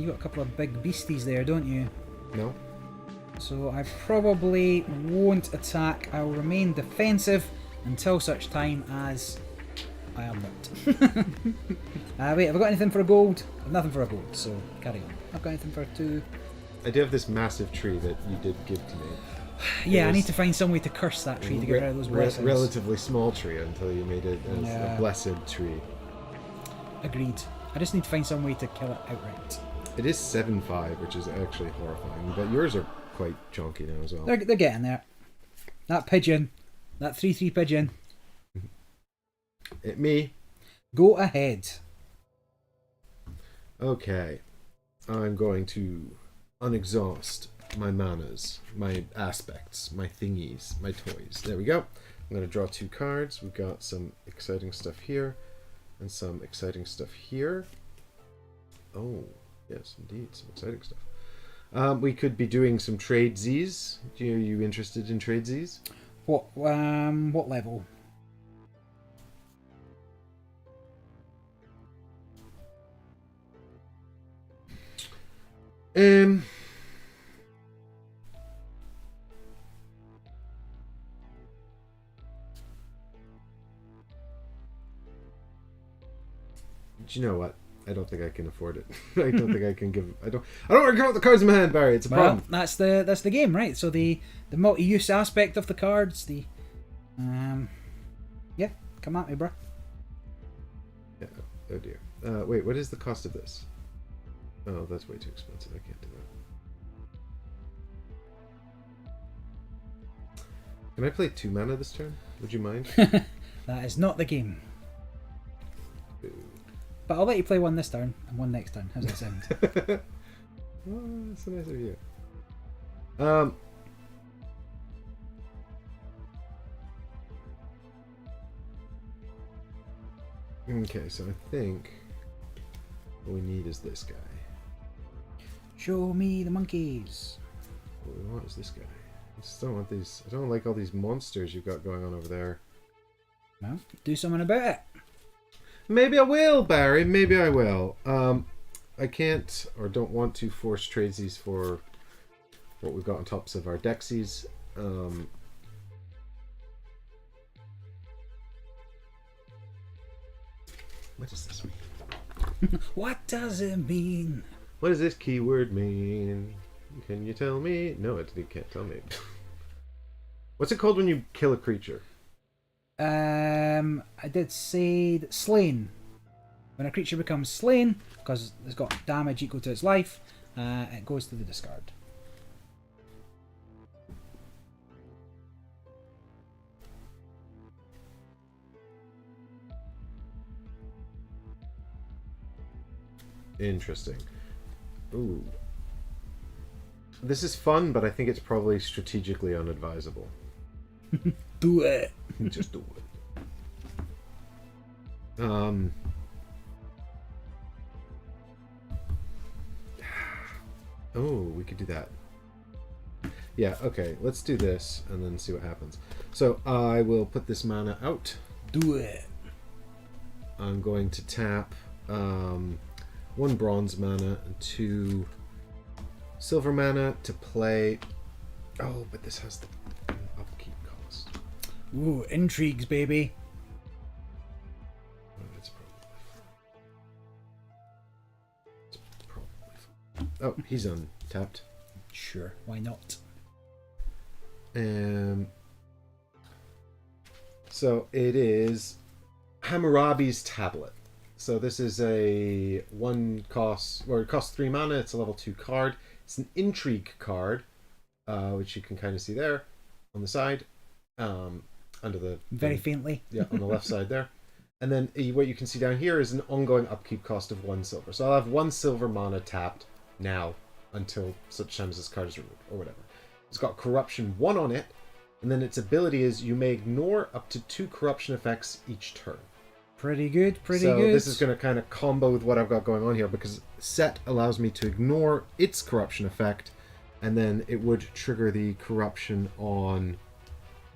got a couple of big beasties there, don't you? No? So I probably won't attack. I'll remain defensive until such time as I am not. Wait, have I got anything for a gold? I've nothing for a gold, so carry on. I've got anything for 2. I do have this massive tree that you did give to me. Yeah, I need to find some way to curse that tree to get rid of those blessings. Relatively small tree until you made it as a blessed tree. Agreed. I just need to find some way to kill it outright. It is 7-5, which is actually horrifying, but yours are quite chunky now as well. They're getting there. That pigeon, that 3/3 pigeon. Me. Go ahead. Okay. I'm going to unexhaust my manas, my aspects, my thingies, my toys. There we go. I'm going to draw 2 cards. We've got some exciting stuff here and some exciting stuff here. Oh, yes, indeed, some exciting stuff. We could be doing some trade Z's. Are you interested in trade Z's? What level? Do you know what? I don't think I can afford it. I don't think I can give. I don't want to count the cards in my hand, Barry. It's a problem. That's the game, right? So the multi-use aspect of the cards, yeah, come at me, bro. Yeah. Oh dear. Wait, what is the cost of this? Oh, that's way too expensive. I can't do that. Can I play 2 mana this turn? Would you mind? That is not the game. Ooh. But I'll let you play one this turn and one next turn. How's that sound? Oh, that's so nice of you. Okay, so I think what we need is this guy. Show me the monkeys. What we want is this guy. I just don't want these. I don't like all these monsters you've got going on over there. Well, do something about it. Maybe I will, Barry. Maybe I will. I can't or don't want to force trades these for what we've got on tops of our Dexies. What does this mean? What does it mean? What does this keyword mean? Can you tell me? No, it can't tell me. What's it called when you kill a creature? I did say that slain. When a creature becomes slain, because it's got damage equal to its life, it goes to the discard. Interesting. Ooh. This is fun, but I think it's probably strategically unadvisable. Do it. Just do it. Oh, we could do that. Yeah, okay. Let's do this and then see what happens. So I will put this mana out. Do it. I'm going to tap 1 bronze mana and 2 silver mana to play. Oh, but this has the upkeep cost. Ooh, intrigues, baby. Oh, it's probably fine. Oh, he's untapped. Sure, why not? So it is Hammurabi's Tablet. So this is a 1 cost, or it costs 3 mana. It's a level 2 card. It's an intrigue card, which you can kind of see there on the side, under the Very faintly. Yeah, on the left side there. And then what you can see down here is an ongoing upkeep cost of 1 silver. So I'll have 1 silver mana tapped now until such time as this card is removed, or whatever. It's got Corruption 1 on it, and then its ability is you may ignore up to 2 corruption effects each turn. Pretty good, pretty so good. This is going to kind of combo with what I've got going on here, because set allows me to ignore its corruption effect, and then it would trigger the corruption on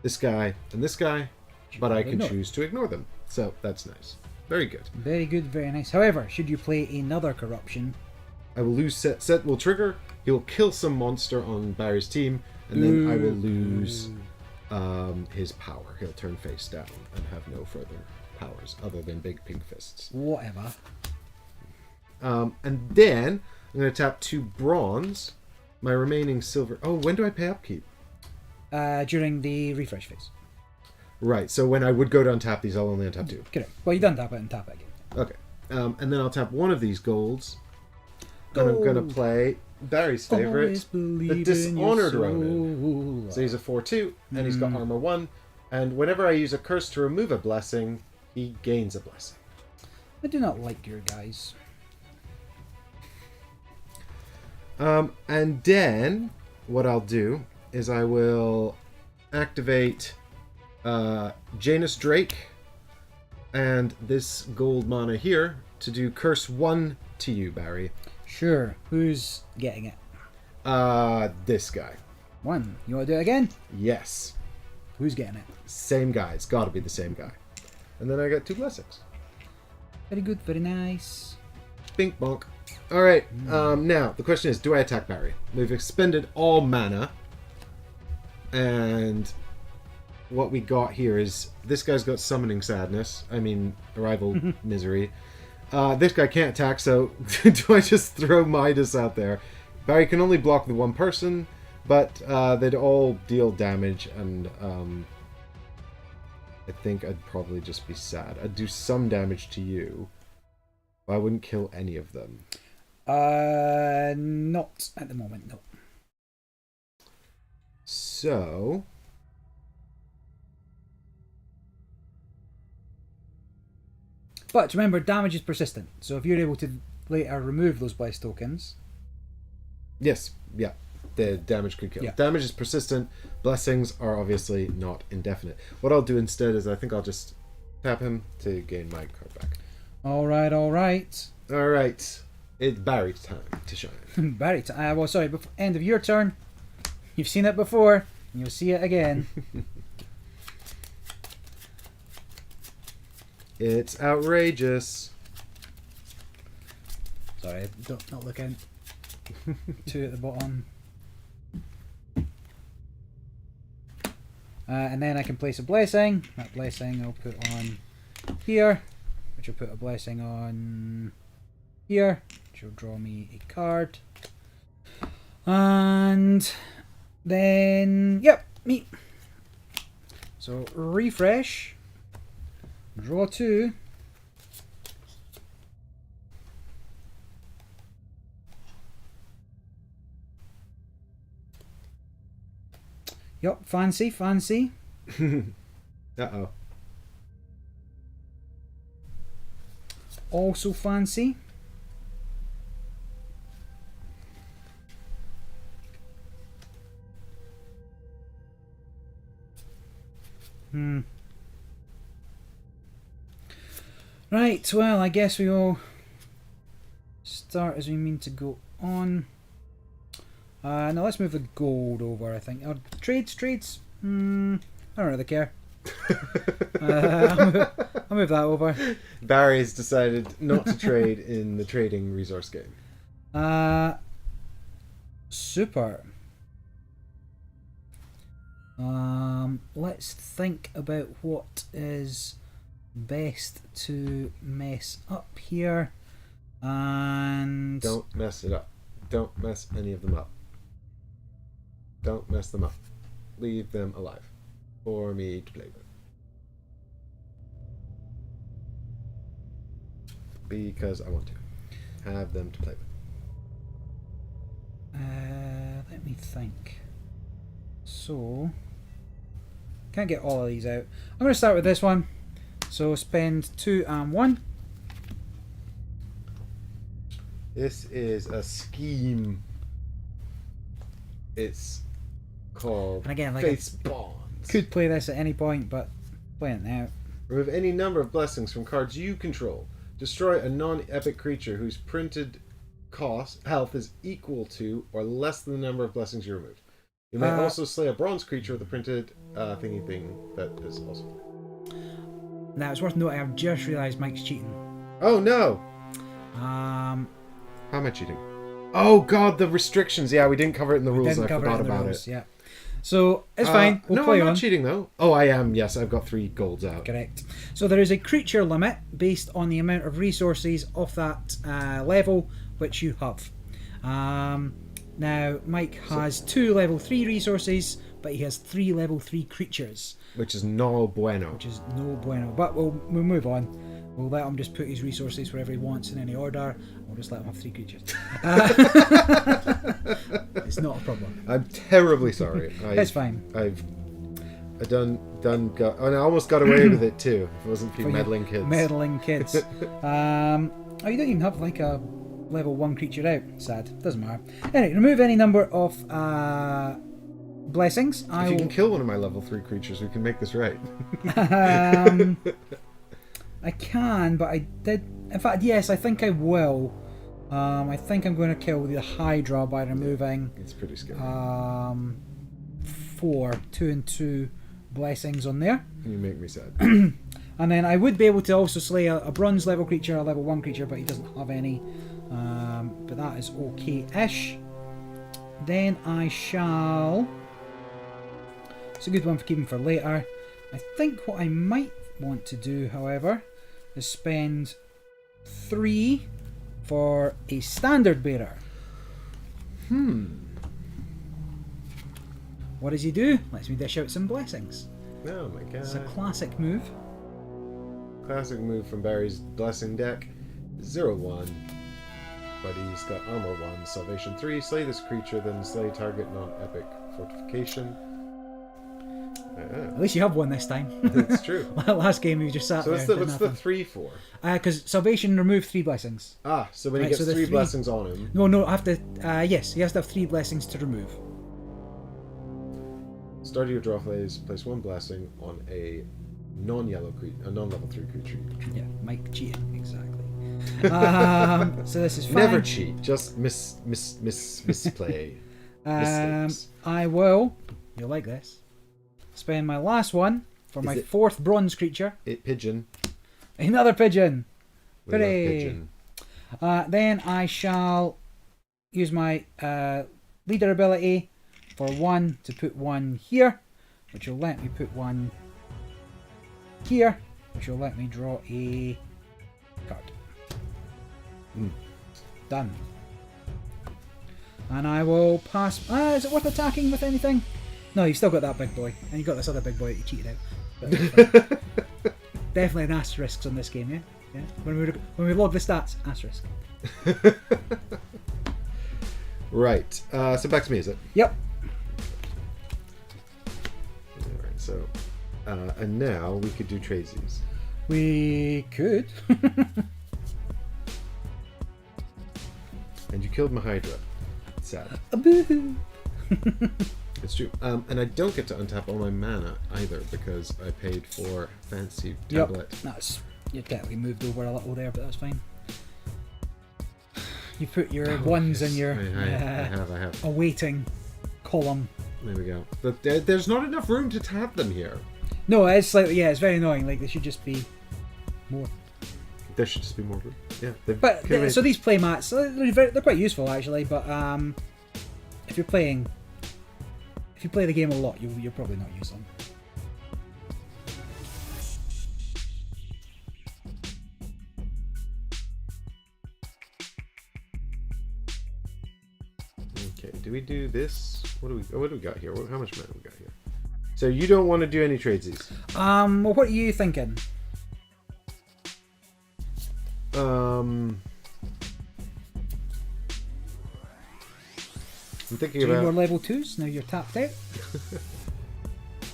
this guy and this guy, but I can choose to ignore them. So that's nice. Very good. Very good, very nice. However, should you play another corruption, I will lose set. Set will trigger. He will kill some monster on Barry's team, and then I will lose his power. He'll turn face down and have no further powers other than big pink fists. whatever. And then I'm going to tap 2 bronze. My remaining silver. Oh, when do I pay upkeep? During the refresh phase. Right. So when I would go to untap these, I'll only untap 2. Correct. Well, you done tap it and tap it again. Okay. And then I'll tap 1 of these golds. And I'm going to play Barry's favorite, the Dishonored Ronin. So he's a 4/2, and he's got armor 1. And whenever I use a curse to remove a blessing, he gains a blessing. I do not like your guys. And then what I'll do is I will activate Janus Drake and this gold mana here to do curse 1 to you, Barry. Sure. Who's getting it? This guy. 1. You want to do it again? Yes. Who's getting it? Same guy. It's got to be the same guy. And then I got 2 blessings. Very good, very nice. Bink bonk. All right. Now the question is, do I attack Barry? We've expended all mana, and what we got here is this guy's got summoning sadness. I mean, arrival misery. This guy can't attack, so do I just throw Midas out there? Barry can only block the 1 person, but they'd all deal damage, and I think I'd probably just be sad. I'd do some damage to you, but I wouldn't kill any of them. Not at the moment, no. So... But remember, damage is persistent. So if you're able to later remove those bless tokens... Yes, yeah. The damage could kill. Yeah. Damage is persistent. Blessings are obviously not indefinite. What I'll do instead is I think I'll just tap him to gain my card back. Alright, alright. Alright. It's Barry's time to shine. Barry, well, sorry, before end of your turn. You've seen it before, and you'll see it again. It's outrageous. Sorry, not looking. 2 at the bottom. And then I can place a blessing. That blessing I'll put on here, which will put a blessing on here, which will draw me a card. And then, yep, me. So refresh, draw 2. Yup, fancy. Uh-oh. Also fancy. Right, well, I guess we all start as we mean to go on. Now let's move the gold over, I think. Trades? I don't really care. I'll move that over. Barry's decided not to trade in the trading resource game. Super. Let's think about what is best to mess up here. And Don't mess it up. Don't mess any of them up. Don't mess them up. Leave them alive for me to play with. Because I want to have them to play with. Let me think. So, can't get all of these out. I'm going to start with this one. So spend 2 and 1. This is a scheme. It's called And again, like Faith's Bonds. Could play this at any point, but playing it now. Remove any number of blessings from cards you control. Destroy a non-epic creature whose printed health is equal to or less than the number of blessings you removed. You may also slay a bronze creature with a printed thingy thing that is also. Now it's worth noting I've just realised Mike's cheating. Oh no! How am I cheating? Oh god, the restrictions. Yeah, we didn't cover it in the rules. I forgot about it. Yeah. So it's fine. We'll no, play I'm not on. cheating though. Oh, I am. Yes, I've got 3 golds out. Correct. So there is a creature limit based on the amount of resources of that level which you have. Now Mike has 2 level 3 resources, but he has 3 level 3 creatures, Which is no bueno. which is no bueno. But we'll move on. We'll let him just put his resources wherever he wants in any order. We'll just let him have 3 creatures. It's not a problem. I'm terribly sorry. It's fine. I almost got away with it too. If it wasn't for you For you meddling kids. Meddling kids. Oh, you don't even have like a level 1 creature out. Sad. Doesn't matter. Anyway, remove any number of blessings. If you can kill one of my level 3 creatures, we can make this right. I can, but I did. In fact, yes, I think I will. I think I'm going to kill the Hydra by removing It's pretty scary. 4, 2 and 2 blessings on there. You make me sad. And then I would be able to also slay a bronze level creature, a level 1 creature, but he doesn't have any. But that is okay-ish. Then I shall... It's a good one for keeping for later. I think what I might want to do, however, is spend 3 for a standard bearer. What does he do? Lets me dish out some blessings. Oh my god. It's a classic move. Classic move from Barry's blessing deck. 0-1. but he's got armor 1, salvation 3. Slay this creature, then slay target non-epic fortification. At least you have one this time. It's true. Last game you just sat So there. what's the 3 for? Because salvation remove 3 blessings. So when he Right, gets so the 3 three- blessings on him. No, I have to. Yes, he has to have 3 blessings to remove. Start of your draw phase, place 1 blessing on a non-level 3 creature. Yeah, Mike cheating exactly. So this is fine. Never cheat, just misplay. Mistakes. I will. You'll like this. Spend my last one for my 4th bronze creature. Pigeon. Another pigeon. We love Hooray. pigeon. Then I shall use my leader ability for 1 to put 1 here, which will let me put 1 here, which will let me draw a card. Done. And I will pass. Is it worth attacking with anything? No, you've still got that big boy, and you've got this other big boy that you cheated out. But definitely an asterisk on this game, yeah. Yeah. When we log the stats, asterisk. Right. So back to me, is it? Yep. Alright, so and now we could do tradesies. We could. And you killed my Hydra. Sad. Boo-hoo. It's true. And I don't get to untap all my mana either because I paid for fancy tablet. That's you technically moved over a little there, but that's fine. You put your ones in your I have. awaiting column. There we go. But there's not enough room to tap them here. No, it's slightly it's very annoying. Like there should just be more. There should just be more room. Yeah. But so these play mats, they're quite useful actually. But if you play the game a lot, you'll probably not use them. Okay, do we do this? What do we got here? How much mana we got here? So you don't want to do any tradesies. Well, what are you thinking? I'm thinking 2 about. more level 2s. Now you're tapped out.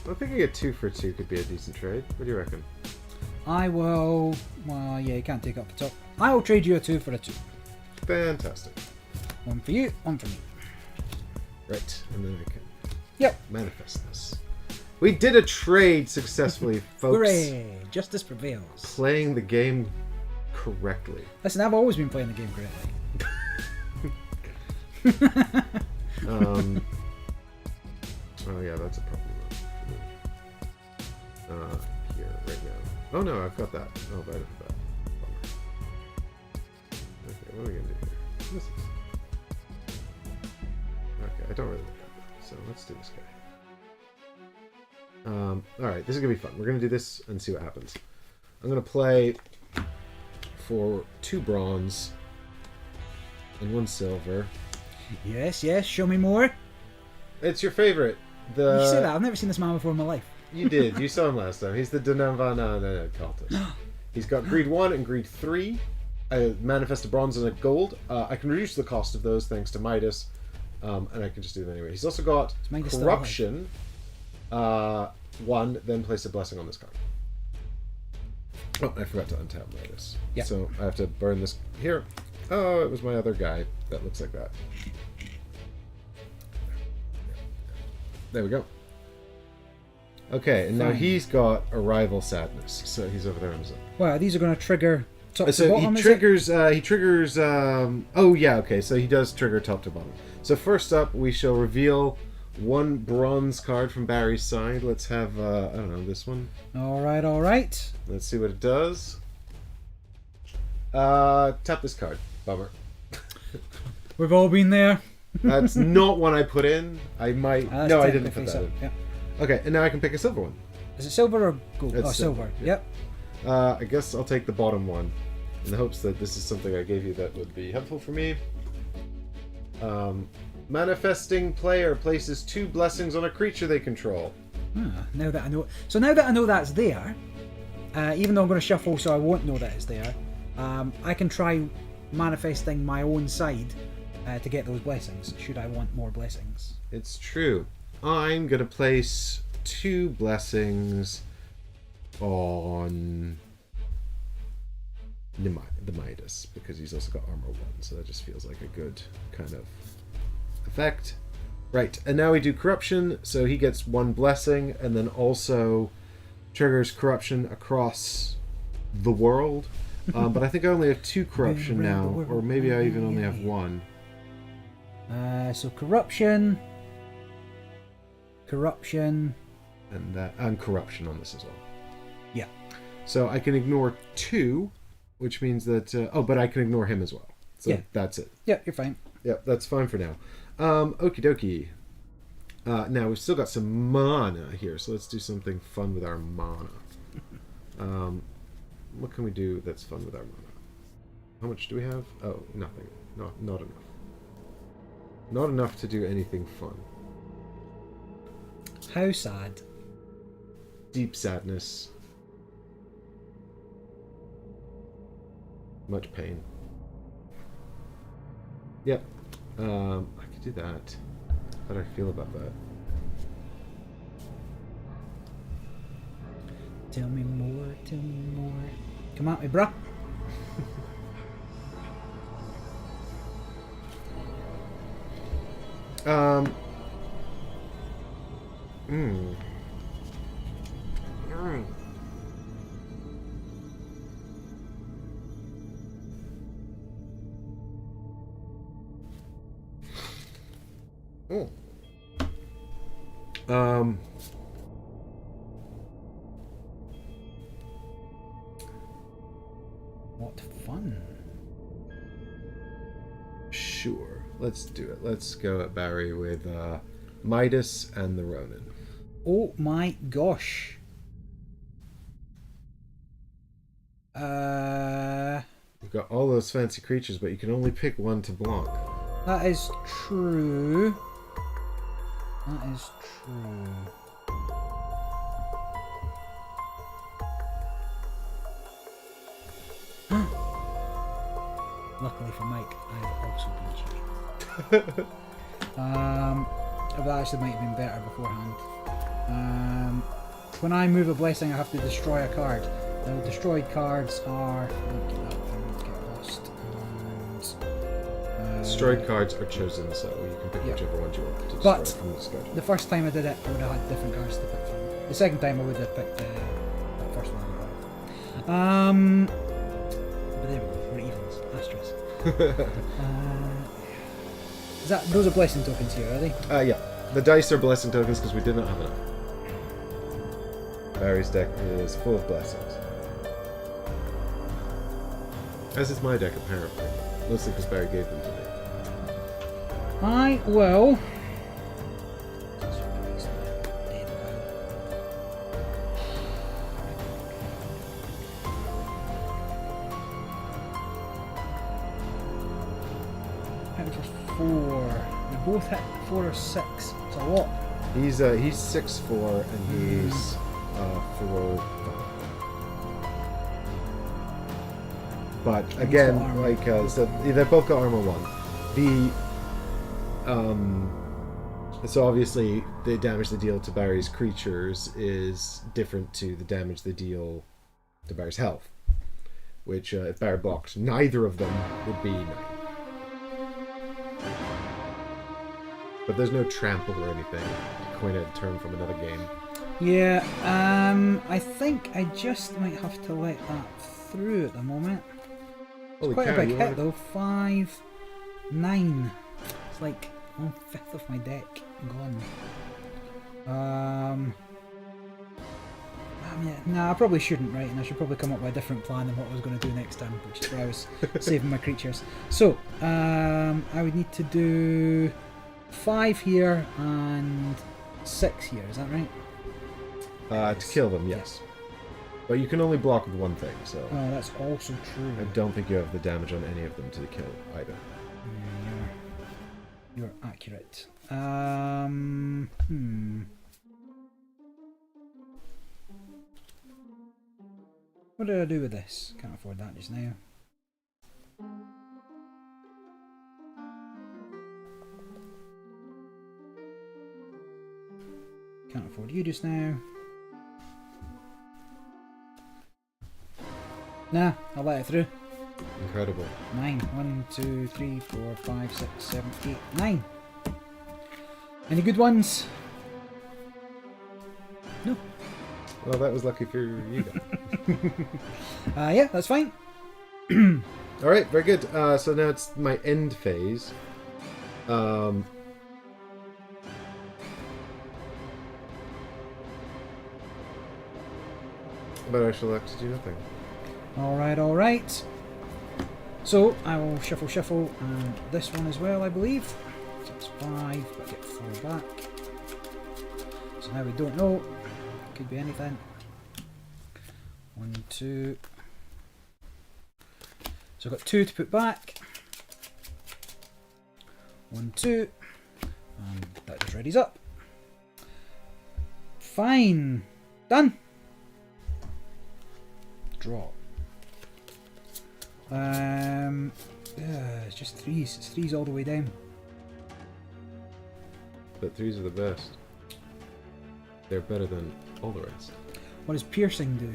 I'm thinking a 2 for 2 could be a decent trade. What do you reckon? I will. Well, yeah, you can't take up the top. I will trade you a 2 for a 2. Fantastic. 1 for you, 1 for me. Right, and then I can manifest this. We did a trade successfully, folks. Hooray! Justice prevails. Playing the game correctly. Listen, I've always been playing the game correctly. Oh yeah, that's a problem. Here, right now. Oh no, I've got that. Oh, I don't have that. Bummer. Okay, what are we gonna do here? This is... Okay, I don't really like that. So let's do this guy. Alright, this is gonna be fun. We're gonna do this and see what happens. I'm gonna play for 2 bronze and 1 silver. Yes, show me more. It's your favorite. You say that. I've never seen this man before in my life. You did. You saw him last time. He's the Danavana cultist. He's got greed 1 and greed 3. I manifest a bronze and a gold. I can reduce the cost of those thanks to Midas. And I can just do them anyway. He's also got corruption 1, then place a blessing on this card. Oh, I forgot to untap Midas. Yeah. So I have to burn this here. Oh, it was my other guy that looks like that. There we go. Okay, and now he's got Arrival Sadness, so he's over there on his own. Wow, these are going to trigger top to So bottom, he triggers. Oh yeah, okay. So he does trigger top to bottom. So first up, we shall reveal 1 bronze card from Barry's side. Let's have I don't know, this one. All right. Let's see what it does. Tap this card. Bummer. We've all been there. That's not one I put in. I might. No, I didn't put that in. Yeah. Okay, and now I can pick a silver one. Is it silver or gold? It's silver. yeah. Yep. I guess I'll take the bottom one in the hopes that this is something I gave you that would be helpful for me. Manifesting player places 2 blessings on a creature they control. Now that I know. So now that I know that's there, even though I'm going to shuffle so I won't know that it's there, I can try manifesting my own side to get those blessings, should I want more blessings. It's true. I'm going to place 2 blessings on the Midas, because he's also got armor 1, so that just feels like a good kind of effect. Right, and now we do corruption, so he gets 1 blessing, and then also triggers corruption across the world. But I think I only have 2 corruption now, or maybe I even only have 1. So corruption, and corruption on this as well. Yeah. So I can ignore 2, which means that but I can ignore him as well. So yeah. That's it. Yeah, you're fine. Yeah, that's fine for now. Okie dokie. Now we've still got some mana here, so let's do something fun with our mana. What can we do that's fun with our mana? How much do we have? Oh, nothing. Not enough. Not enough to do anything fun. How sad. Deep sadness. Much pain. Yep. I could do that. How do I feel about that? Tell me more, tell me more. Come at me, bruh. What fun. Sure, let's do it. Let's go at Barry with Midas and the Ronin. Oh my gosh. You've got all those fancy creatures, but you can only pick 1 to block. That is true. That is true. Luckily for Mike, I've also been cheating. That actually might have been better beforehand. When I move a blessing, I have to destroy a card. Now, destroyed cards are... don't get lost. Destroyed cards are chosen, so you can pick whichever ones you want to destroy But from the schedule. the first time I did it, I would have had different cards to pick from. The second time, I would have picked that first one. But there we go. We're evens. Asterisk. Those are blessing tokens here, are they? Yeah. The dice are blessing tokens because we did not have enough. Barry's deck is full of blessings. As is my deck, apparently. Mostly because Barry gave them to me. I will... Hit for 4. We both hit 4 or 6. It's a lot. He's 6'4" and he's 4'5". But again, like so they both got armor 1. So obviously the damage they deal to Barry's creatures is different to the damage they deal to Barry's health, which if Barry blocked neither of them would be 9. But there's no trample or anything to coin a term from another game. Yeah, I think I just might have to let that through at the moment. It's quite a big hit though. 5, 9. It's like 1/5 of my deck gone. I probably shouldn't, right? And I should probably come up with a different plan than what I was going to do next time, which is why I was saving my creatures. So, I would need to do 5 here and 6 here, is that right? To kill them, yes. But you can only block with 1 thing, so... Oh, that's also true. I don't think you have the damage on any of them to kill either. You're accurate. What did I do with this? Can't afford that just now. straightforward you just now. Nah, I'll let it through. Incredible. 9. 1, 2, 3, 4, 5, 6, 7, 8, 9. Any good ones? No. Well, that was lucky for you guys. Yeah, that's fine. All right, very good. So now it's my end phase. But I shall have to do nothing. Alright, alright. So, I will shuffle, and this one as well, I believe. So it's 5, but I get 4 back. So now we don't know. Could be anything. 1, 2. So I've got 2 to put back. 1, 2. And that just readies up. Fine. Done. Draw. It's just 3s. It's 3s all the way down. But 3s are the best. They're better than all the rest. What does piercing do?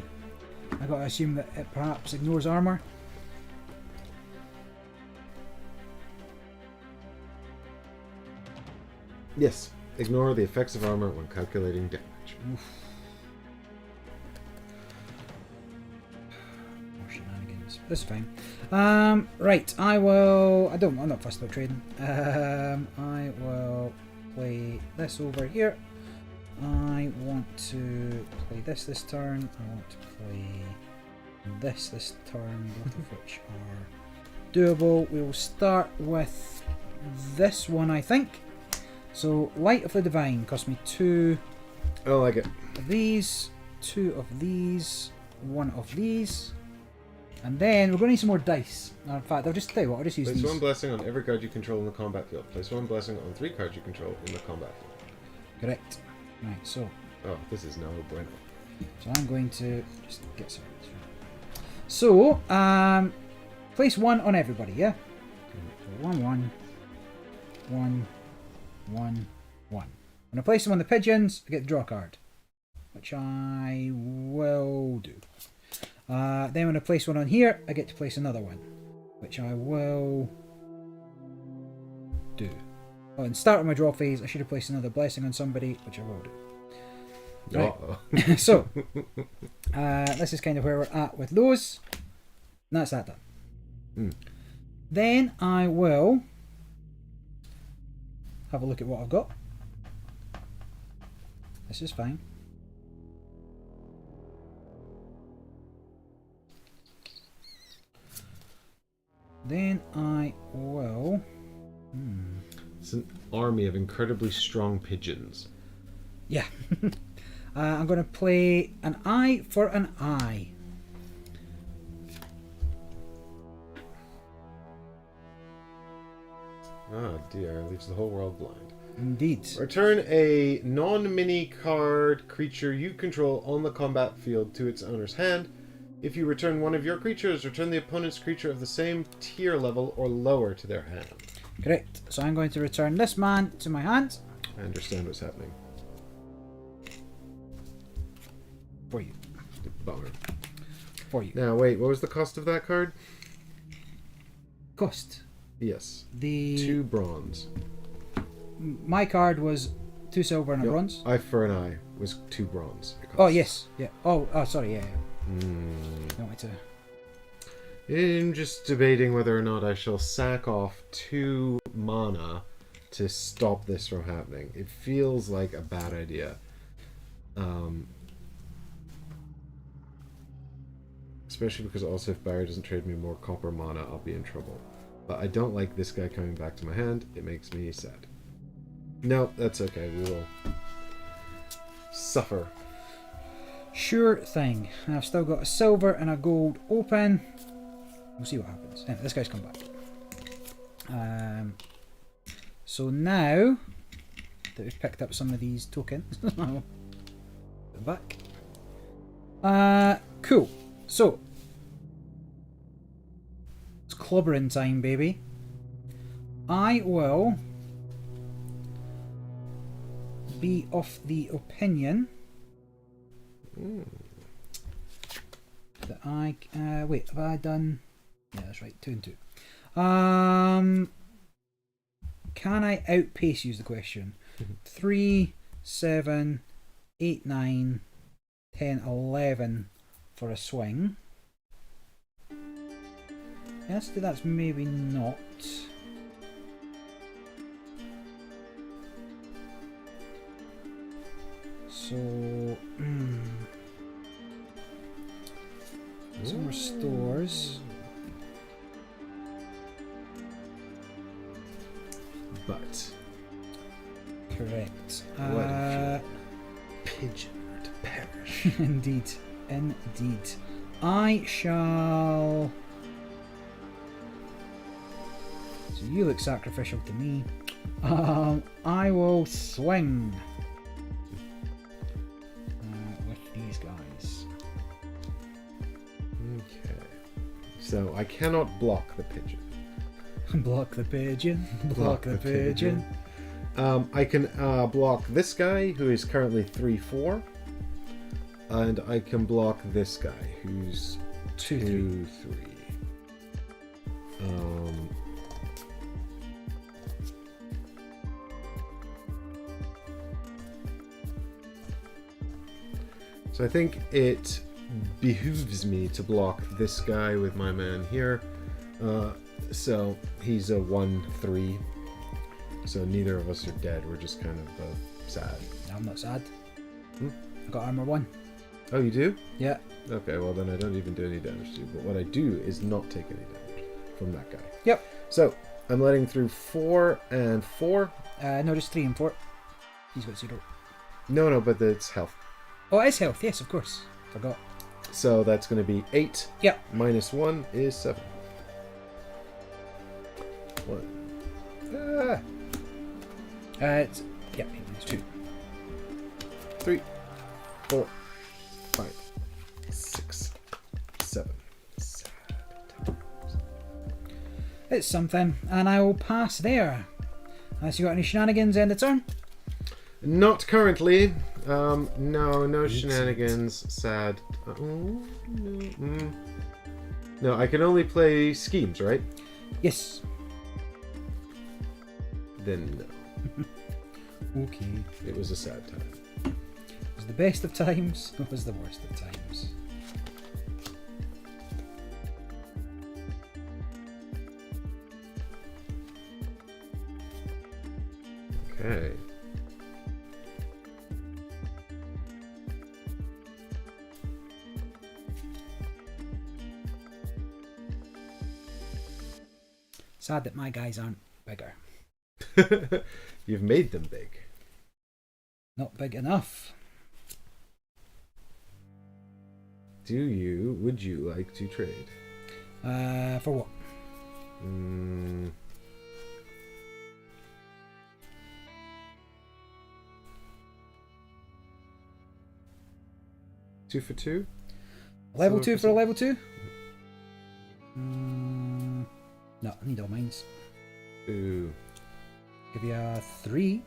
I gotta assume that it perhaps ignores armor. Yes. Ignore the effects of armor when calculating damage. Oof. More shenanigans. This is fine. Right, I'm not fussed about trading. I will play this over here. I want to play this turn. I want to play this turn, both of which are doable. We will start with this one, I think. So, Light of the Divine cost me 2 I don't like it. of these, 2 of these, 1 of these, and then we're going to need some more dice. In fact, I'll just tell you what, I'll just use Place these. 1 blessing on every card you control in the combat field. Place 1 blessing on 3 cards you control in the combat field. Correct. Right, so Oh, this is no bueno. I'm going to just get some. So, place 1 on everybody, yeah? So 1, 1, 1, 1, 1. When I place them on the pigeons, I get to draw a card, which I will do. Then when I place one on here, I get to place another one, which I will do. Oh, and start of my draw phase, I should have placed another blessing on somebody, which I will do. Right. Uh-oh. So, this is kind of where we're at with those. And that's that done. Mm. Then I will have a look at what I've got. This is fine. Then I will... It's an army of incredibly strong pigeons. Yeah. I'm going to play an eye for an eye. Oh dear, leaves the whole world blind. Indeed. Return a non-mini card creature you control on the combat field to its owner's hand. If you return one of your creatures, return the opponent's creature of the same tier level or lower to their hand. Correct. So I'm going to return this man to my hand. I understand what's happening. For you. Bummer. For you. Now, wait, what was the cost of that card? Cost. Yes. The 2 bronze. My card was 2 silver and a Yep. bronze. Eye for an eye was 2 bronze. Oh yes, yeah. Oh, sorry, yeah. Mm. I wanted to. I'm just debating whether or not I shall sack off 2 mana to stop this from happening. It feels like a bad idea. Especially because also if Barry doesn't trade me more copper mana, I'll be in trouble. But I don't like this guy coming back to my hand. It makes me sad. No, that's okay. We will suffer. Sure thing. I've still got a silver and a gold open. We'll see what happens. Anyway, this guy's come back. So now that we've picked up some of these tokens, I'll put them back. Cool. So it's clobbering time, baby. I will be of the opinion that I wait. Have I done? Yeah, that's right. 2 and 2. Can I outpace you? Is the question. 3, 7, 8, 9, 10, 11 for a swing. Yes, that's maybe not. So, some restores. But Correct. what if your pigeon were to perish? Indeed. Indeed. I shall... So you look sacrificial to me. I will swing with these guys. Okay. So I cannot block the pigeon. Block the pigeon. Block the pigeon. I can block this guy, who is currently 3-4. And I can block this guy, who's 2-3. So I think it behooves me to block this guy with my man here. So he's a 1-3. So neither of us are dead. We're just kind of sad. I'm not sad. I got armor 1. Oh, you do? Yeah. Okay, well then I don't even do any damage to you. But what I do is not take any damage from that guy. Yep. So I'm letting through 4 and 4. No, just 3 and 4. He's got 0. No, but it's health. Oh, it is health. Yes, of course. Forgot. So that's going to be 8. Yep. Minus 1 is 7. 1. It's, yeah, minus 2. 3, 4, 5, 6, 7. Sad times. It's something, and I will pass there. Unless you got any shenanigans in the turn? Not currently. No shenanigans. Sad. No, I can only play schemes, right? Yes. Then no. Okay. It was a sad time. It was the best of times, it was the worst of times. Okay. Sad that my guys aren't bigger. You've made them big. Not big enough. Would you like to trade? For what? Two for two? Level 2 for a 7%? level 2? No, I need all mines. Ooh. Give you a 3.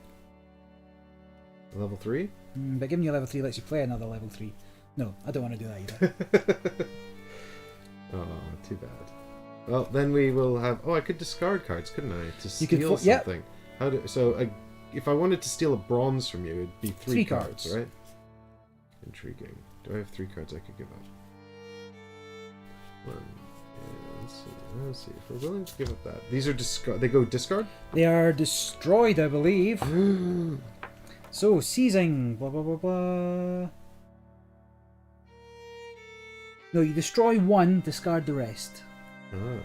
Level 3? But giving you a level 3 lets you play another level 3. No, I don't want to do that either. Oh, too bad. Well, then we will have... Oh, I could discard cards, couldn't I? To You could steal yep. something. If I wanted to steal a bronze from you, it'd be 3 cards, right? Intriguing. Do I have 3 cards I could give up? 1. Yeah, let's see. If we're willing to give up that. These are discard. They go discard? They are destroyed, I believe. So, seizing. Blah, blah, blah, blah. No, you destroy 1, discard the rest. Oh.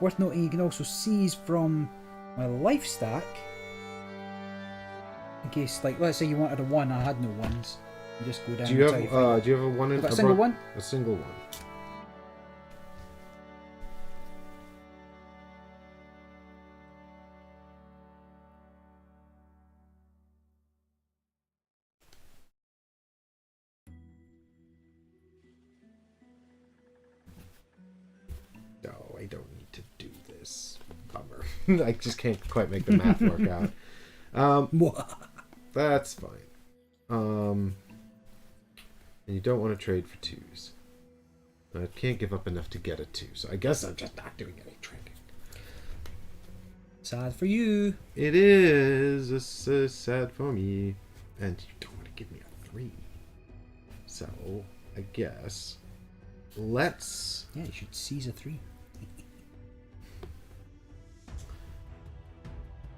Worth noting, you can also seize from my life stack. In case, like, let's say you wanted a 1, I had no 1s. You just go down Do you until have you find it. do you have a 1 in Got a single 1? A single 1. I don't need to do this. Bummer. I just can't quite make the math work out. That's fine. And you don't want to trade for 2s. I can't give up enough to get a 2, so I guess I'm just not doing any trading. Sad for you. It is. This is sad for me. And you don't want to give me a 3. So, I guess... let's... Yeah, you should seize a 3.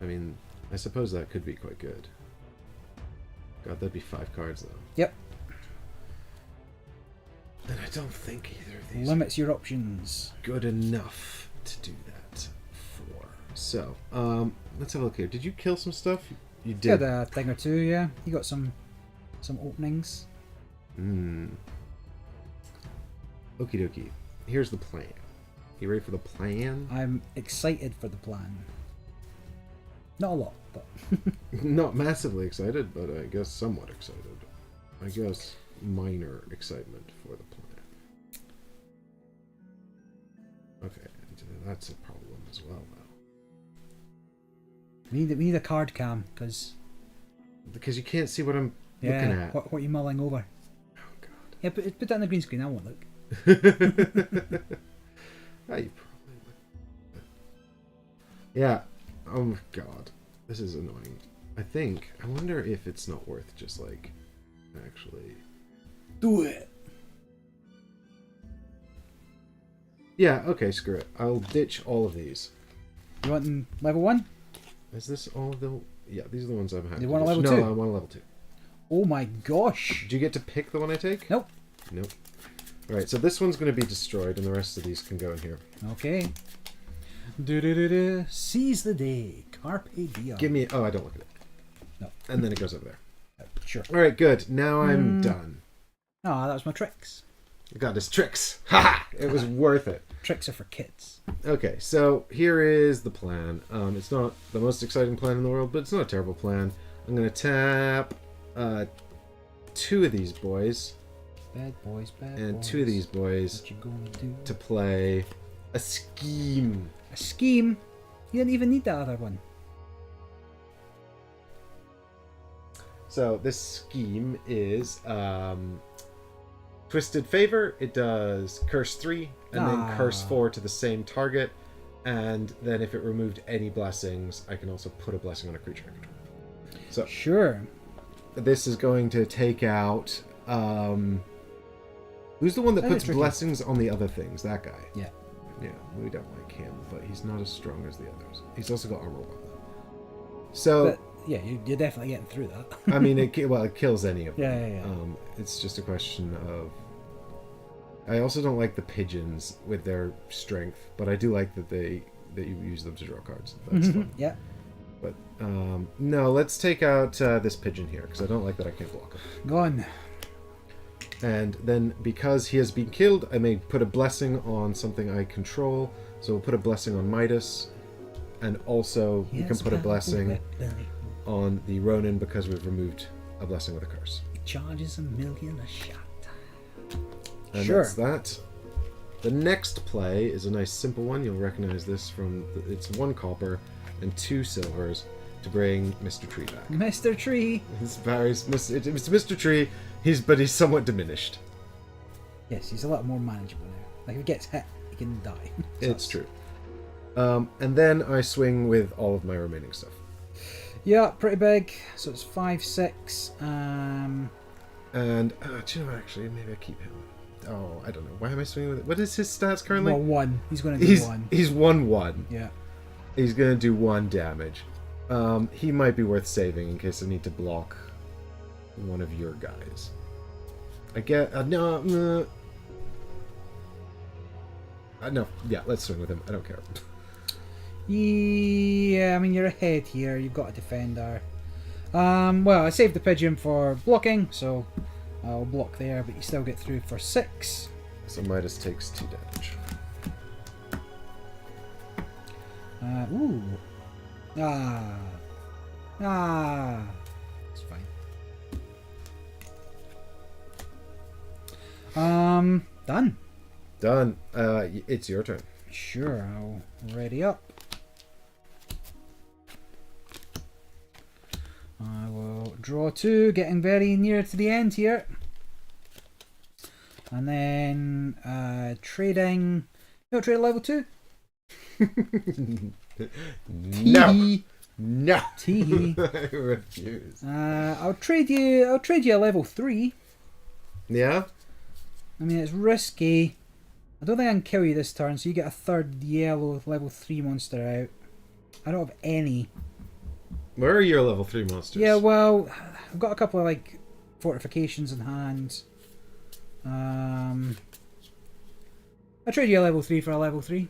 I mean, I suppose that could be quite good. God, that'd be 5 cards, though. Yep. And I don't think either of these Limits your options. good enough to do that for. So, let's have a look here. Did you kill some stuff? You did. Did a thing or 2, yeah. You got some openings. Okie dokie. Here's the plan. You ready for the plan? I'm excited for the plan. Not a lot, but... Not massively excited, but I guess somewhat excited. I guess minor excitement for the plan. Okay, that's a problem as well, though. We need a card cam, because you can't see what I'm looking at. What you're mulling over. Oh, God. Yeah, put that on the green screen, I won't look. Ah, you probably would. Yeah. Oh, my God. This is annoying. I wonder if it's not worth just, like, actually... Do it! Yeah, okay, screw it. I'll ditch all of these. You want them level 1? Is this all of the... Yeah, these are the ones I'm having. You want a level 2? No, I want a level 2. Oh my gosh! Do you get to pick the one I take? Nope. Nope. Alright, so this one's going to be destroyed, and the rest of these can go in here. Okay. Seize the day. Carpe diem. Give me... Oh, I don't look at it. No. And then it goes over there. Sure. Alright, good. Now I'm done. Oh, that was my tricks. I got his tricks. Ha! It was worth it. Tricks are for kids. Okay, so here is the plan. It's not the most exciting plan in the world, but it's not a terrible plan. I'm going to tap 2 of these boys. Bad boys, bad and boys. 2 of these boys What you gonna do? to play a scheme. A scheme? You didn't even need that other one. So this scheme is Twisted Favor. It does Curse 3 and then Curse 4 to the same target. And then if it removed any blessings, I can also put a blessing on a creature I control. So Sure. this is going to take out... who's the one that puts blessings on the other things? That guy. Yeah. Yeah, we don't like him, but he's not as strong as the others. He's also got armor 1, though. So... But, yeah, you're definitely getting through that. I mean, it kills any of them. Yeah. It's just a question of... I also don't like the pigeons with their strength, but I do like that you use them to draw cards. That's fun. Yeah. But, no, let's take out this pigeon here, because I don't like that I can't block him. Gone. And then, because he has been killed, I may put a blessing on something I control. So we'll put a blessing on Midas, and also we can put a blessing on the Ronin because we've removed a blessing with a curse. It charges $1 million a shot. And Sure. that's that. The next play is a nice simple one. You'll recognize this from... It's 1 copper and 2 silvers to bring Mr. Tree back. Mr. Tree! It's Mr. Tree, but he's somewhat diminished. Yes, he's a lot more manageable now. Like, if he gets hit, he can die. So It's true. And then I swing with all of my remaining stuff. Yeah, pretty big. So it's 5, 6. And, do you know what, actually, maybe I keep him. Oh, I don't know. Why am I swinging with it? What is his stats currently? Well, 1. He's going to do 1. He's 1/1. Yeah. He's going to do 1 damage. He might be worth saving in case I need to block one of your guys. I get... no, yeah, let's swing with him. I don't care. Yeah, I mean, you're ahead here. You've got a defender. Well, I saved the pigeon for blocking, so I'll block there, but you still get through for 6. So Midas takes 2 damage. Ooh. It's fine. Done. Done. It's your turn. Sure, I'll ready up. I will draw 2, getting very near to the end here. And then trading. No, trade level 2. No. No. Tee. I refuse. I'll trade you a level 3. Yeah? I mean, it's risky. I don't think I can kill you this turn, so you get a third yellow level 3 monster out. I don't have any. Where are your level 3 monsters? Yeah, well, I've got a couple of like fortifications in hand. I trade you a level 3 for a level 3.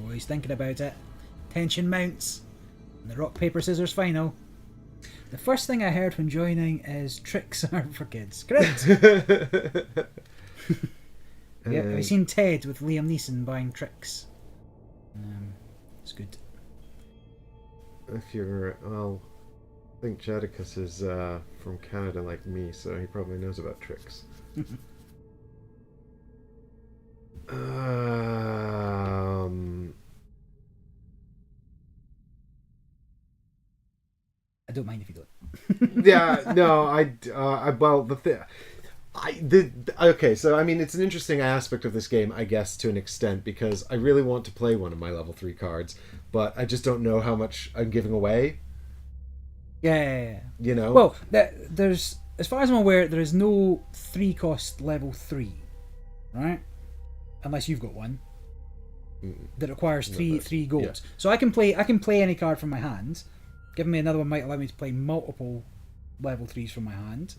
Oh, he's thinking about it. Tension mounts. And the rock, paper, scissors final. The first thing I heard when joining is tricks aren't for kids. Correct. Yeah, have you seen Ted with Liam Neeson buying tricks? It's good. If you're, well, I think Jadicus is from Canada like me, so he probably knows about tricks. I don't mind if you don't. Yeah, no, well, okay, so I mean, it's an interesting aspect of this game, I guess, to an extent, because I really want to play one of my level 3 cards, but I just don't know how much I'm giving away. Yeah. You know? Well, there's, as far as I'm aware, there is no 3-cost level 3, right? Unless you've got one that requires three golds. Yeah. So I can play any card from my hand. Giving me another one might allow me to play multiple level 3s from my hand,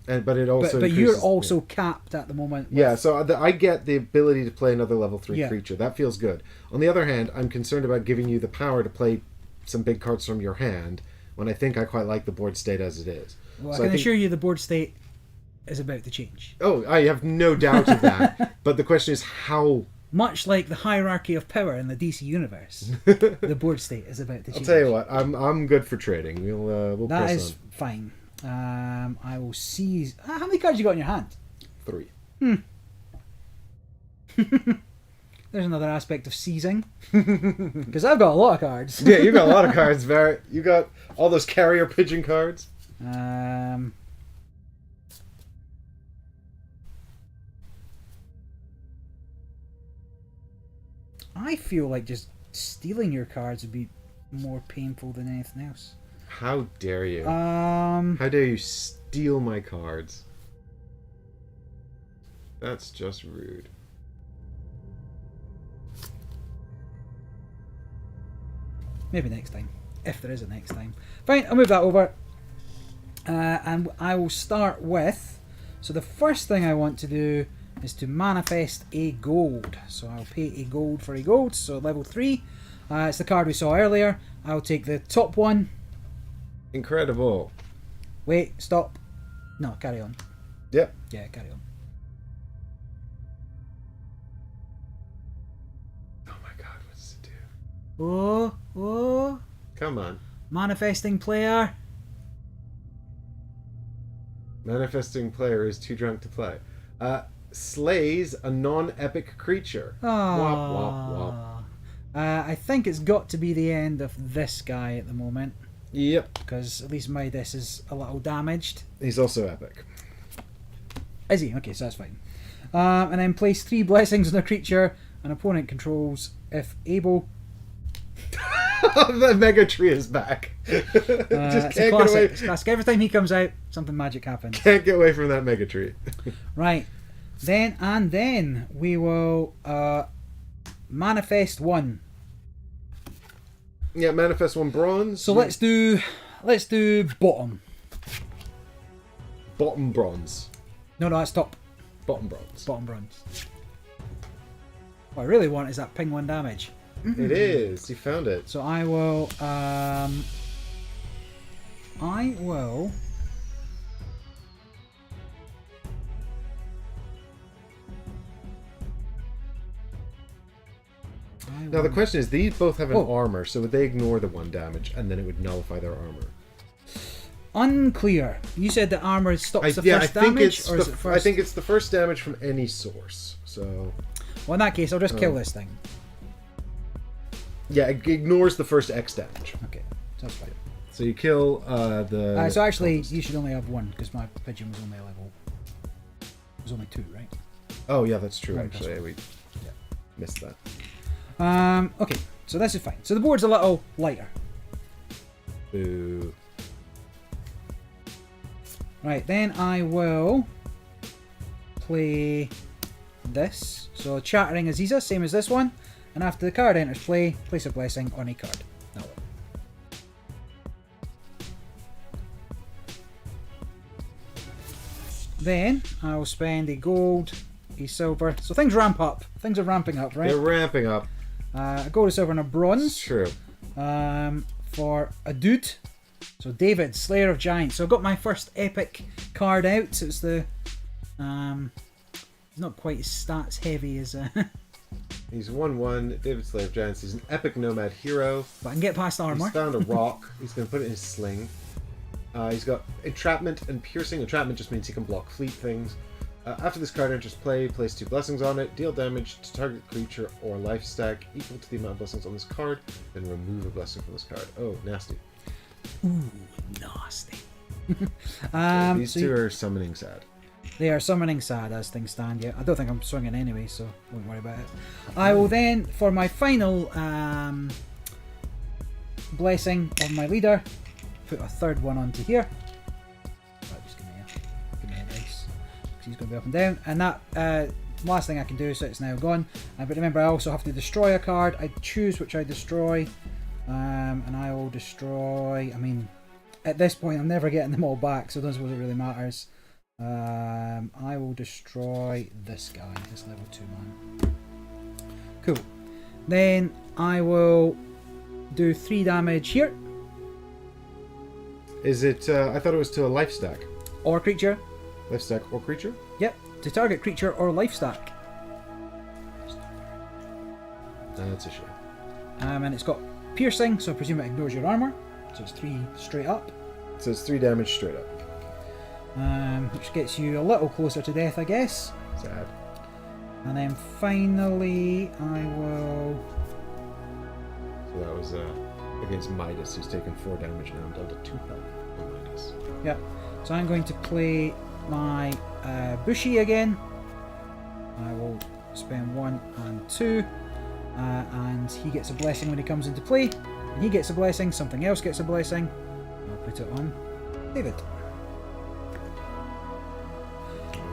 but it also but you're also capped at the moment. Yeah, so I get the ability to play another level 3 creature. That feels good. On the other hand, I'm concerned about giving you the power to play some big cards from your hand when I think I quite like the board state as it is. Well, so I can assure you the board state is about to change. Oh, I have no doubt of that. But the question is how. Much like the hierarchy of power in the DC universe, the board state is about to change. I'll tell you what, I'm good for trading. We'll that press is on. Fine. I will seize. How many cards you got in your hand? 3. There's another aspect of seizing, because I've got a lot of cards. Yeah, you got a lot of cards, Barrett. You got all those carrier pigeon cards. I feel like just stealing your cards would be more painful than anything else. How dare you? How dare you steal my cards? That's just rude. Maybe next time. If there is a next time. Fine, I'll move that over. And I will start with... So the first thing I want to do is to manifest a gold. So I'll pay a gold for a gold. So level 3. It's the card we saw earlier. I'll take the top one. Incredible. Wait, stop. No, carry on. Yep. Yeah, carry on. Oh my god, what does it do? Oh. Come on. Manifesting player. Manifesting player is too drunk to play. Slays a non-epic creature. Wop, wop, wop. I think it's got to be the end of this guy at the moment. Yep. Because at least my this is a little damaged. He's also epic. Is he? Okay, so that's fine. And then place 3 blessings on a creature an opponent controls if able. The Mega Tree is back. Just it's can't a classic. get away. It's classic. Every time he comes out, something magic happens. Can't get away from that Mega Tree. Right. Then we will manifest 1. Yeah, manifest 1 bronze. So let's do bottom. Bottom bronze. No, that's top. Bottom bronze. Bottom bronze. What I really want is that ping 1 damage. It is. You found it. So I will. I will. Now the question is, these both have an Oh. armor, so would they ignore the 1 damage, and then it would nullify their armor? Unclear. You said the armor stops the I first think damage, it's or is it first? I think it's the first damage from any source. So Well, in that case, I'll just kill this thing. yeah, it ignores the first X damage. Okay, so that's fine. So you kill the. So actually, you should only have 1 because my pigeon was only a level. It was only 2, right? Oh yeah, that's true. Right, Actually, that's we missed that. Okay, so this is fine. So the board's a little lighter. Boo. Right, then I will play this. So Chattering Aziza, same as this one. And after the card enters play, place a blessing on a card. That one. Then I will spend a gold, a silver. So things ramp up. Things are ramping up, right? They're ramping up. A gold, a silver, and a It's bronze. true. For a dude. So David, Slayer of Giants. So I've got my first epic card out. So it's the not quite as stats heavy as He's 1/1. David Slayer of Giants. He's an epic nomad hero. but I can get past armor. He's found a rock. He's going to put it in his sling. He's got entrapment and piercing. Entrapment just means he can block fleet things. After this card enters play, place 2 blessings on it. Deal damage to target creature or life stack equal to the amount of blessings on this card. Then remove a blessing from this card. Oh, nasty. Ooh, nasty. These so two are summoning sad. they are summoning sad as things stand. Yeah, I don't think I'm swinging anyway, so won't worry about it. I will then, for my final blessing of my leader, put a 3rd one onto here. Right, just give me a dice. He's going to be up and down, and that last thing I can do, so it's now gone. But remember, I also have to destroy a card. I choose which I destroy, and I will destroy. I mean, at this point, I'm never getting them all back, so I don't suppose it really matters. I will destroy this guy, this level 2 man. Cool. Then I will do 3 damage here, Is it? I thought it was to a life stack. or creature. Life stack or creature? Yep, to target creature or life stack. That's a shame. And it's got piercing, so I presume it ignores your armor. So it's 3 straight up. So it's 3 damage straight up. Which gets you a little closer to death, I guess. Sad. And then finally, I will. So that was against Midas, who's taken 4 damage now and down to 2 health on Midas. Yep. So I'm going to play my Bushy again. I will spend 1 and 2. And he gets a blessing when he comes into play. And he gets a blessing, something else gets a blessing. I'll put it on David.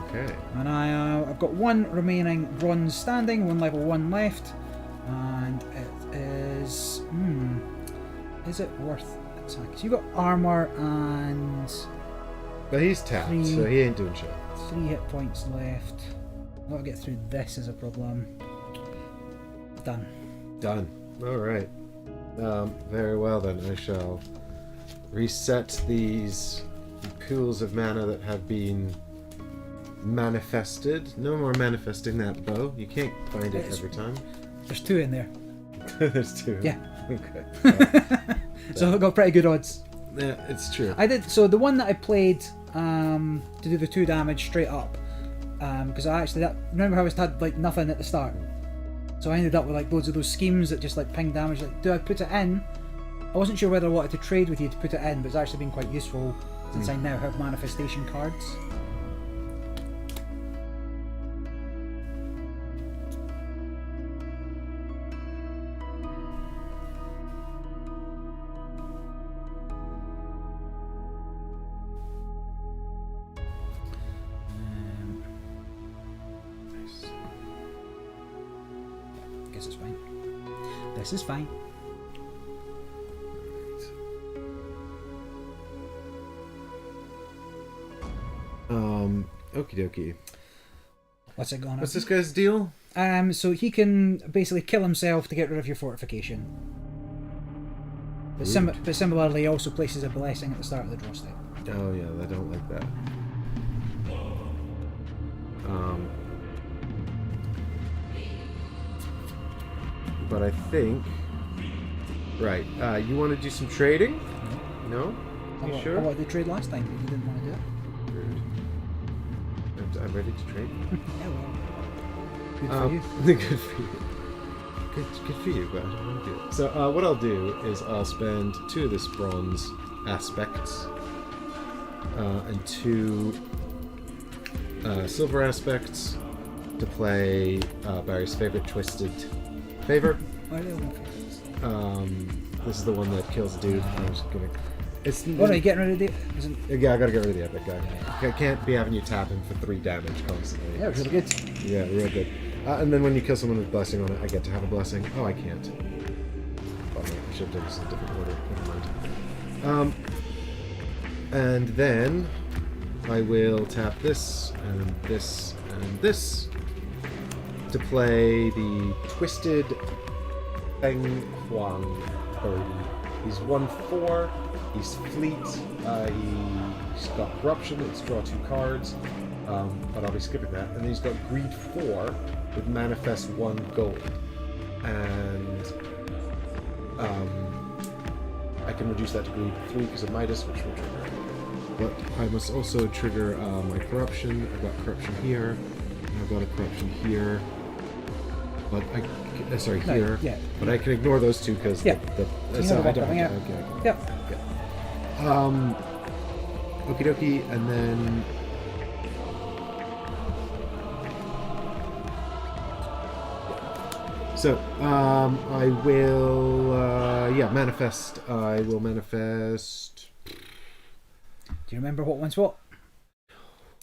Okay. And I've got 1 remaining bronze standing, 1 level 1 left. And it is... is it worth attack? So you've got armor and... But he's tapped, 3 so he ain't doing shit. 3 hit points left. I've got to get through this as a problem. Done. Done. Alright. Very well then. I shall reset these pools of mana that have been manifested. No more manifesting that bow. You can't find it every time. There's 2 in there. There's 2. Yeah. Okay. So I've got pretty good odds. Yeah, it's true. I did. So the one that I played to do the 2 damage straight up, because I actually remember how I had like nothing at the start, so I ended up with like loads of those schemes that just like ping damage. Like, do I put it in? I wasn't sure whether I wanted to trade with you to put it in, but it's actually been quite useful since I now have manifestation cards. Guess it's fine. This is fine. Okie dokie. What's it going on? What's this guy's deal? So he can basically kill himself to get rid of your fortification. But similarly, he also places a blessing at the start of the draw step. Oh yeah, I don't like that. But I think... Right, you want to do some trading? No? You sure? I wanted to trade last time, but you didn't want to do it. Rude. I'm ready to trade. Yeah, well. Good for you. Good for you. Good for you, but I don't want to do it. So what I'll do is I'll spend 2 of this bronze aspects and 2 silver aspects to play Barry's favorite Twisted Favor. Why are they all my favorites? This is the one that kills a dude. I'm just gonna... It's... Oh no, you getting rid of the... Yeah, I gotta get rid of the epic guy. I can't be having you tap him for 3 damage constantly. Yeah, it was really good. Yeah, real good. And then when you kill someone with blessing on it, I get to have a blessing. Oh, I can't. Oh, no, I should have done this in a different order. Never mind. And then I will tap this and this and this to play the Twisted Feng Huang bird. He's 1/4. He's fleet. He's got corruption. It's draw 2 cards. But I'll be skipping that. And then he's got greed 4 with manifest 1 gold. And I can reduce that to greed 3 because of Midas, which will trigger. But I must also trigger my corruption. I've got corruption here. And I've got a corruption here. But I, here. Yeah. But I can ignore those 2 because so I don't. Okay. Yep. Okie dokie, and then. So, I will, manifest. I will manifest... Do you remember what one's what?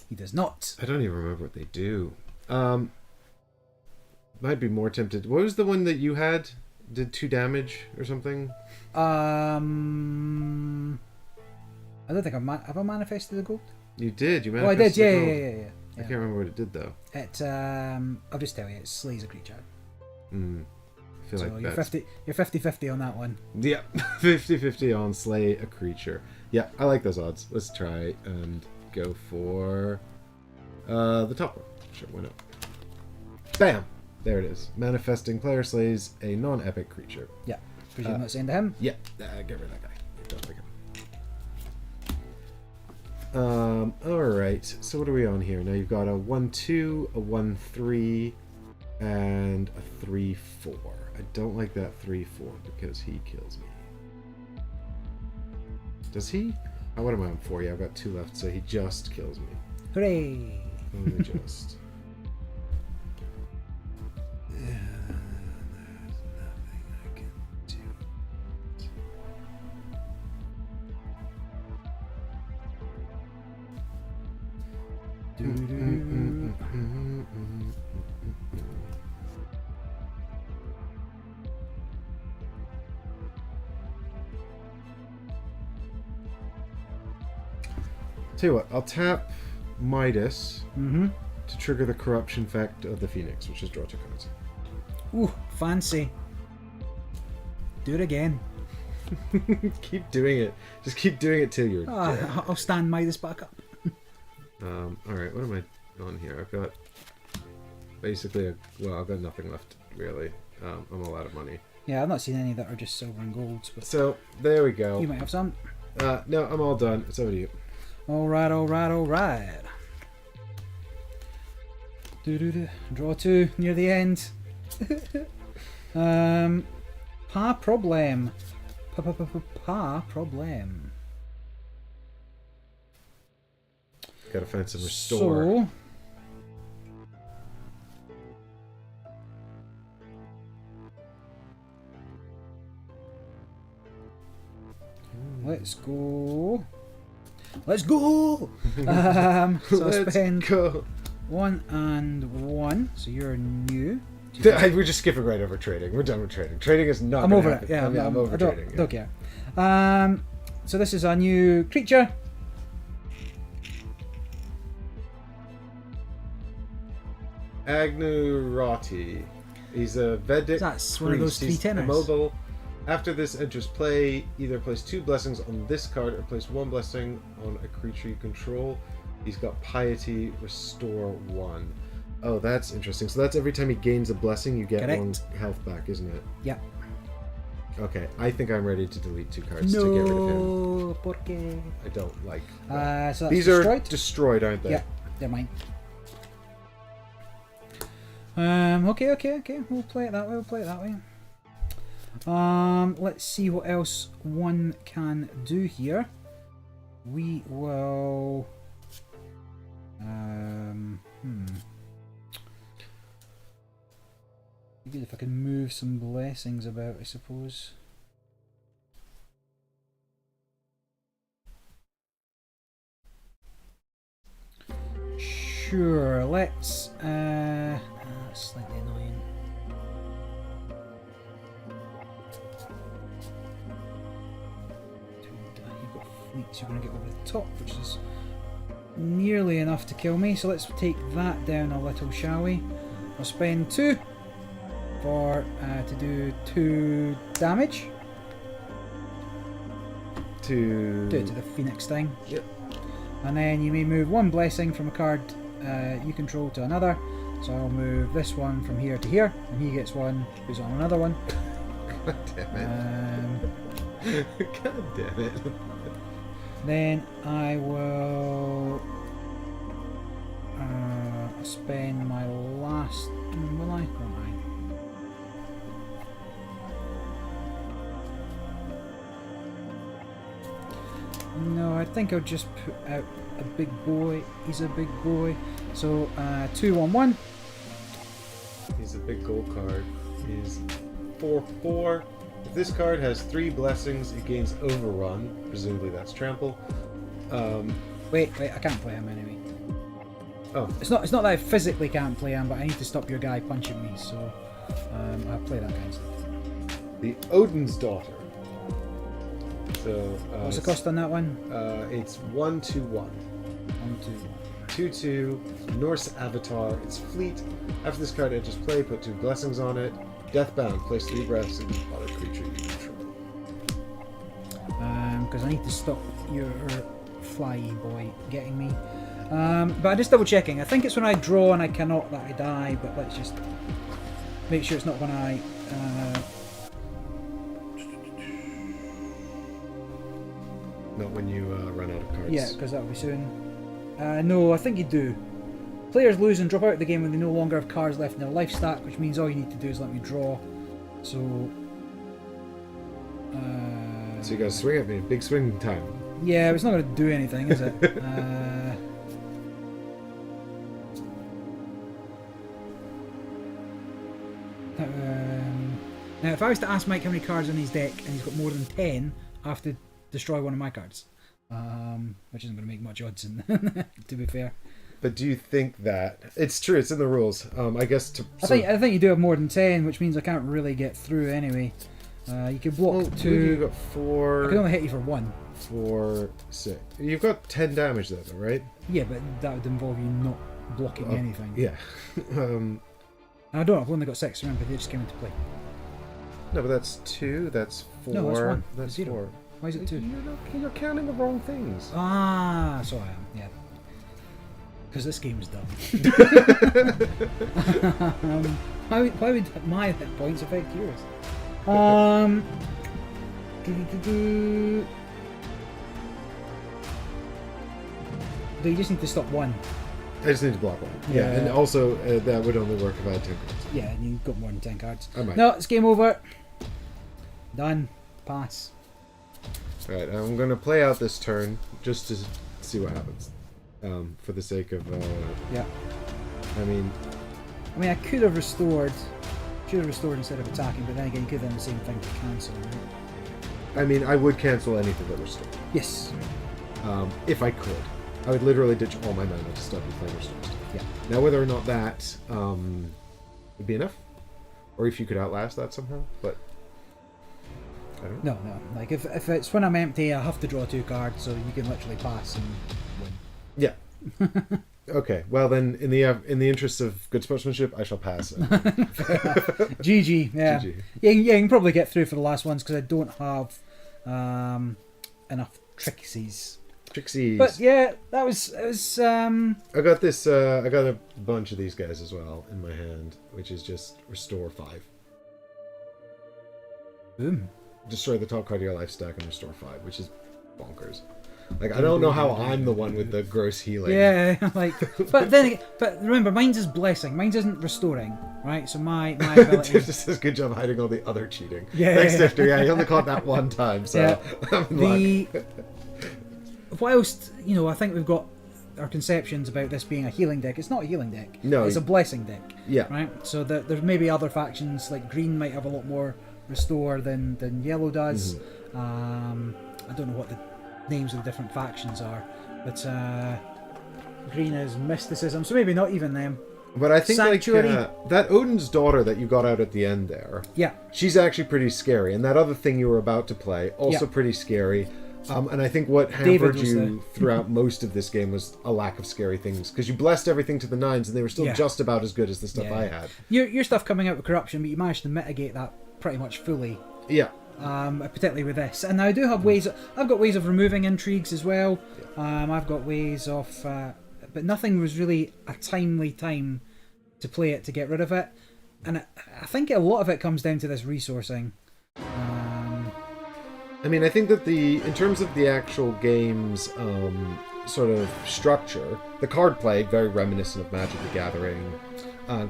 He does not. I don't even remember what they do. Might be more tempted. What was the one that you had? Did 2 damage or something? I don't think have I manifested the gold? You did. You manifested. Oh, I did. Yeah. I can't remember what it did though. It I'll just tell you, it slays a creature. I feel so like you're 50-50 on that one. Yeah, 50-50 on slay a creature. Yeah, I like those odds. Let's try and go for the top one. Sure, why not? Bam! There it is. Manifesting player slays a non-epic creature. Yeah. Presume that's the end of him? Yeah, get rid of that guy. Don't like him. Alright, so what are we on here? Now you've got a 1-2, a 1-3, and a 3-4. I don't like that 3-4 because he kills me. Does he? Oh, what am I on 4? Yeah, I've got 2 left, so he just kills me. Hooray! Only just. Tell you what, I'll tap Midas to trigger the corruption effect of the Phoenix, which is draw 2 cards. Ooh, fancy. Do it again. Keep doing it. Just keep doing it till you're dead. I'll stand Midas back up. Alright, what am I on here? I've got basically I've got nothing left, really. I'm all out of money. Yeah, I've not seen any that are just silver and golds. But so, there we go. you might have some. No, I'm all done. It's over to you. Alright. Draw 2 near the end. Problem. Problem. Got offensive restore. So, let's go. So I'll spend go. 1 and 1. So you're new. We're just skipping right over trading. We're done with trading. Trading is not. I'm over happen. it. Yeah, I'm over trading. Don't care. So this is a new creature. Agnurati. He's a Vedic That's priest. one of those three He's tenors. immobile. After this enters play, either place 2 blessings on this card or place 1 blessing on a creature you control. He's got Piety, Restore 1. Oh, that's interesting. So that's every time he gains a blessing, you get Correct. 1 health back, isn't it? Yeah. Okay, I think I'm ready to delete 2 cards to get rid of him. No, porque... I don't like So that. that's These destroyed? are destroyed, aren't they? Yeah, they're mine. Okay. We'll play it that way. Let's see what else one can do here. We will... Be good if I can move some blessings about, I suppose. Sure, let's... that's slightly annoying. You've got fleets, you're going to get over the top, which is nearly enough to kill me. So let's take that down a little, shall we? I'll spend 2 for to do 2 damage. To... Do it to the Phoenix thing. Yep. And then you may move 1 blessing from a card you control to another. So I'll move this one from here to here, and he gets 1, goes on another one. God damn it. God damn it. Then I will spend my last... Will I? Won't I? No, I think I'll just put out a big boy. He's a big boy. So 2/1/1. He's a big gold card. He's 4/4. If this card has 3 blessings, it gains Overrun. Presumably that's Trample. Wait, I can't play him anyway. Oh. It's not that I physically can't play him, but I need to stop your guy punching me, so I'll play that guy instead. The Odin's Daughter. So What's the cost on that one? it's 1/2/1. 2/2. Norse Avatar. It's fleet. After this card enters play, put 2 blessings on it. Deathbound. Place 3 blessings on a creature you control. Because I need to stop your flyy boy getting me. But I'm just double checking. I think it's when I draw and I cannot that I die, but let's just make sure it's not when I... Not when you run out of cards. Yeah, because that'll be soon. No, I think you do. Players lose and drop out of the game when they no longer have cards left in their life stack, which means all you need to do is let me draw. So you gotta swing at me. Big swing time. yeah, it's not going to do anything, is it? Now, if I was to ask Mike how many cards on his deck and he's got more than 10, I have to destroy one of my cards. Which isn't going to make much odds, to be fair. But do you think that... It's true, it's in the rules. I guess to... I think you do have more than 10, which means I can't really get through anyway. You can block 2. You've got 4... I can only hit you for 1. 4, 6. You've got 10 damage though, right? Yeah, but that would involve you not blocking anything. Yeah. I don't. I've only got 6. Remember, they just came into play. No, but that's 2. That's 4. No, that's 1. That's 0. 4. Why is it 2? You're counting the wrong things. Ah, so I am. Yeah. Because this game is dumb. Why would my hit points affect yours? You just need to stop 1. I just need to block 1. Yeah, and also that would only work if I had 10 cards. Yeah, and you've got more than 10 cards. I might. No, it's game over. Done. Pass. Alright, I'm going to play out this turn just to see what happens. For the sake of... yeah. I mean, I could have restored. Should have restored instead of attacking, but then again, you could have done the same thing to cancel. Right? I mean, I would cancel anything that restored. Yes. If I could. I would literally ditch all my mana to stop you playing restore stuff. Yeah. Now, whether or not that would be enough, or if you could outlast that somehow, but I don't know. No. Like if it's when I'm empty, I have to draw 2 cards, so you can literally pass and win. Yeah. Okay, well then, in the interest of good sportsmanship, I shall pass. GG, yeah. GG. Yeah, you can probably get through for the last ones because I don't have enough Trixies. Trixies. But yeah, it was I got this. I got a bunch of these guys as well in my hand, which is just restore 5. boom. Destroy the top card of your life stack and restore 5, which is bonkers. Like, I don't know how I'm the one with the gross healing. Yeah, like, but remember, mine's is blessing. Mine's isn't restoring, right? So my ability. Tiff just does a good job hiding all the other cheating. Yeah, Thanks, yeah. Tifter. Yeah, he only caught that one time, so Yeah. I'm in luck. Whilst I think we've got our conceptions about this being a healing deck. It's not a healing deck. No. It's a blessing deck. Yeah. Right. So there's maybe other factions like green might have a lot more restore than yellow does. Mm-hmm. I don't know what the names of the different factions are, but green is mysticism, so maybe not even them. But I think Sanctuary. that Odin's daughter that you got out at the end there, Yeah. she's actually pretty scary. And that other thing you were about to play, also Yeah. pretty scary. And I think what David hampered was you throughout most of this game was a lack of scary things. Because you blessed everything to the 9s and they were still Yeah. just about as good as the stuff Yeah. I had. Your stuff coming out with corruption, but you managed to mitigate that pretty much fully. Yeah. Particularly with this, and I do have ways. I've got ways of removing intrigues as well. I've got ways of, but nothing was really a timely time to play it to get rid of it, and I think a lot of it comes down to this resourcing. I mean, I think that in terms of the actual game's sort of structure, the card play, very reminiscent of Magic the Gathering,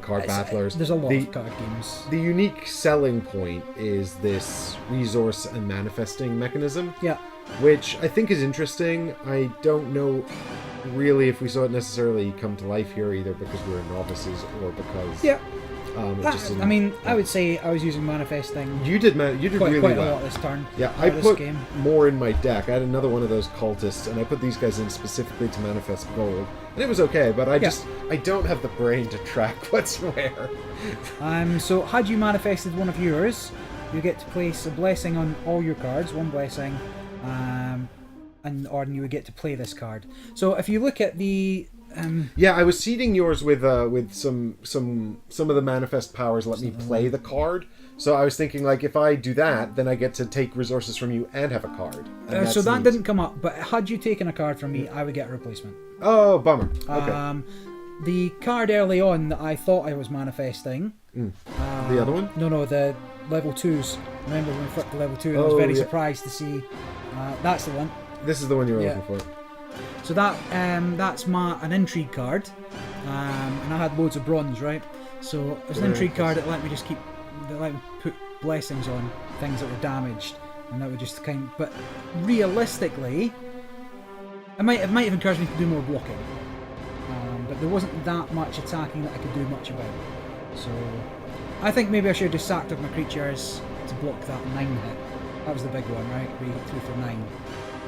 card battlers. There's a lot of card games. The unique selling point is this resource and manifesting mechanism. Yeah. Which I think is interesting. I don't know really if we saw it necessarily come to life here, either because we were novices or because... Yeah. I would say I was using manifesting. You did really quite a well. lot this turn. Yeah, I put more in my deck. I had another one of those cultists, and I put these guys in specifically to manifest gold, and it was okay. But I don't have the brain to track what's where. So had you manifested one of yours, you get to place a blessing on all your cards, one blessing, and you would get to play this card. So if you look at the yeah, I was seeding yours with some of the manifest powers let me play the card. So I was thinking, like, if I do that, then I get to take resources from you and have a card. So that didn't come up, but had you taken a card from me, I would get a replacement. Oh, bummer. Okay. The card early on that I thought I was manifesting. The other one? No, the level 2s. Remember when we flipped the level 2 and I was very surprised to see... that's the one. This is the one you were looking for. So that's an intrigue card, and I had loads of bronze, right? So it was an intrigue card that let me put blessings on things that were damaged, and that would just But realistically, it might have encouraged me to do more blocking, but there wasn't that much attacking that I could do much about. So I think maybe I should have just sacked up my creatures to block that 9 hit. That was the big one, right? Where you get 3 for 9.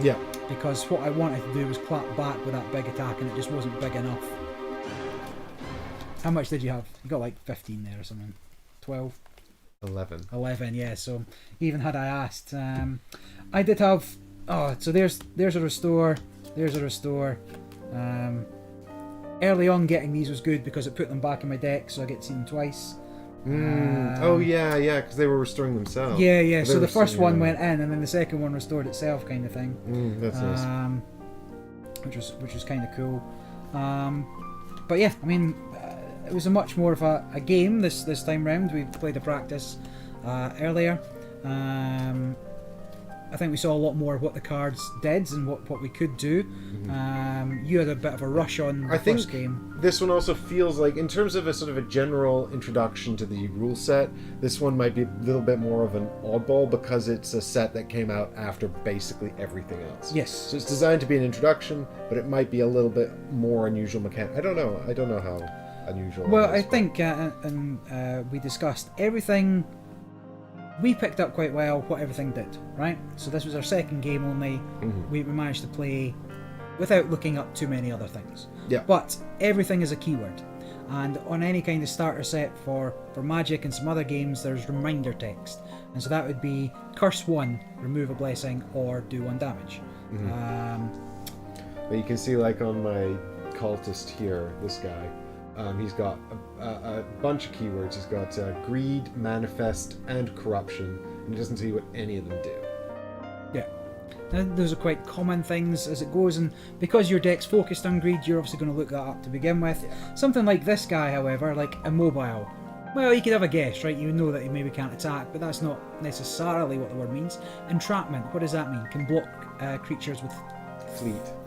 Yeah. Because what I wanted to do was clap back with that big attack, and it just wasn't big enough. How much did you have? You got like 15 there or something. 12? 11, yeah. So even had I asked, I did have... Oh, so there's a restore. There's a restore. Early on getting these was good because it put them back in my deck, so I get to see them twice. Because they were restoring themselves. Yeah. So the first one went in, and then the second one restored itself, kind of thing. That's nice. Which was kind of cool. But yeah, I mean, it was a much more of a game this time round. We played a practice earlier. I think we saw a lot more of what the cards did and what we could do. You had a bit of a rush on the first game. This one also feels like, in terms of a sort of a general introduction to the rule set, this one might be a little bit more of an oddball because it's a set that came out after basically everything else. Yes. So it's designed to be an introduction, but it might be a little bit more unusual mechanic. I don't know how unusual. Well, I think, and we discussed everything. We picked up quite well what everything did, right? So this was our second game only. We managed to play without looking up too many other things. Yeah. But everything is a keyword. And on any kind of starter set for Magic and some other games, there's reminder text. And so that would be curse 1, remove a blessing, or do 1 damage. But you can see, like, on my cultist here, this guy. He's got a bunch of keywords. He's got greed, manifest, and corruption, and he doesn't tell you what any of them do. Yeah. And those are quite common things as it goes, and because your deck's focused on greed, you're obviously going to look that up to begin with. Yeah. Something like this guy, however, like immobile. Well, you could have a guess, right? You know that he maybe can't attack, but that's not necessarily what the word means. Entrapment, what does that mean? Can block creatures with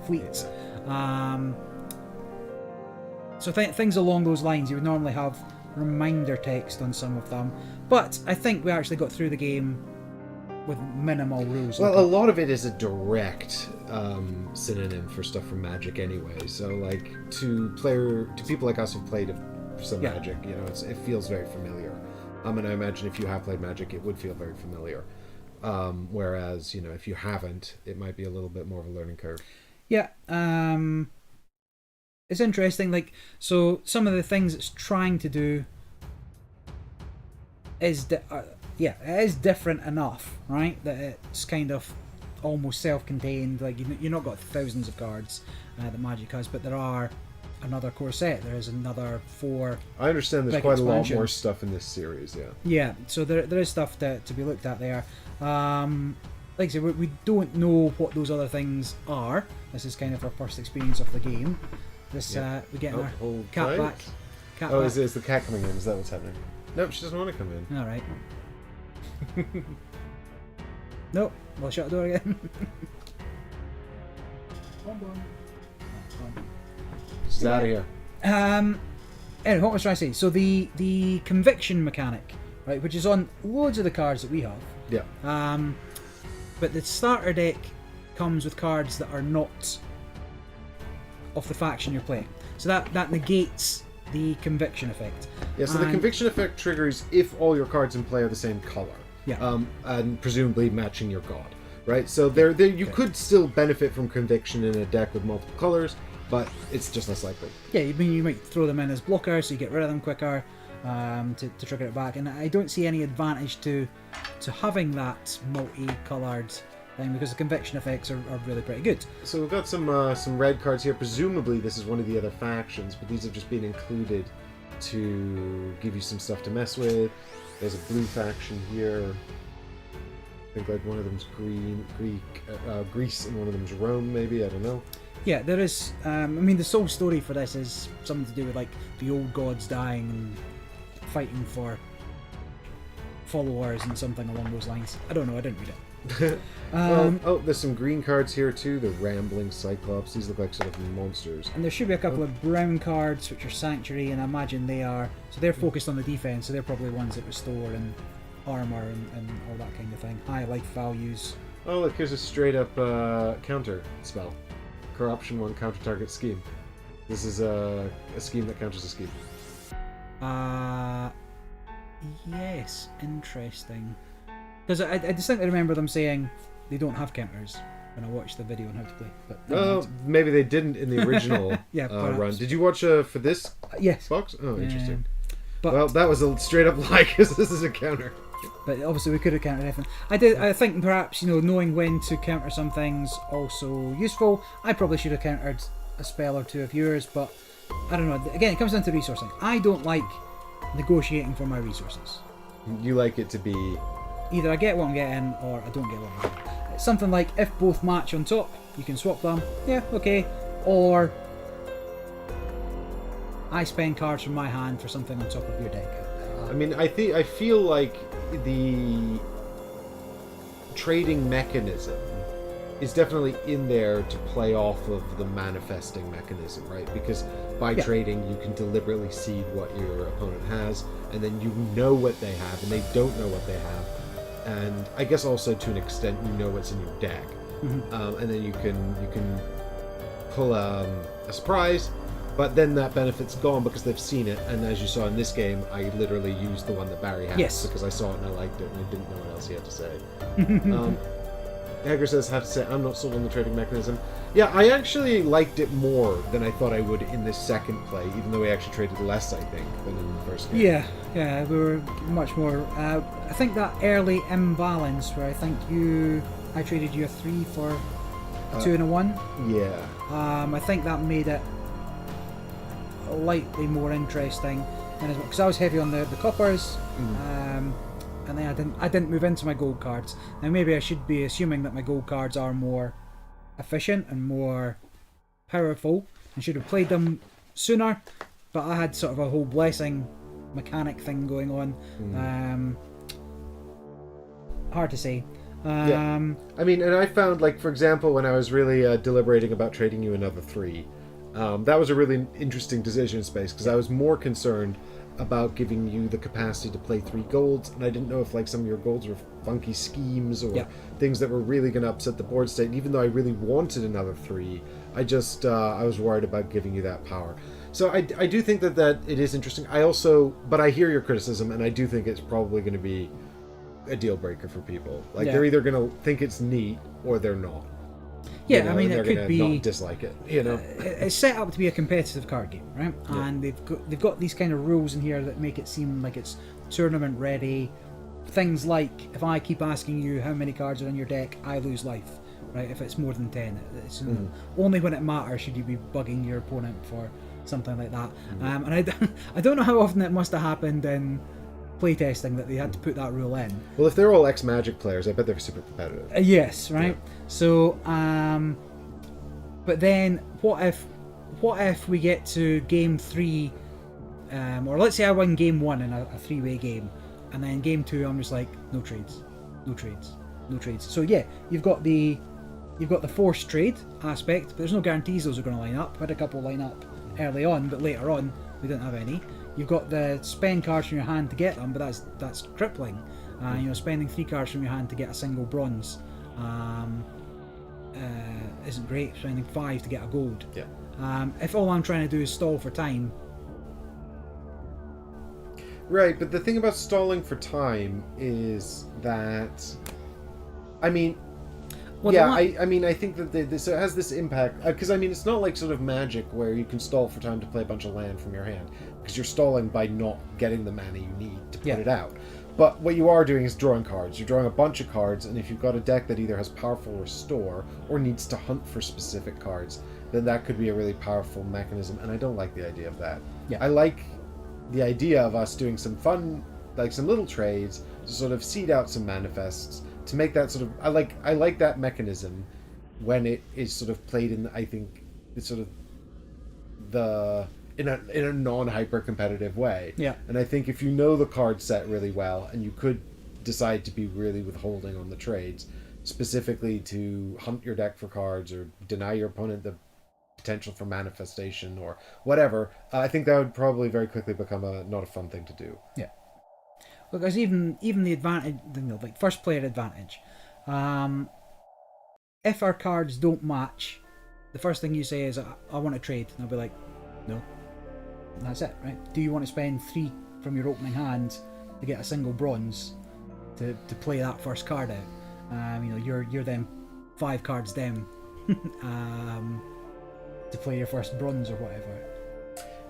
fleets. Yeah. So things along those lines, you would normally have reminder text on some of them. But I think we actually got through the game with minimal rules. Well, a lot of it is a direct synonym for stuff from Magic anyway. So, like, to people like us who've played some Magic, you know, it feels very familiar. And I imagine if you have played Magic, it would feel very familiar. Whereas, you know, if you haven't, it might be a little bit more of a learning curve. Yeah. It's interesting, like, so some of the things it's trying to do is it is different enough, right, that it's kind of almost self-contained. Like, you're not got thousands of cards that Magic has, but there are another core set. There is another 4. I understand there's quite a lot more stuff in this series, yeah. Yeah, so there is stuff to be looked at there. Like I said, we don't know what those other things are. This is kind of our first experience of the game. This we get our cat back. Is the cat coming in? Is that what's happening? Nope, she doesn't want to come in. All right. Nope. We'll shut the door again. She's out of here. Anyway, what was I trying to say? So the conviction mechanic, right, which is on loads of the cards that we have. Yeah. But the starter deck comes with cards that are not of the faction you're playing. So that negates the conviction effect. Yeah, so the conviction effect triggers if all your cards in play are the same color. Yeah. And presumably matching your god, right? So you could still benefit from conviction in a deck with multiple colors, but it's just less likely. Yeah, you might throw them in as blockers, so you get rid of them quicker to trigger it back. And I don't see any advantage to having that multi-coloured thing, because the conviction effects are really pretty good. So we've got some red cards here. Presumably this is one of the other factions, but these have just been included to give you some stuff to mess with. There's a blue faction here. I think like one of them's Greece, and one of them's Rome, maybe. I don't know. Yeah, there is. I mean, the sole story for this is something to do with like the old gods dying and fighting for followers and something along those lines. I don't know. I didn't read it. There's some green cards here too. The Rambling Cyclops. These look like sort of monsters. And there should be a couple of brown cards, which are Sanctuary, and I imagine they're focused on the defense, so they're probably ones that restore and armor and all that kind of thing. High life values. Oh, look, here's a straight up counter spell. Corruption 1 counter target scheme. This is a scheme that counters a scheme. Yes, interesting. Because I distinctly remember them saying they don't have counters when I watched the video on how to play. But maybe they didn't in the original run. Did you watch for this yes. box? Oh, interesting. But, well, that was a straight up lie, because this is a counter. But obviously we could have countered anything. I think perhaps, knowing when to counter some things also useful. I probably should have countered a spell or two of yours, but I don't know. Again, it comes down to resourcing. I don't like negotiating for my resources. You like it to be... Either I get what I'm getting, or I don't get what I'm getting. It's something like, if both match on top, you can swap them. Yeah, okay. Or I spend cards from my hand for something on top of your deck. I mean, I feel like the trading mechanism is definitely in there to play off of the manifesting mechanism, right? Because by trading, you can deliberately see what your opponent has, and then you know what they have, and they don't know what they have. And I guess also to an extent, you know what's in your deck, and then you can pull a surprise. But then that benefit's gone because they've seen it, and as you saw in this game, I literally used the one that Barry had because I saw it and I liked it, and I didn't know what else he had to say. Hager says, have to say, I'm not sold on the trading mechanism. Yeah, I actually liked it more than I thought I would in this second play, even though we actually traded less, I think, than in the first game. Yeah, we were much more... I think that early imbalance where I think I traded you a 3 for a 2 and a 1. Yeah. I think that made it slightly more interesting, because I was heavy on the coppers, and then I didn't move into my gold cards. Now maybe I should be assuming that my gold cards are more efficient and more powerful, and should have played them sooner. But I had sort of a whole blessing mechanic thing going on. Hard to say. Yeah. I mean, and I found, like, for example, when I was really deliberating about trading you another 3, that was a really interesting decision space, because I was more concerned about giving you the capacity to play 3 golds, and I didn't know if, like, some of your golds were funky schemes or things that were really going to upset the board state. And even though I really wanted another 3, I was worried about giving you that power. So I do think that it is interesting. But I hear your criticism, and I do think it's probably going to be a deal breaker for people. Like, they're either going to think it's neat or they're not. Yeah, you know, I mean, they're it could be not dislike it. You know, it's set up to be a competitive card game, right? Yeah. And they've got these kind of rules in here that make it seem like it's tournament ready. Things like, if I keep asking you how many cards are in your deck, I lose life, right? If it's more than 10, it's only when it matters should you be bugging your opponent for something like that. And I don't know how often it must have happened in playtesting that they had to put that rule in. well, if they're all ex-Magic players, I bet they're super competitive. Yes, right. Yeah. So, but then what if we get to game 3, or let's say I win game 1 in a 3-way game, and then game 2 I'm just like, no trades. So yeah, you've got the forced trade aspect, but there's no guarantees those are going to line up. We had a couple line up early on, but later on we didn't have any. You've got the spend cards from your hand to get them, but that's crippling. Spending 3 cards from your hand to get a single bronze isn't great. Spending 5 to get a gold. Yeah. If all I'm trying to do is stall for time. Right, but the thing about stalling for time is that, I mean, I think that so it has this impact, because I mean, it's not like sort of Magic where you can stall for time to play a bunch of land from your hand, because you're stalling by not getting the mana you need to put it out. But what you are doing is drawing cards. You're drawing a bunch of cards, and if you've got a deck that either has powerful Restore or needs to hunt for specific cards, then that could be a really powerful mechanism, and I don't like the idea of that. Yeah. I like the idea of us doing some fun, like some little trades, to sort of seed out some manifests, to make that sort of, I like that mechanism when it is sort of played in, I think, it's sort of in a non-hyper competitive way. Yeah. And I think if you know the card set really well, and you could decide to be really withholding on the trades, specifically to hunt your deck for cards or deny your opponent the potential for manifestation or whatever, I think that would probably very quickly become not a fun thing to do. Yeah. Because even the advantage, like first player advantage, if our cards don't match, the first thing you say is, I want to trade. And I'll be like, no. And that's it, right? Do you want to spend 3 from your opening hand to get a single bronze to play that first card out? You're then 5 cards down to play your first bronze or whatever.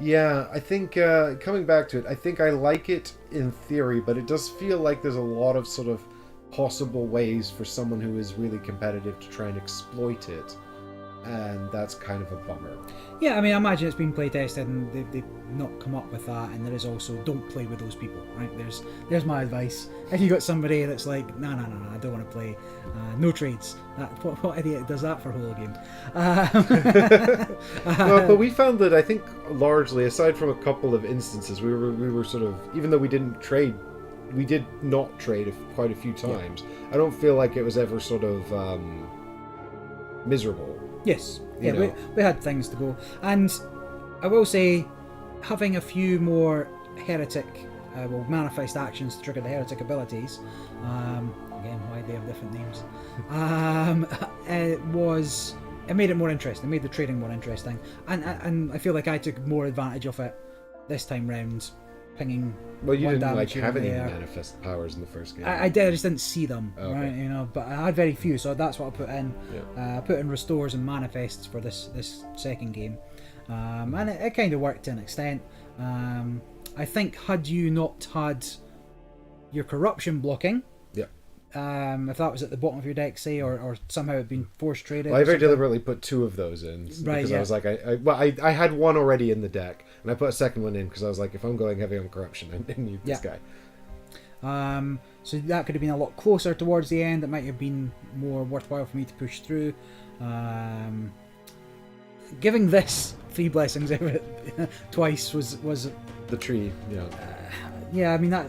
Yeah, I think, coming back to it, I think I like it in theory, but it does feel like there's a lot of sort of possible ways for someone who is really competitive to try and exploit it, and that's kind of a bummer. Yeah, I mean, I imagine it's been play tested and they've not come up with that, and there is also, don't play with those people, right? There's my advice. If you got somebody that's like, no, I don't want to play, no trades. What idiot does that for a whole game? Well, but we found that, I think, largely, aside from a couple of instances, we were sort of, even though we didn't trade, we did not trade quite a few times. Yeah. I don't feel like it was ever sort of miserable. Yes, yeah, we had things to go, and I will say, having a few more heretic, manifest actions to trigger the heretic abilities. Again, why they have different names? It made it more interesting. It made the trading more interesting, and I feel like I took more advantage of it this time round, pinging. Well, you one didn't have any there. manifest powers in the first game. I did. I just didn't see them, okay. Right? But I had very few, so that's what I put in. Yeah. I put in restores and manifests for this second game, and it kind of worked to an extent. I think had you not had your corruption blocking, if that was at the bottom of your deck, say, or somehow it'd been force traded. Well, I or very something. deliberately put 2 of those in Right, because yeah. I was like, I had one already in the deck, and I put a second one in because I was like, if I'm going heavy on corruption, I need this guy. So that could have been a lot closer towards the end. It might have been more worthwhile for me to push through. Giving this 3 blessings out twice was The tree, yeah. yeah. I mean, that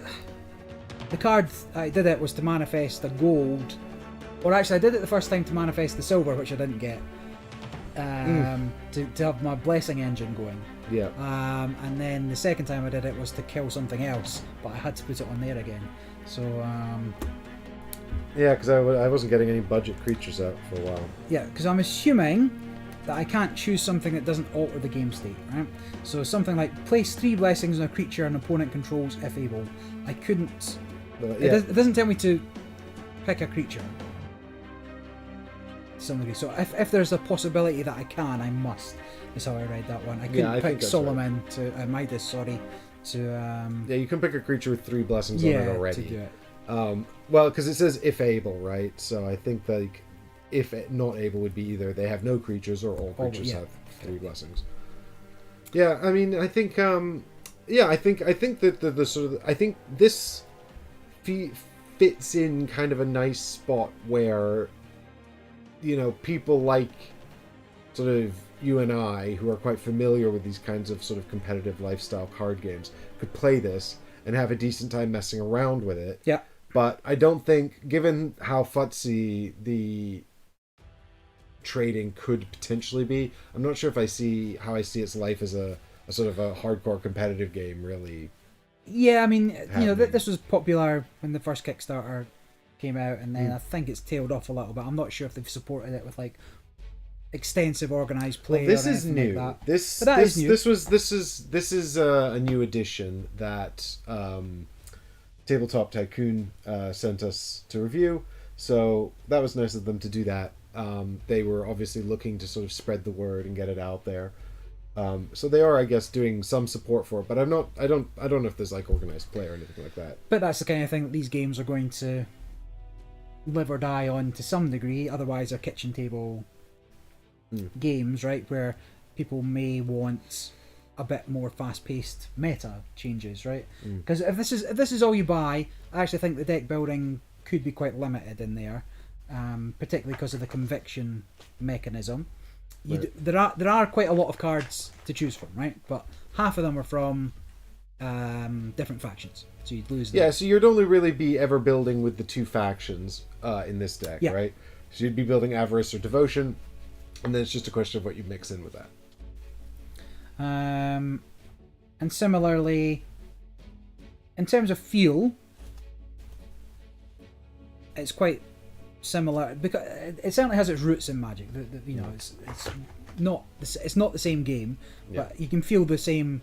the card I did it was to manifest the gold, or actually I did it the first time to manifest the silver, which I didn't get. To have my blessing engine going. Yeah. And then the second time I did it was to kill something else, but I had to put it on there again. So Yeah, because I wasn't getting any budget creatures out for a while. yeah, because I'm assuming that I can't choose something that doesn't alter the game state, right? So something like place 3 blessings on a creature an opponent controls if able. I couldn't. But, It doesn't tell me to pick a creature. To some degree. So if there's a possibility that I can, I must. Is how I read that one. I couldn't I think pick that's Solomon to Midas, sorry, to yeah, you can pick a creature with 3 blessings on it already. to do it. Well, because it says if able, right? So I think like if not able would be either they have no creatures or all creatures have 3 blessings. Yeah, I mean, I think I think that the sort of I think this fits in kind of a nice spot where people like sort of you and I, who are quite familiar with these kinds of sort of competitive lifestyle card games, could play this and have a decent time messing around with it. Yeah. But I don't think, given how futzy the trading could potentially be, I'm not sure if I see its life as a sort of a hardcore competitive game, really. Yeah, I mean, happening. this was popular when the first Kickstarter came out, and then I think it's tailed off a little bit. I'm not sure if they've supported it with like extensive organized play. Well, this or is anything new. like that. This But that is new. This is a new edition that Tabletop Tycoon sent us to review. So that was nice of them to do that. They were obviously looking to sort of spread the word and get it out there. So they are, I guess, doing some support for it. But I don't know if there's like organized play or anything like that. But that's the kind of thing that these games are going to live or die on to some degree. Otherwise, they're kitchen table games, right, where people may want a bit more fast-paced meta changes, right? Because if this is all you buy, I actually think the deck building could be quite limited in there, particularly because of the conviction mechanism. Right. There are quite a lot of cards to choose from, right? But half of them are from different factions, so you'd lose them. Yeah, so you'd only really be ever building with the 2 factions in this deck, Yeah. right? So you'd be building Avarice or Devotion, and then it's just a question of what you mix in with that. And similarly, in terms of feel, it's quite similar because it certainly has its roots in Magic. It's not the same game, but you can feel the same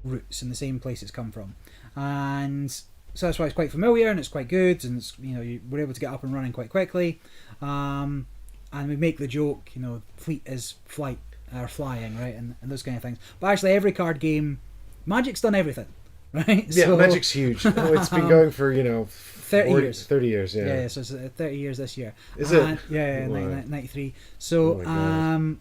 roots and the same place it's come from, and so that's why it's quite familiar and it's quite good, and it's, you were able to get up and running quite quickly. And we make the joke, fleet is flight or flying, right, and those kind of things. But actually, every card game, Magic's done everything, right? Yeah, So, Magic's huge. It's been going for 30 years. 30 years, yeah. Yeah, so it's 30 years this year. Is it? Yeah, Wow. 1993. So, Oh my God.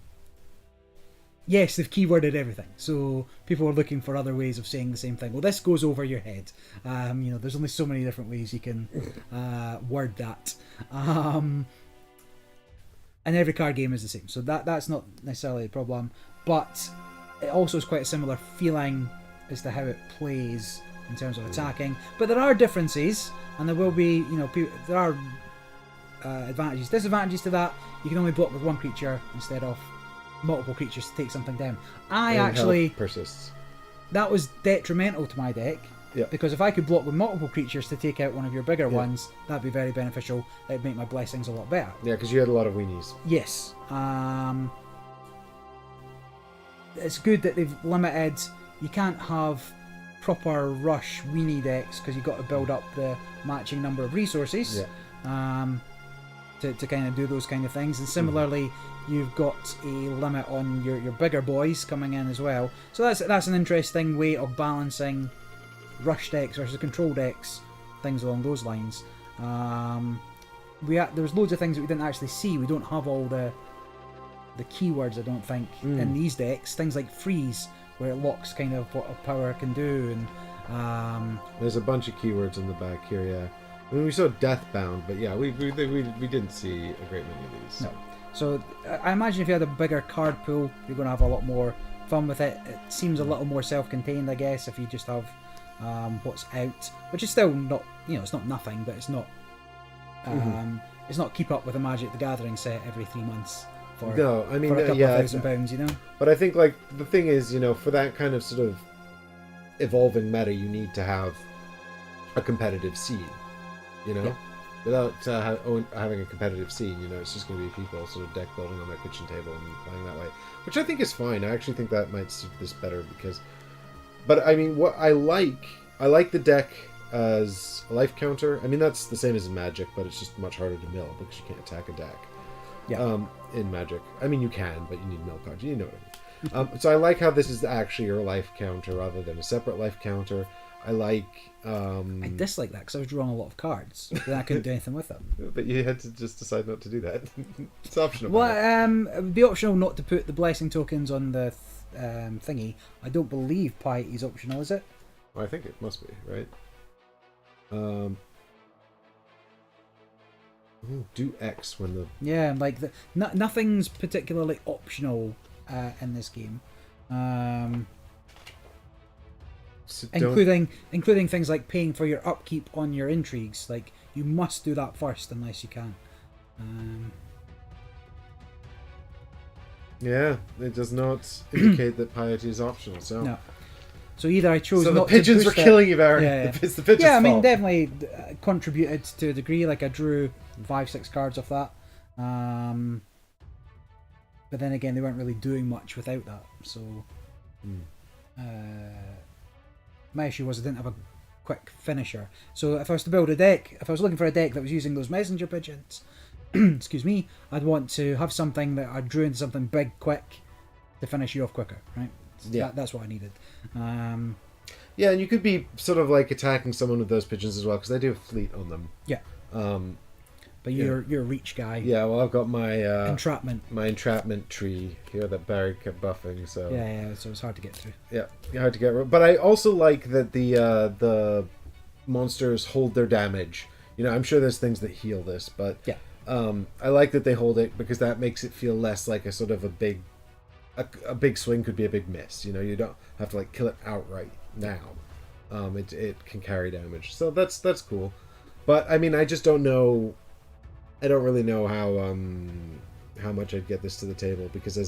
yes, they've keyworded everything. So people are looking for other ways of saying the same thing. Well, this goes over your head. There's only so many different ways you can word that. And every card game is the same. So that's not necessarily a problem. But it also is quite a similar feeling as to how it plays in terms of attacking. But there are differences, and there will be, there are advantages, disadvantages to that. You can only block with 1 creature instead of multiple creatures to take something down. And health persists. That was detrimental to my deck. Yeah. Because if I could block with multiple creatures to take out one of your bigger ones, that'd be very beneficial. It'd make my blessings a lot better. Yeah, because you had a lot of weenies. Yes. It's good that they've limited. You can't have proper rush weenie decks because you've got to build up the matching number of resources to kind of do those kind of things. And similarly, you've got a limit on your bigger boys coming in as well. So that's an interesting way of balancing rush decks versus control decks, things along those lines. there was loads of things that we didn't actually see. We don't have all the keywords, I don't think, in these decks. Things like freeze, where it locks kind of what a power can do, and there's a bunch of keywords on the back here. Yeah, I mean, we saw Deathbound, but yeah, we didn't see a great many of these. No. So I imagine if you had a bigger card pool, you're going to have a lot more fun with it. It seems a little more self-contained, I guess, if you just have what's out, which is still not, it's not nothing, but it's not it's not keep up with a Magic the Gathering set every 3 months for a couple of £1,000, But I think, like, the thing is, for that kind of sort of evolving meta, you need to have a competitive scene, Yeah. Without having a competitive scene, it's just going to be people sort of deck building on their kitchen table and playing that way, which I think is fine. I actually think that might suit this better but I mean, what I like the deck as a life counter. I mean, that's the same as in Magic, but it's just much harder to mill because you can't attack a deck. Yeah. In Magic, I mean, you can, but you need mill cards. You know what I mean. So I like how this is actually your life counter rather than a separate life counter. I like. I dislike that because I was drawing a lot of cards, then I couldn't do anything with them. But you had to just decide not to do that. It's optional. Well, it would be optional not to put the blessing tokens on the thingy. I don't believe Piety is optional, is it? Well, I think it must be, right? Do X when the... Yeah, like nothing's particularly optional in this game. So including things like paying for your upkeep on your intrigues. Like, you must do that first unless you can. Yeah, it does not indicate that piety is optional. So no. So either I chose so not the pigeons to were killing you, Barry. Yeah, yeah. It's the pigeons' Yeah, I mean, fault. definitely contributed to a degree. Like, I drew 5-6 cards off that. But then again, they weren't really doing much without that. So my issue was I didn't have a quick finisher. So if I was to build a deck, if I was looking for a deck that was using those messenger pigeons, excuse me, I'd want to have something that I drew into something big, quick, to finish you off quicker, right? Yeah. That's what I needed. Yeah, and you could be sort of like attacking someone with those pigeons as well, because they do have fleet on them. Yeah. But you're a reach guy. Yeah, well, I've got my entrapment tree here that Barry kept buffing. So yeah, so it's hard to get through. Yeah, hard to get. But I also like that the monsters hold their damage. I'm sure there's things that heal this, but yeah, I like that they hold it because that makes it feel less like a sort of a big swing could be a big miss. You don't have to like kill it outright now. It can carry damage, so that's cool. But I mean, I just don't know. I don't really know how much I'd get this to the table because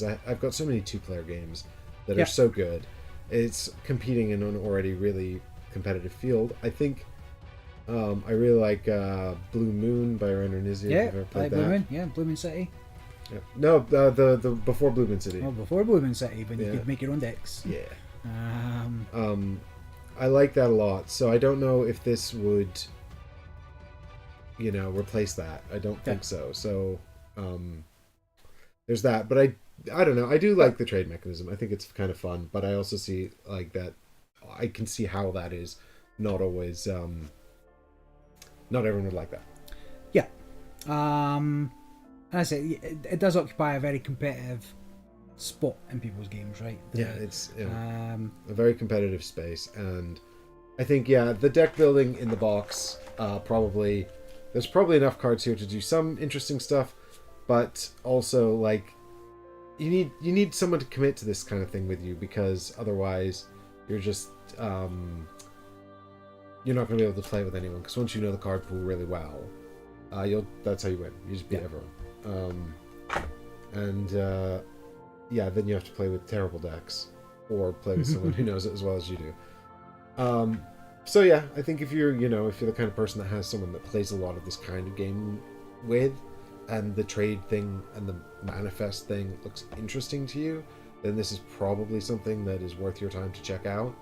I've got so many 2-player games that are so good. It's competing in an already really competitive field. I think I really like Blue Moon by Rainer Nizia. Yeah, I've ever played Blue that. Moon. Yeah, Blue Moon City. Yeah. No, the before Blue Moon City. Oh, before Blue Moon City, when you could make your own decks. Yeah. I I like that a lot. So I don't know if this would, replace that. I don't think so. So there's that. But I don't know. I do like the trade mechanism. I think it's kind of fun. But I also see like that. I can see how that is not always. Not everyone would like that. Yeah. As I say, it does occupy a very competitive spot in people's games, right? It's a very competitive space, and I think the deck building in the box there's probably enough cards here to do some interesting stuff, but also like you need someone to commit to this kind of thing with you, because otherwise you're just you're not going to be able to play with anyone, because once you know the card pool really well, that's how you win. You just beat everyone. Then you have to play with terrible decks or play with someone who knows it as well as you do. So yeah, I think if you're the kind of person that has someone that plays a lot of this kind of game with, and the trade thing and the manifest thing looks interesting to you, then this is probably something that is worth your time to check out.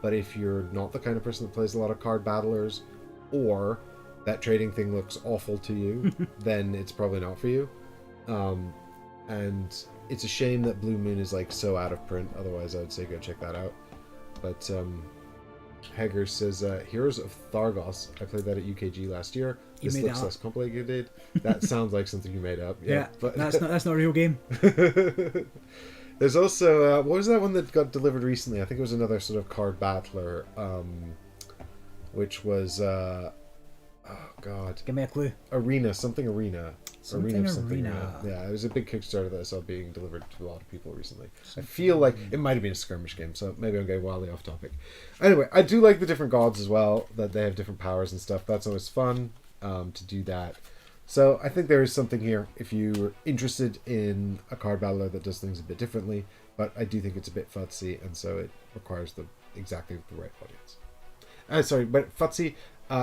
But if you're not the kind of person that plays a lot of card battlers, or that trading thing looks awful to you, then it's probably not for you. And it's a shame that Blue Moon is like so out of print. Otherwise, I would say go check that out. But Hager says, Heroes of Thargos. I played that at UKG last year. this made looks it up. less complicated. That sounds like something you made up. Yeah, but that's not a real game. There's also what was that one that got delivered recently? I think it was another sort of card battler, which was oh god, Give me a clue. Arena something Arena. Something Arena. Arena. Yeah, it was a big Kickstarter that I saw being delivered to a lot of people recently. I feel like it might have been a skirmish game, so maybe I'm getting wildly off topic. Anyway, I do like the different gods as well, that they have different powers and stuff. That's always fun to do that. So I think there is something here if you're interested in a card battler that does things a bit differently, but I do think it's a bit futzy, and so it requires exactly the right audience. But futzy,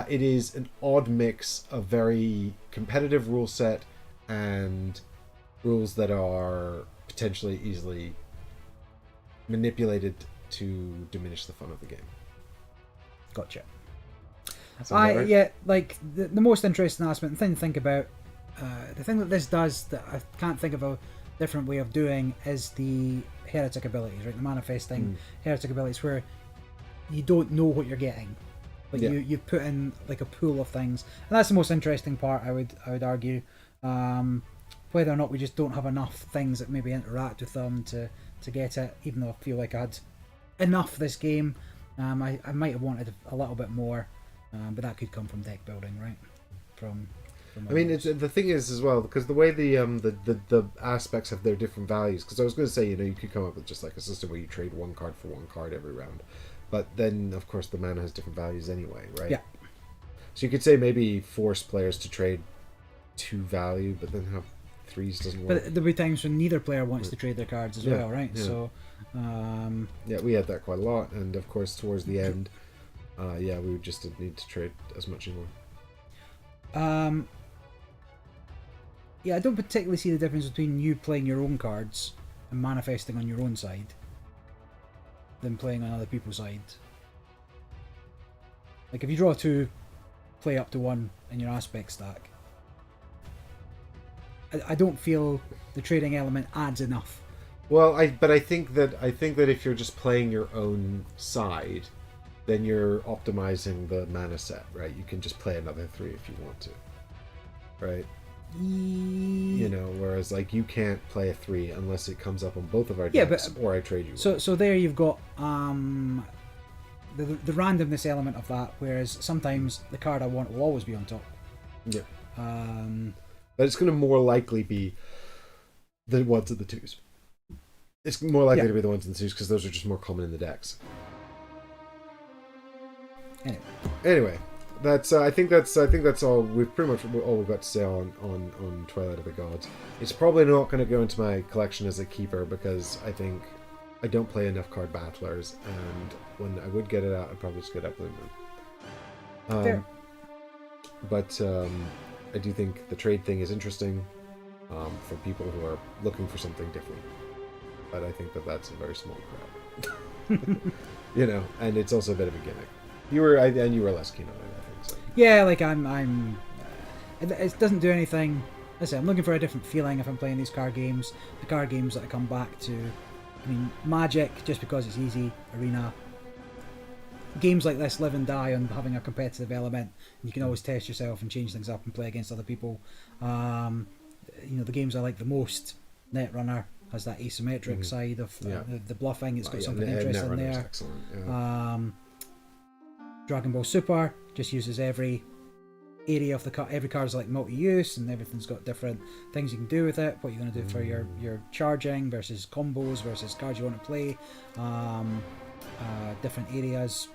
it is an odd mix of very competitive rule set and rules that are potentially easily manipulated to diminish the fun of the game. Gotcha. Right? Yeah, like the most interesting aspect, the thing to think about, the thing that this does that I can't think of a different way of doing is the heretic abilities, right? The manifesting heretic abilities, where you don't know what you're getting, but you put in like a pool of things, and that's the most interesting part. I would argue, whether or not we just don't have enough things that maybe interact with them to get it. Even though I feel like I had enough this game, I might have wanted a little bit more. But that could come from deck building, right? From I mean, the thing is as well, because the way the aspects have their different values. Because I was going to say, you could come up with just like a system where you trade one card for one card every round, but then of course the mana has different values anyway, right? Yeah. So you could say maybe force players to trade 2 value, but then have 3s doesn't work. But there'll be times when neither player wants to trade their cards as well, right? Yeah. So, yeah, we had that quite a lot, and of course towards the end. We would just need to trade as much anymore. Yeah, I don't particularly see the difference between you playing your own cards and manifesting on your own side than playing on other people's side. Like if you draw 2, play up to 1 in your aspect stack, I don't feel the trading element adds enough. Well, I think that if you're just playing your own side, then you're optimizing the mana set, right? You can just play another 3 if you want to, right? Whereas like you can't play a 3 unless it comes up on both of our decks, or I trade you. So there you've got the randomness element of that, whereas sometimes the card I want will always be on top. Yeah. But it's going to more likely be the ones of the 2s. It's more likely to be the ones in the 2s because those are just more common in the decks. Anyway, that's I think that's all. We've pretty much all we've got to say on Twilight of the Gods. It's probably not going to go into my collection as a keeper because I think I don't play enough card battlers, and when I would get it out, I'd probably just get up Blue Moon. Fair. But I do think the trade thing is interesting for people who are looking for something different. But I think that's a very small crowd. And it's also a bit of a gimmick. You were less keen on it, I think. So. Yeah, like I'm. It doesn't do anything. I say I'm looking for a different feeling if I'm playing these card games. The card games that I come back to. I mean, Magic, just because it's easy. Arena. Games like this live and die on having a competitive element. You can always test yourself and change things up and play against other people. The games I like the most. Netrunner has that asymmetric side of the bluffing. It's got something interesting there. Excellent. Yeah. Dragon Ball Super just uses every area of the card. Every card's like multi-use, and everything's got different things you can do with it. What you're going to do for your charging versus combos versus cards you want to play. Different areas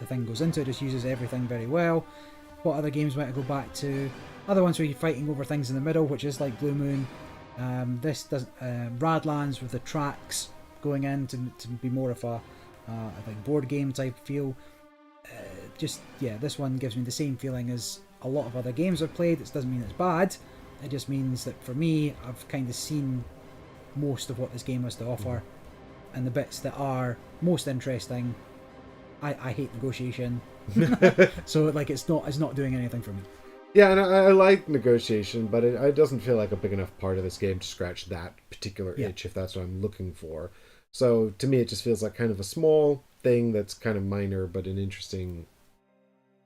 the thing goes into. It just uses everything very well. What other games might I go back to? Other ones where you're fighting over things in the middle, which is like Blue Moon. This does Radlands with the tracks going in to be more of a like board game type feel. This one gives me the same feeling as a lot of other games I've played. It doesn't mean it's bad. It just means that for me, I've kind of seen most of what this game has to offer, and the bits that are most interesting, I hate negotiation. So like it's not doing anything for me. Yeah, and I like negotiation, but it doesn't feel like a big enough part of this game to scratch that particular itch, if that's what I'm looking for. So to me, it just feels like kind of a small thing that's kind of minor, but an interesting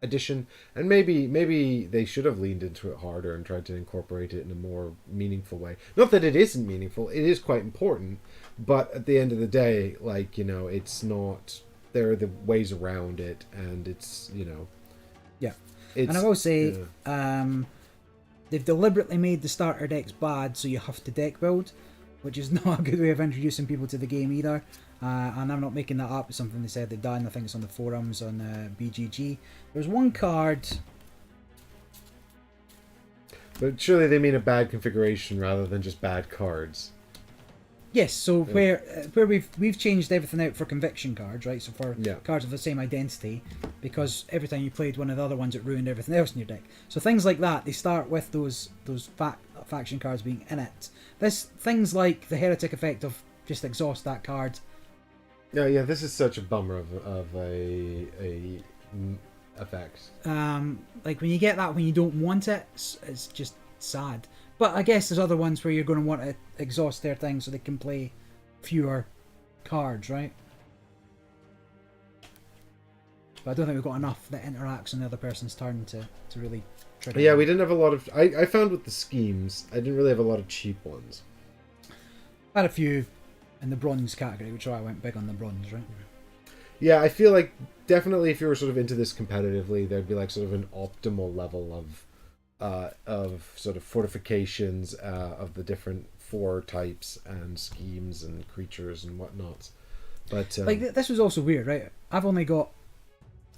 addition, and maybe they should have leaned into it harder and tried to incorporate it in a more meaningful way. Not that it isn't meaningful; it is quite important. But at the end of the day, like, it's not. There are the ways around it, and it's Yeah. It's, And I will say, they've deliberately made the starter decks bad, so you have to deck build, which is not a good way of introducing people to the game either. And I'm not making that up. It's something they said they've done. I think it's on the forums on BGG. There's one card. But surely they mean a bad configuration rather than just bad cards. Yes, so where we've changed everything out for conviction cards, right? So for cards of the same identity, because every time you played one of the other ones, it ruined everything else in your deck. So things like that, they start with those faction cards being in it. Things like the heretic effect of just exhaust that card. Yeah. This is such a bummer of a effect. Like when you get that when you don't want it, it's just sad. But I guess there's other ones where you're going to want to exhaust their thing so they can play fewer cards, right? But I don't think we've got enough that interacts on the other person's turn to really trigger. Yeah, we didn't have a lot of... I found with the schemes, I didn't really have a lot of cheap ones. I had a few in the bronze category, which is why I went big on the bronze, right? Yeah, I feel like definitely if you were sort of into this competitively, there'd be like sort of an optimal level of sort of fortifications of the different 4 types and schemes and creatures and whatnot. But like this was also weird, right? I've only got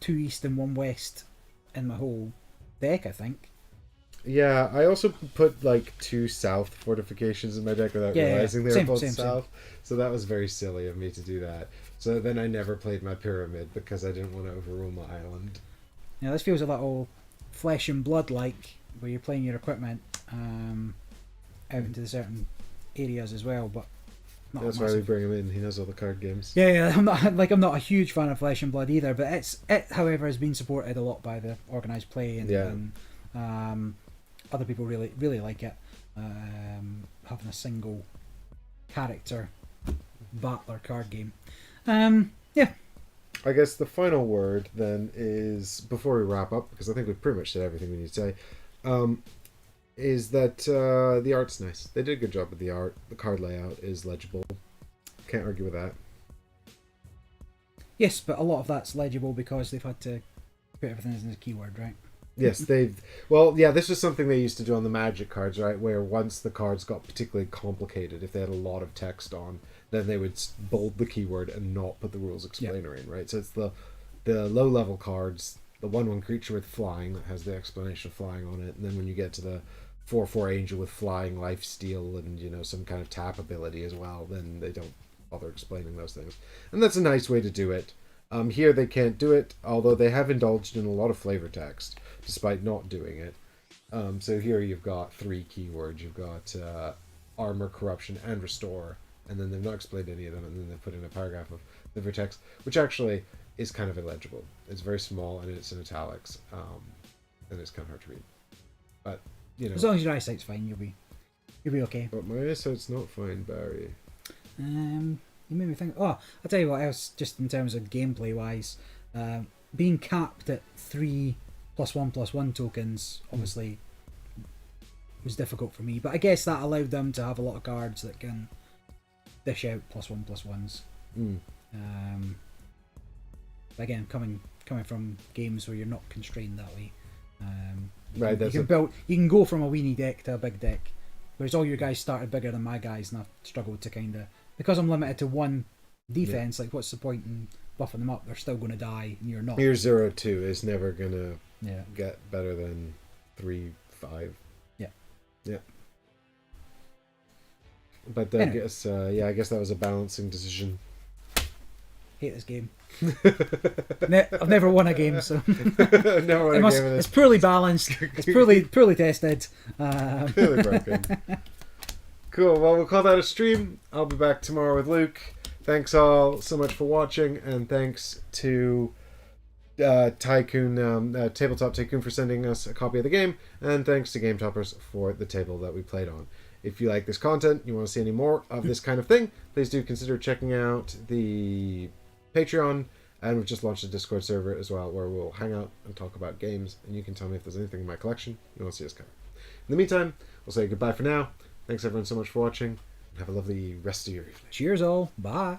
2 east and 1 west in my whole deck, I think. Yeah, I also put like 2 south fortifications in my deck without realizing they were both south. So that was very silly of me to do that. So then I never played my pyramid because I didn't want to overrule my island. Yeah, this feels a little flesh and blood like, where you're playing your equipment out into the certain areas as well, but not that's why we bring him in. He knows all the card games. Yeah, I'm not a huge fan of Flesh and Blood either, but it however has been supported a lot by the organised play and other people really like it. Having a single character battler card game. Yeah. I guess the final word then is, before we wrap up, because I think we've pretty much said everything we need to say, is that the art's nice. They did a good job with the art. The card layout is legible. Can't argue with that. Yes, but a lot of that's legible because they've had to put everything as a keyword, right? Yes, this was something they used to do on the Magic cards, right? Where once the cards got particularly complicated, if they had a lot of text on, then they would bold the keyword and not put the rules explainer in, right? So it's the low-level cards, the 1/1 creature with flying that has the explanation of flying on it, and then when you get to the 4/4 angel with flying, life steal, and some kind of tap ability as well, then they don't bother explaining those things. And that's a nice way to do it. Here they can't do it, although they have indulged in a lot of flavor text, despite not doing it. So here you've got 3 keywords. You've got armor, corruption, and restore. And then they've not explained any of them, and then they've put in a paragraph of flavor text, which actually is kind of illegible. It's very small, and it's in italics, and it's kind of hard to read. But, as long as your eyesight's fine, you'll be okay. But my eyesight's not fine, Barry. You made me think. Oh, I'll tell you what else. Just in terms of gameplay wise, being capped at 3 +1/+1 tokens obviously was difficult for me. But I guess that allowed them to have a lot of cards that can dish out +1/+1s. Again, coming from games where you're not constrained that way, you can go from a weenie deck to a big deck, whereas all your guys started bigger than my guys, and I've struggled to kind of, because I'm limited to 1 defense. Like, what's the point in buffing them up? They're still going to die, and you're not. Your 0/2 is never gonna get better than 3/5. Yeah. But I guess that was a balancing decision. Hate this game. I've never won a game, so never won a game. It's poorly balanced. It's poorly tested. Poorly broken. Cool. Well, we'll call that a stream. I'll be back tomorrow with Luke. Thanks all so much for watching, and thanks to Tycoon, Tabletop Tycoon, for sending us a copy of the game, and thanks to Game Toppers for the table that we played on. If you like this content, you want to see any more of this kind of thing, please do consider checking out the Patreon And we've just launched a Discord server as well, where we'll hang out and talk about games, and you can tell me if there's anything in my collection you want to see us cover. In the meantime, we'll say goodbye for now. Thanks everyone so much for watching. Have a lovely rest of your evening. Cheers all. Bye.